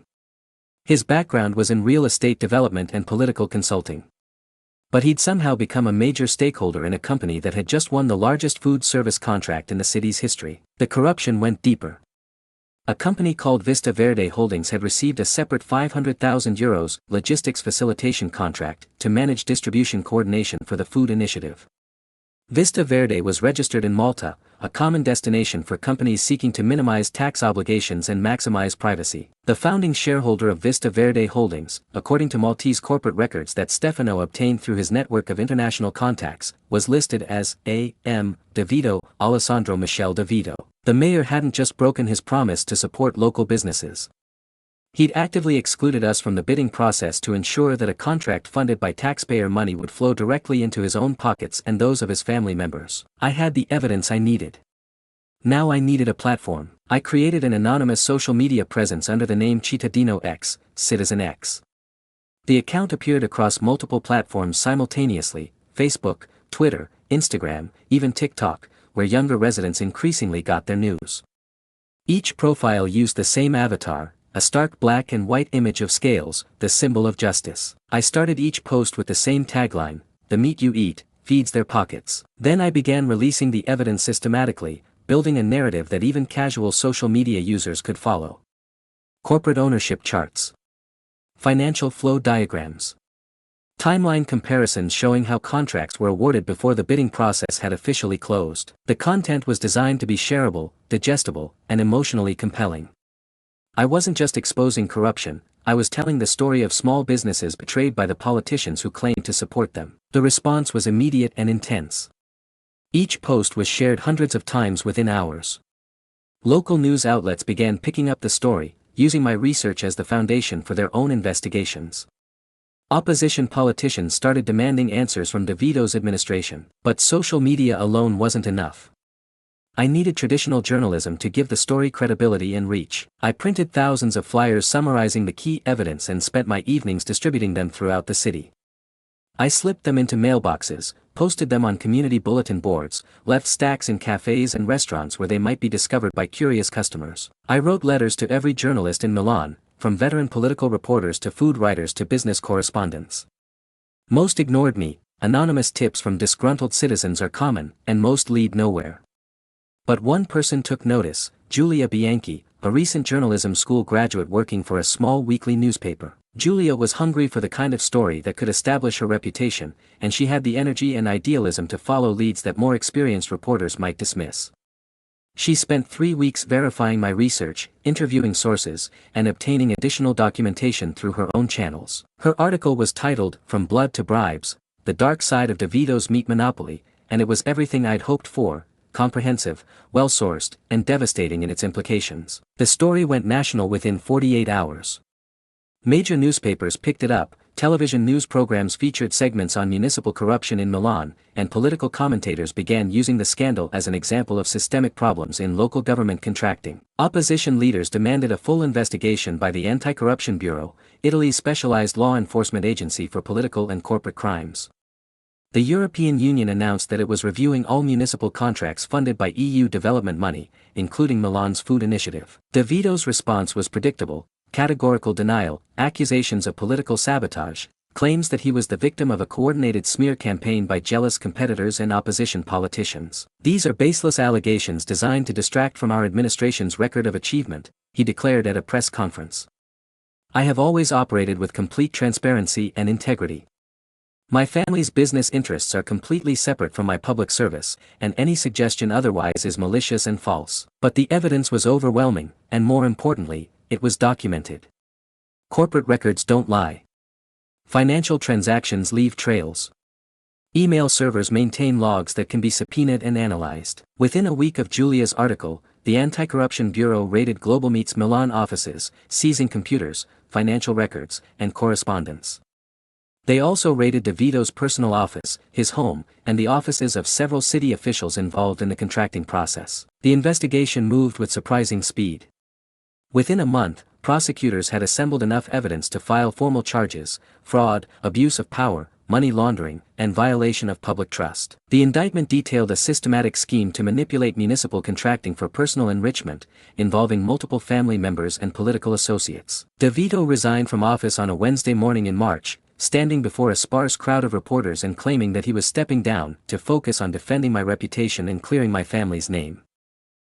His background was in real estate development and political consulting. But he'd somehow become a major stakeholder in a company that had just won the largest food service contract in the city's history. The corruption went deeper. A company called Vista Verde Holdings had received a separate €500,000 logistics facilitation contract to manage distribution coordination for the food initiative. Vista Verde was registered in Malta, a common destination for companies seeking to minimize tax obligations and maximize privacy. The founding shareholder of Vista Verde Holdings, according to Maltese corporate records that Stefano obtained through his network of international contacts, was listed as A.M. DeVito, Alessandro Michel DeVito. The mayor hadn't just broken his promise to support local businesses. He'd actively excluded us from the bidding process to ensure that a contract funded by taxpayer money would flow directly into his own pockets and those of his family members. I had the evidence I needed. Now I needed a platform. I created an anonymous social media presence under the name Cittadino X, Citizen X. The account appeared across multiple platforms simultaneously: Facebook, Twitter, Instagram, even TikTok, where younger residents increasingly got their news. Each profile used the same avatar, a stark black and white image of scales, the symbol of justice. I started each post with the same tagline: "The meat you eat feeds their pockets." Then I began releasing the evidence systematically, building a narrative that even casual social media users could follow. Corporate ownership charts. Financial flow diagrams. Timeline comparisons showing how contracts were awarded before the bidding process had officially closed. The content was designed to be shareable, digestible, and emotionally compelling. I wasn't just exposing corruption, I was telling the story of small businesses betrayed by the politicians who claimed to support them. The response was immediate and intense. Each post was shared hundreds of times within hours. Local news outlets began picking up the story, using my research as the foundation for their own investigations. Opposition politicians started demanding answers from DeVito's administration. But social media alone wasn't enough. I needed traditional journalism to give the story credibility and reach. I printed thousands of flyers summarizing the key evidence and spent my evenings distributing them throughout the city. I slipped them into mailboxes, posted them on community bulletin boards, left stacks in cafes and restaurants where they might be discovered by curious customers. I wrote letters to every journalist in Milan, from veteran political reporters to food writers to business correspondents. Most ignored me. Anonymous tips from disgruntled citizens are common, and most lead nowhere. But one person took notice: Giulia Bianchi, a recent journalism school graduate working for a small weekly newspaper. Giulia was hungry for the kind of story that could establish her reputation, and she had the energy and idealism to follow leads that more experienced reporters might dismiss. She spent 3 weeks verifying my research, interviewing sources, and obtaining additional documentation through her own channels. Her article was titled "From Blood to Bribes: The Dark Side of DeVito's Meat Monopoly," and it was everything I'd hoped for: comprehensive, well-sourced, and devastating in its implications. The story went national within 48 hours. Major newspapers picked it up, television news programs featured segments on municipal corruption in Milan, and political commentators began using the scandal as an example of systemic problems in local government contracting. Opposition leaders demanded a full investigation by the Anti-Corruption Bureau, Italy's specialized law enforcement agency for political and corporate crimes. The European Union announced that it was reviewing all municipal contracts funded by EU development money, including Milan's food initiative. De Vito's response was predictable: categorical denial, accusations of political sabotage, claims that he was the victim of a coordinated smear campaign by jealous competitors and opposition politicians. "These are baseless allegations designed to distract from our administration's record of achievement," he declared at a press conference. "I have always operated with complete transparency and integrity. My family's business interests are completely separate from my public service, and any suggestion otherwise is malicious and false." But the evidence was overwhelming, and more importantly, it was documented. Corporate records don't lie. Financial transactions leave trails. Email servers maintain logs that can be subpoenaed and analyzed. Within a week of Giulia's article, the Anti-Corruption Bureau raided Globalmeet's Milan offices, seizing computers, financial records, and correspondence. They also raided De Vito's personal office, his home, and the offices of several city officials involved in the contracting process. The investigation moved with surprising speed. Within a month, prosecutors had assembled enough evidence to file formal charges: fraud, abuse of power, money laundering, and violation of public trust. The indictment detailed a systematic scheme to manipulate municipal contracting for personal enrichment, involving multiple family members and political associates. De Vito resigned from office on a Wednesday morning in March, standing before a sparse crowd of reporters and claiming that he was stepping down to focus on defending my reputation and clearing my family's name.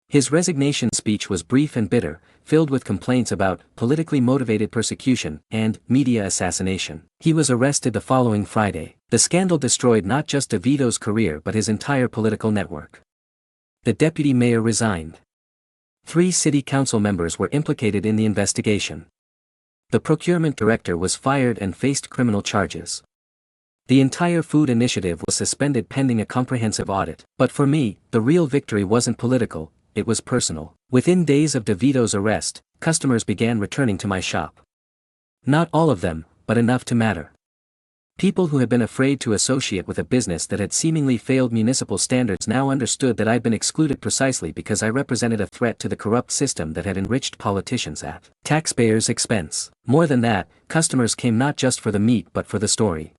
His resignation speech was brief and bitter, filled with complaints about politically motivated persecution and media assassination. He was arrested the following Friday. The scandal destroyed not just De Vito's career but his entire political network. The deputy mayor resigned. 3 city council members were implicated in the investigation. The procurement director was fired and faced criminal charges. The entire food initiative was suspended pending a comprehensive audit. But for me, the real victory wasn't political, it was personal. Within days of De Vito's arrest, customers began returning to my shop. Not all of them, but enough to matter. People who had been afraid to associate with a business that had seemingly failed municipal standards now understood that I'd been excluded precisely because I represented a threat to the corrupt system that had enriched politicians at taxpayers' expense. More than that, customers came not just for the meat but for the story.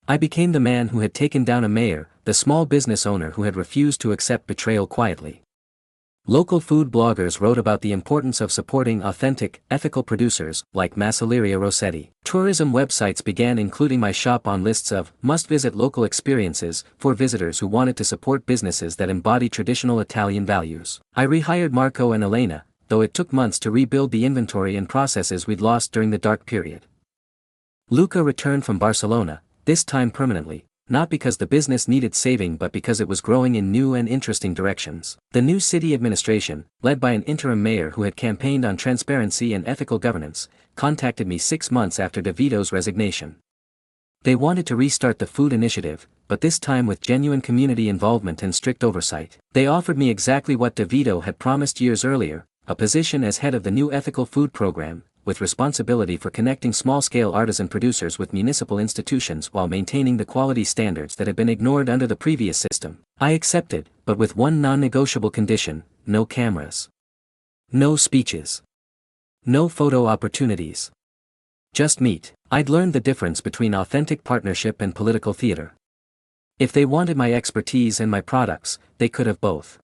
I became the man who had taken down a mayor, the small business owner who had refused to accept betrayal quietly. Local food bloggers wrote about the importance of supporting authentic, ethical producers, like Macelleria Rossetti. Tourism websites began including my shop on lists of must-visit local experiences for visitors who wanted to support businesses that embody traditional Italian values. I rehired Marco and Elena, though it took months to rebuild the inventory and processes we'd lost during the dark period. Luca returned from Barcelona, this time permanently, not because the business needed saving but because it was growing in new and interesting directions. The new city administration, led by an interim mayor who had campaigned on transparency and ethical governance, contacted me 6 months after De Vito's resignation. They wanted to restart the food initiative, but this time with genuine community involvement and strict oversight. They offered me exactly what De Vito had promised years earlier, a position as head of the new ethical food program, with responsibility for connecting small-scale artisan producers with municipal institutions while maintaining the quality standards that had been ignored under the previous system. I accepted, but with one non-negotiable condition: no cameras. No speeches. No photo opportunities. Just meet. I'd learned the difference between authentic partnership and political theater. If they wanted my expertise and my products, they could have both.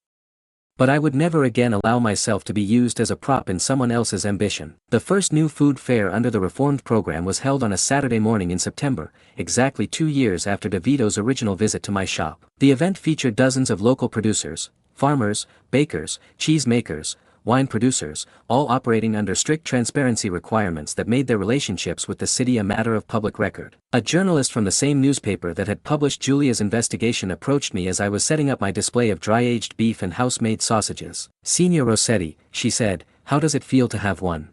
But I would never again allow myself to be used as a prop in someone else's ambition. The first new food fair under the reformed program was held on a Saturday morning in September, exactly 2 years after De Vito's original visit to my shop. The event featured dozens of local producers, farmers, bakers, cheese makers, wine producers, all operating under strict transparency requirements that made their relationships with the city a matter of public record. A journalist from the same newspaper that had published Giulia's investigation approached me as I was setting up my display of dry-aged beef and house-made sausages. "Signor Rossetti," she said, "how does it feel to have won?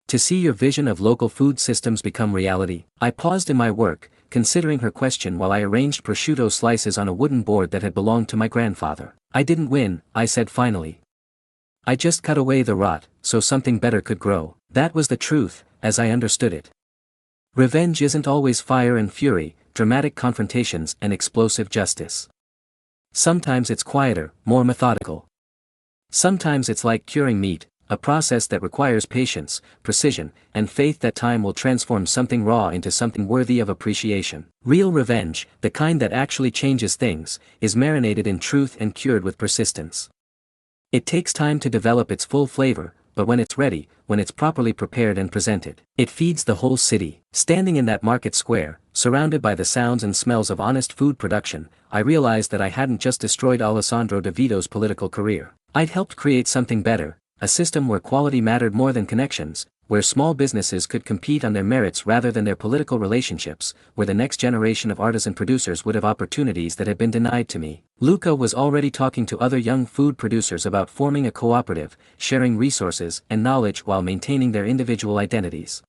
To see your vision of local food systems become reality?" I paused in my work, considering her question while I arranged prosciutto slices on a wooden board that had belonged to my grandfather. "I didn't win," I said finally. "I just cut away the rot, so something better could grow." That was the truth, as I understood it. Revenge isn't always fire and fury, dramatic confrontations and explosive justice. Sometimes it's quieter, more methodical. Sometimes it's like curing meat, a process that requires patience, precision, and faith that time will transform something raw into something worthy of appreciation. Real revenge, the kind that actually changes things, is marinated in truth and cured with persistence. It takes time to develop its full flavor, but when it's ready, when it's properly prepared and presented, it feeds the whole city. Standing in that market square, surrounded by the sounds and smells of honest food production, I realized that I hadn't just destroyed Alessandro De Vito's political career. I'd helped create something better, a system where quality mattered more than connections, where small businesses could compete on their merits rather than their political relationships, where the next generation of artisan producers would have opportunities that had been denied to me. Luca was already talking to other young food producers about forming a cooperative, sharing resources and knowledge while maintaining their individual identities.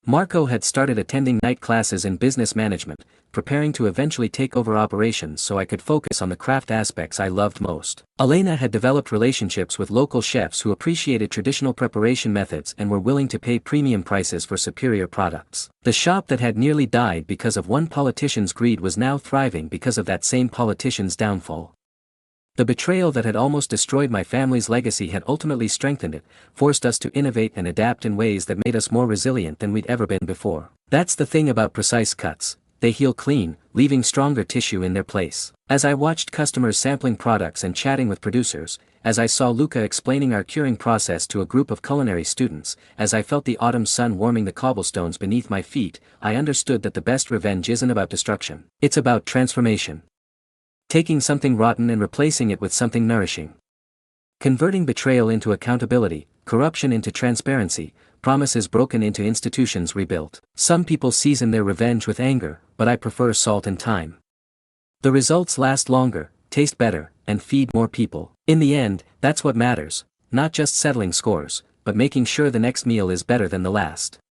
Marco had started attending night classes in business management, preparing to eventually take over operations so I could focus on the craft aspects I loved most. Elena had developed relationships with local chefs who appreciated traditional preparation methods and were willing to pay premium prices for superior products. The shop that had nearly died because of one politician's greed was now thriving because of that same politician's downfall. The betrayal that had almost destroyed my family's legacy had ultimately strengthened it, forced us to innovate and adapt in ways that made us more resilient than we'd ever been before. That's the thing about precise cuts, they heal clean, leaving stronger tissue in their place. As I watched customers sampling products and chatting with producers, as I saw Luca explaining our curing process to a group of culinary students, as I felt the autumn sun warming the cobblestones beneath my feet, I understood that the best revenge isn't about destruction. It's about transformation. Taking something rotten and replacing it with something nourishing. Converting betrayal into accountability, corruption into transparency, promises broken into institutions rebuilt. Some people season their revenge with anger, but I prefer salt and thyme. The results last longer, taste better, and feed more people. In the end, that's what matters, not just settling scores, but making sure the next meal is better than the last.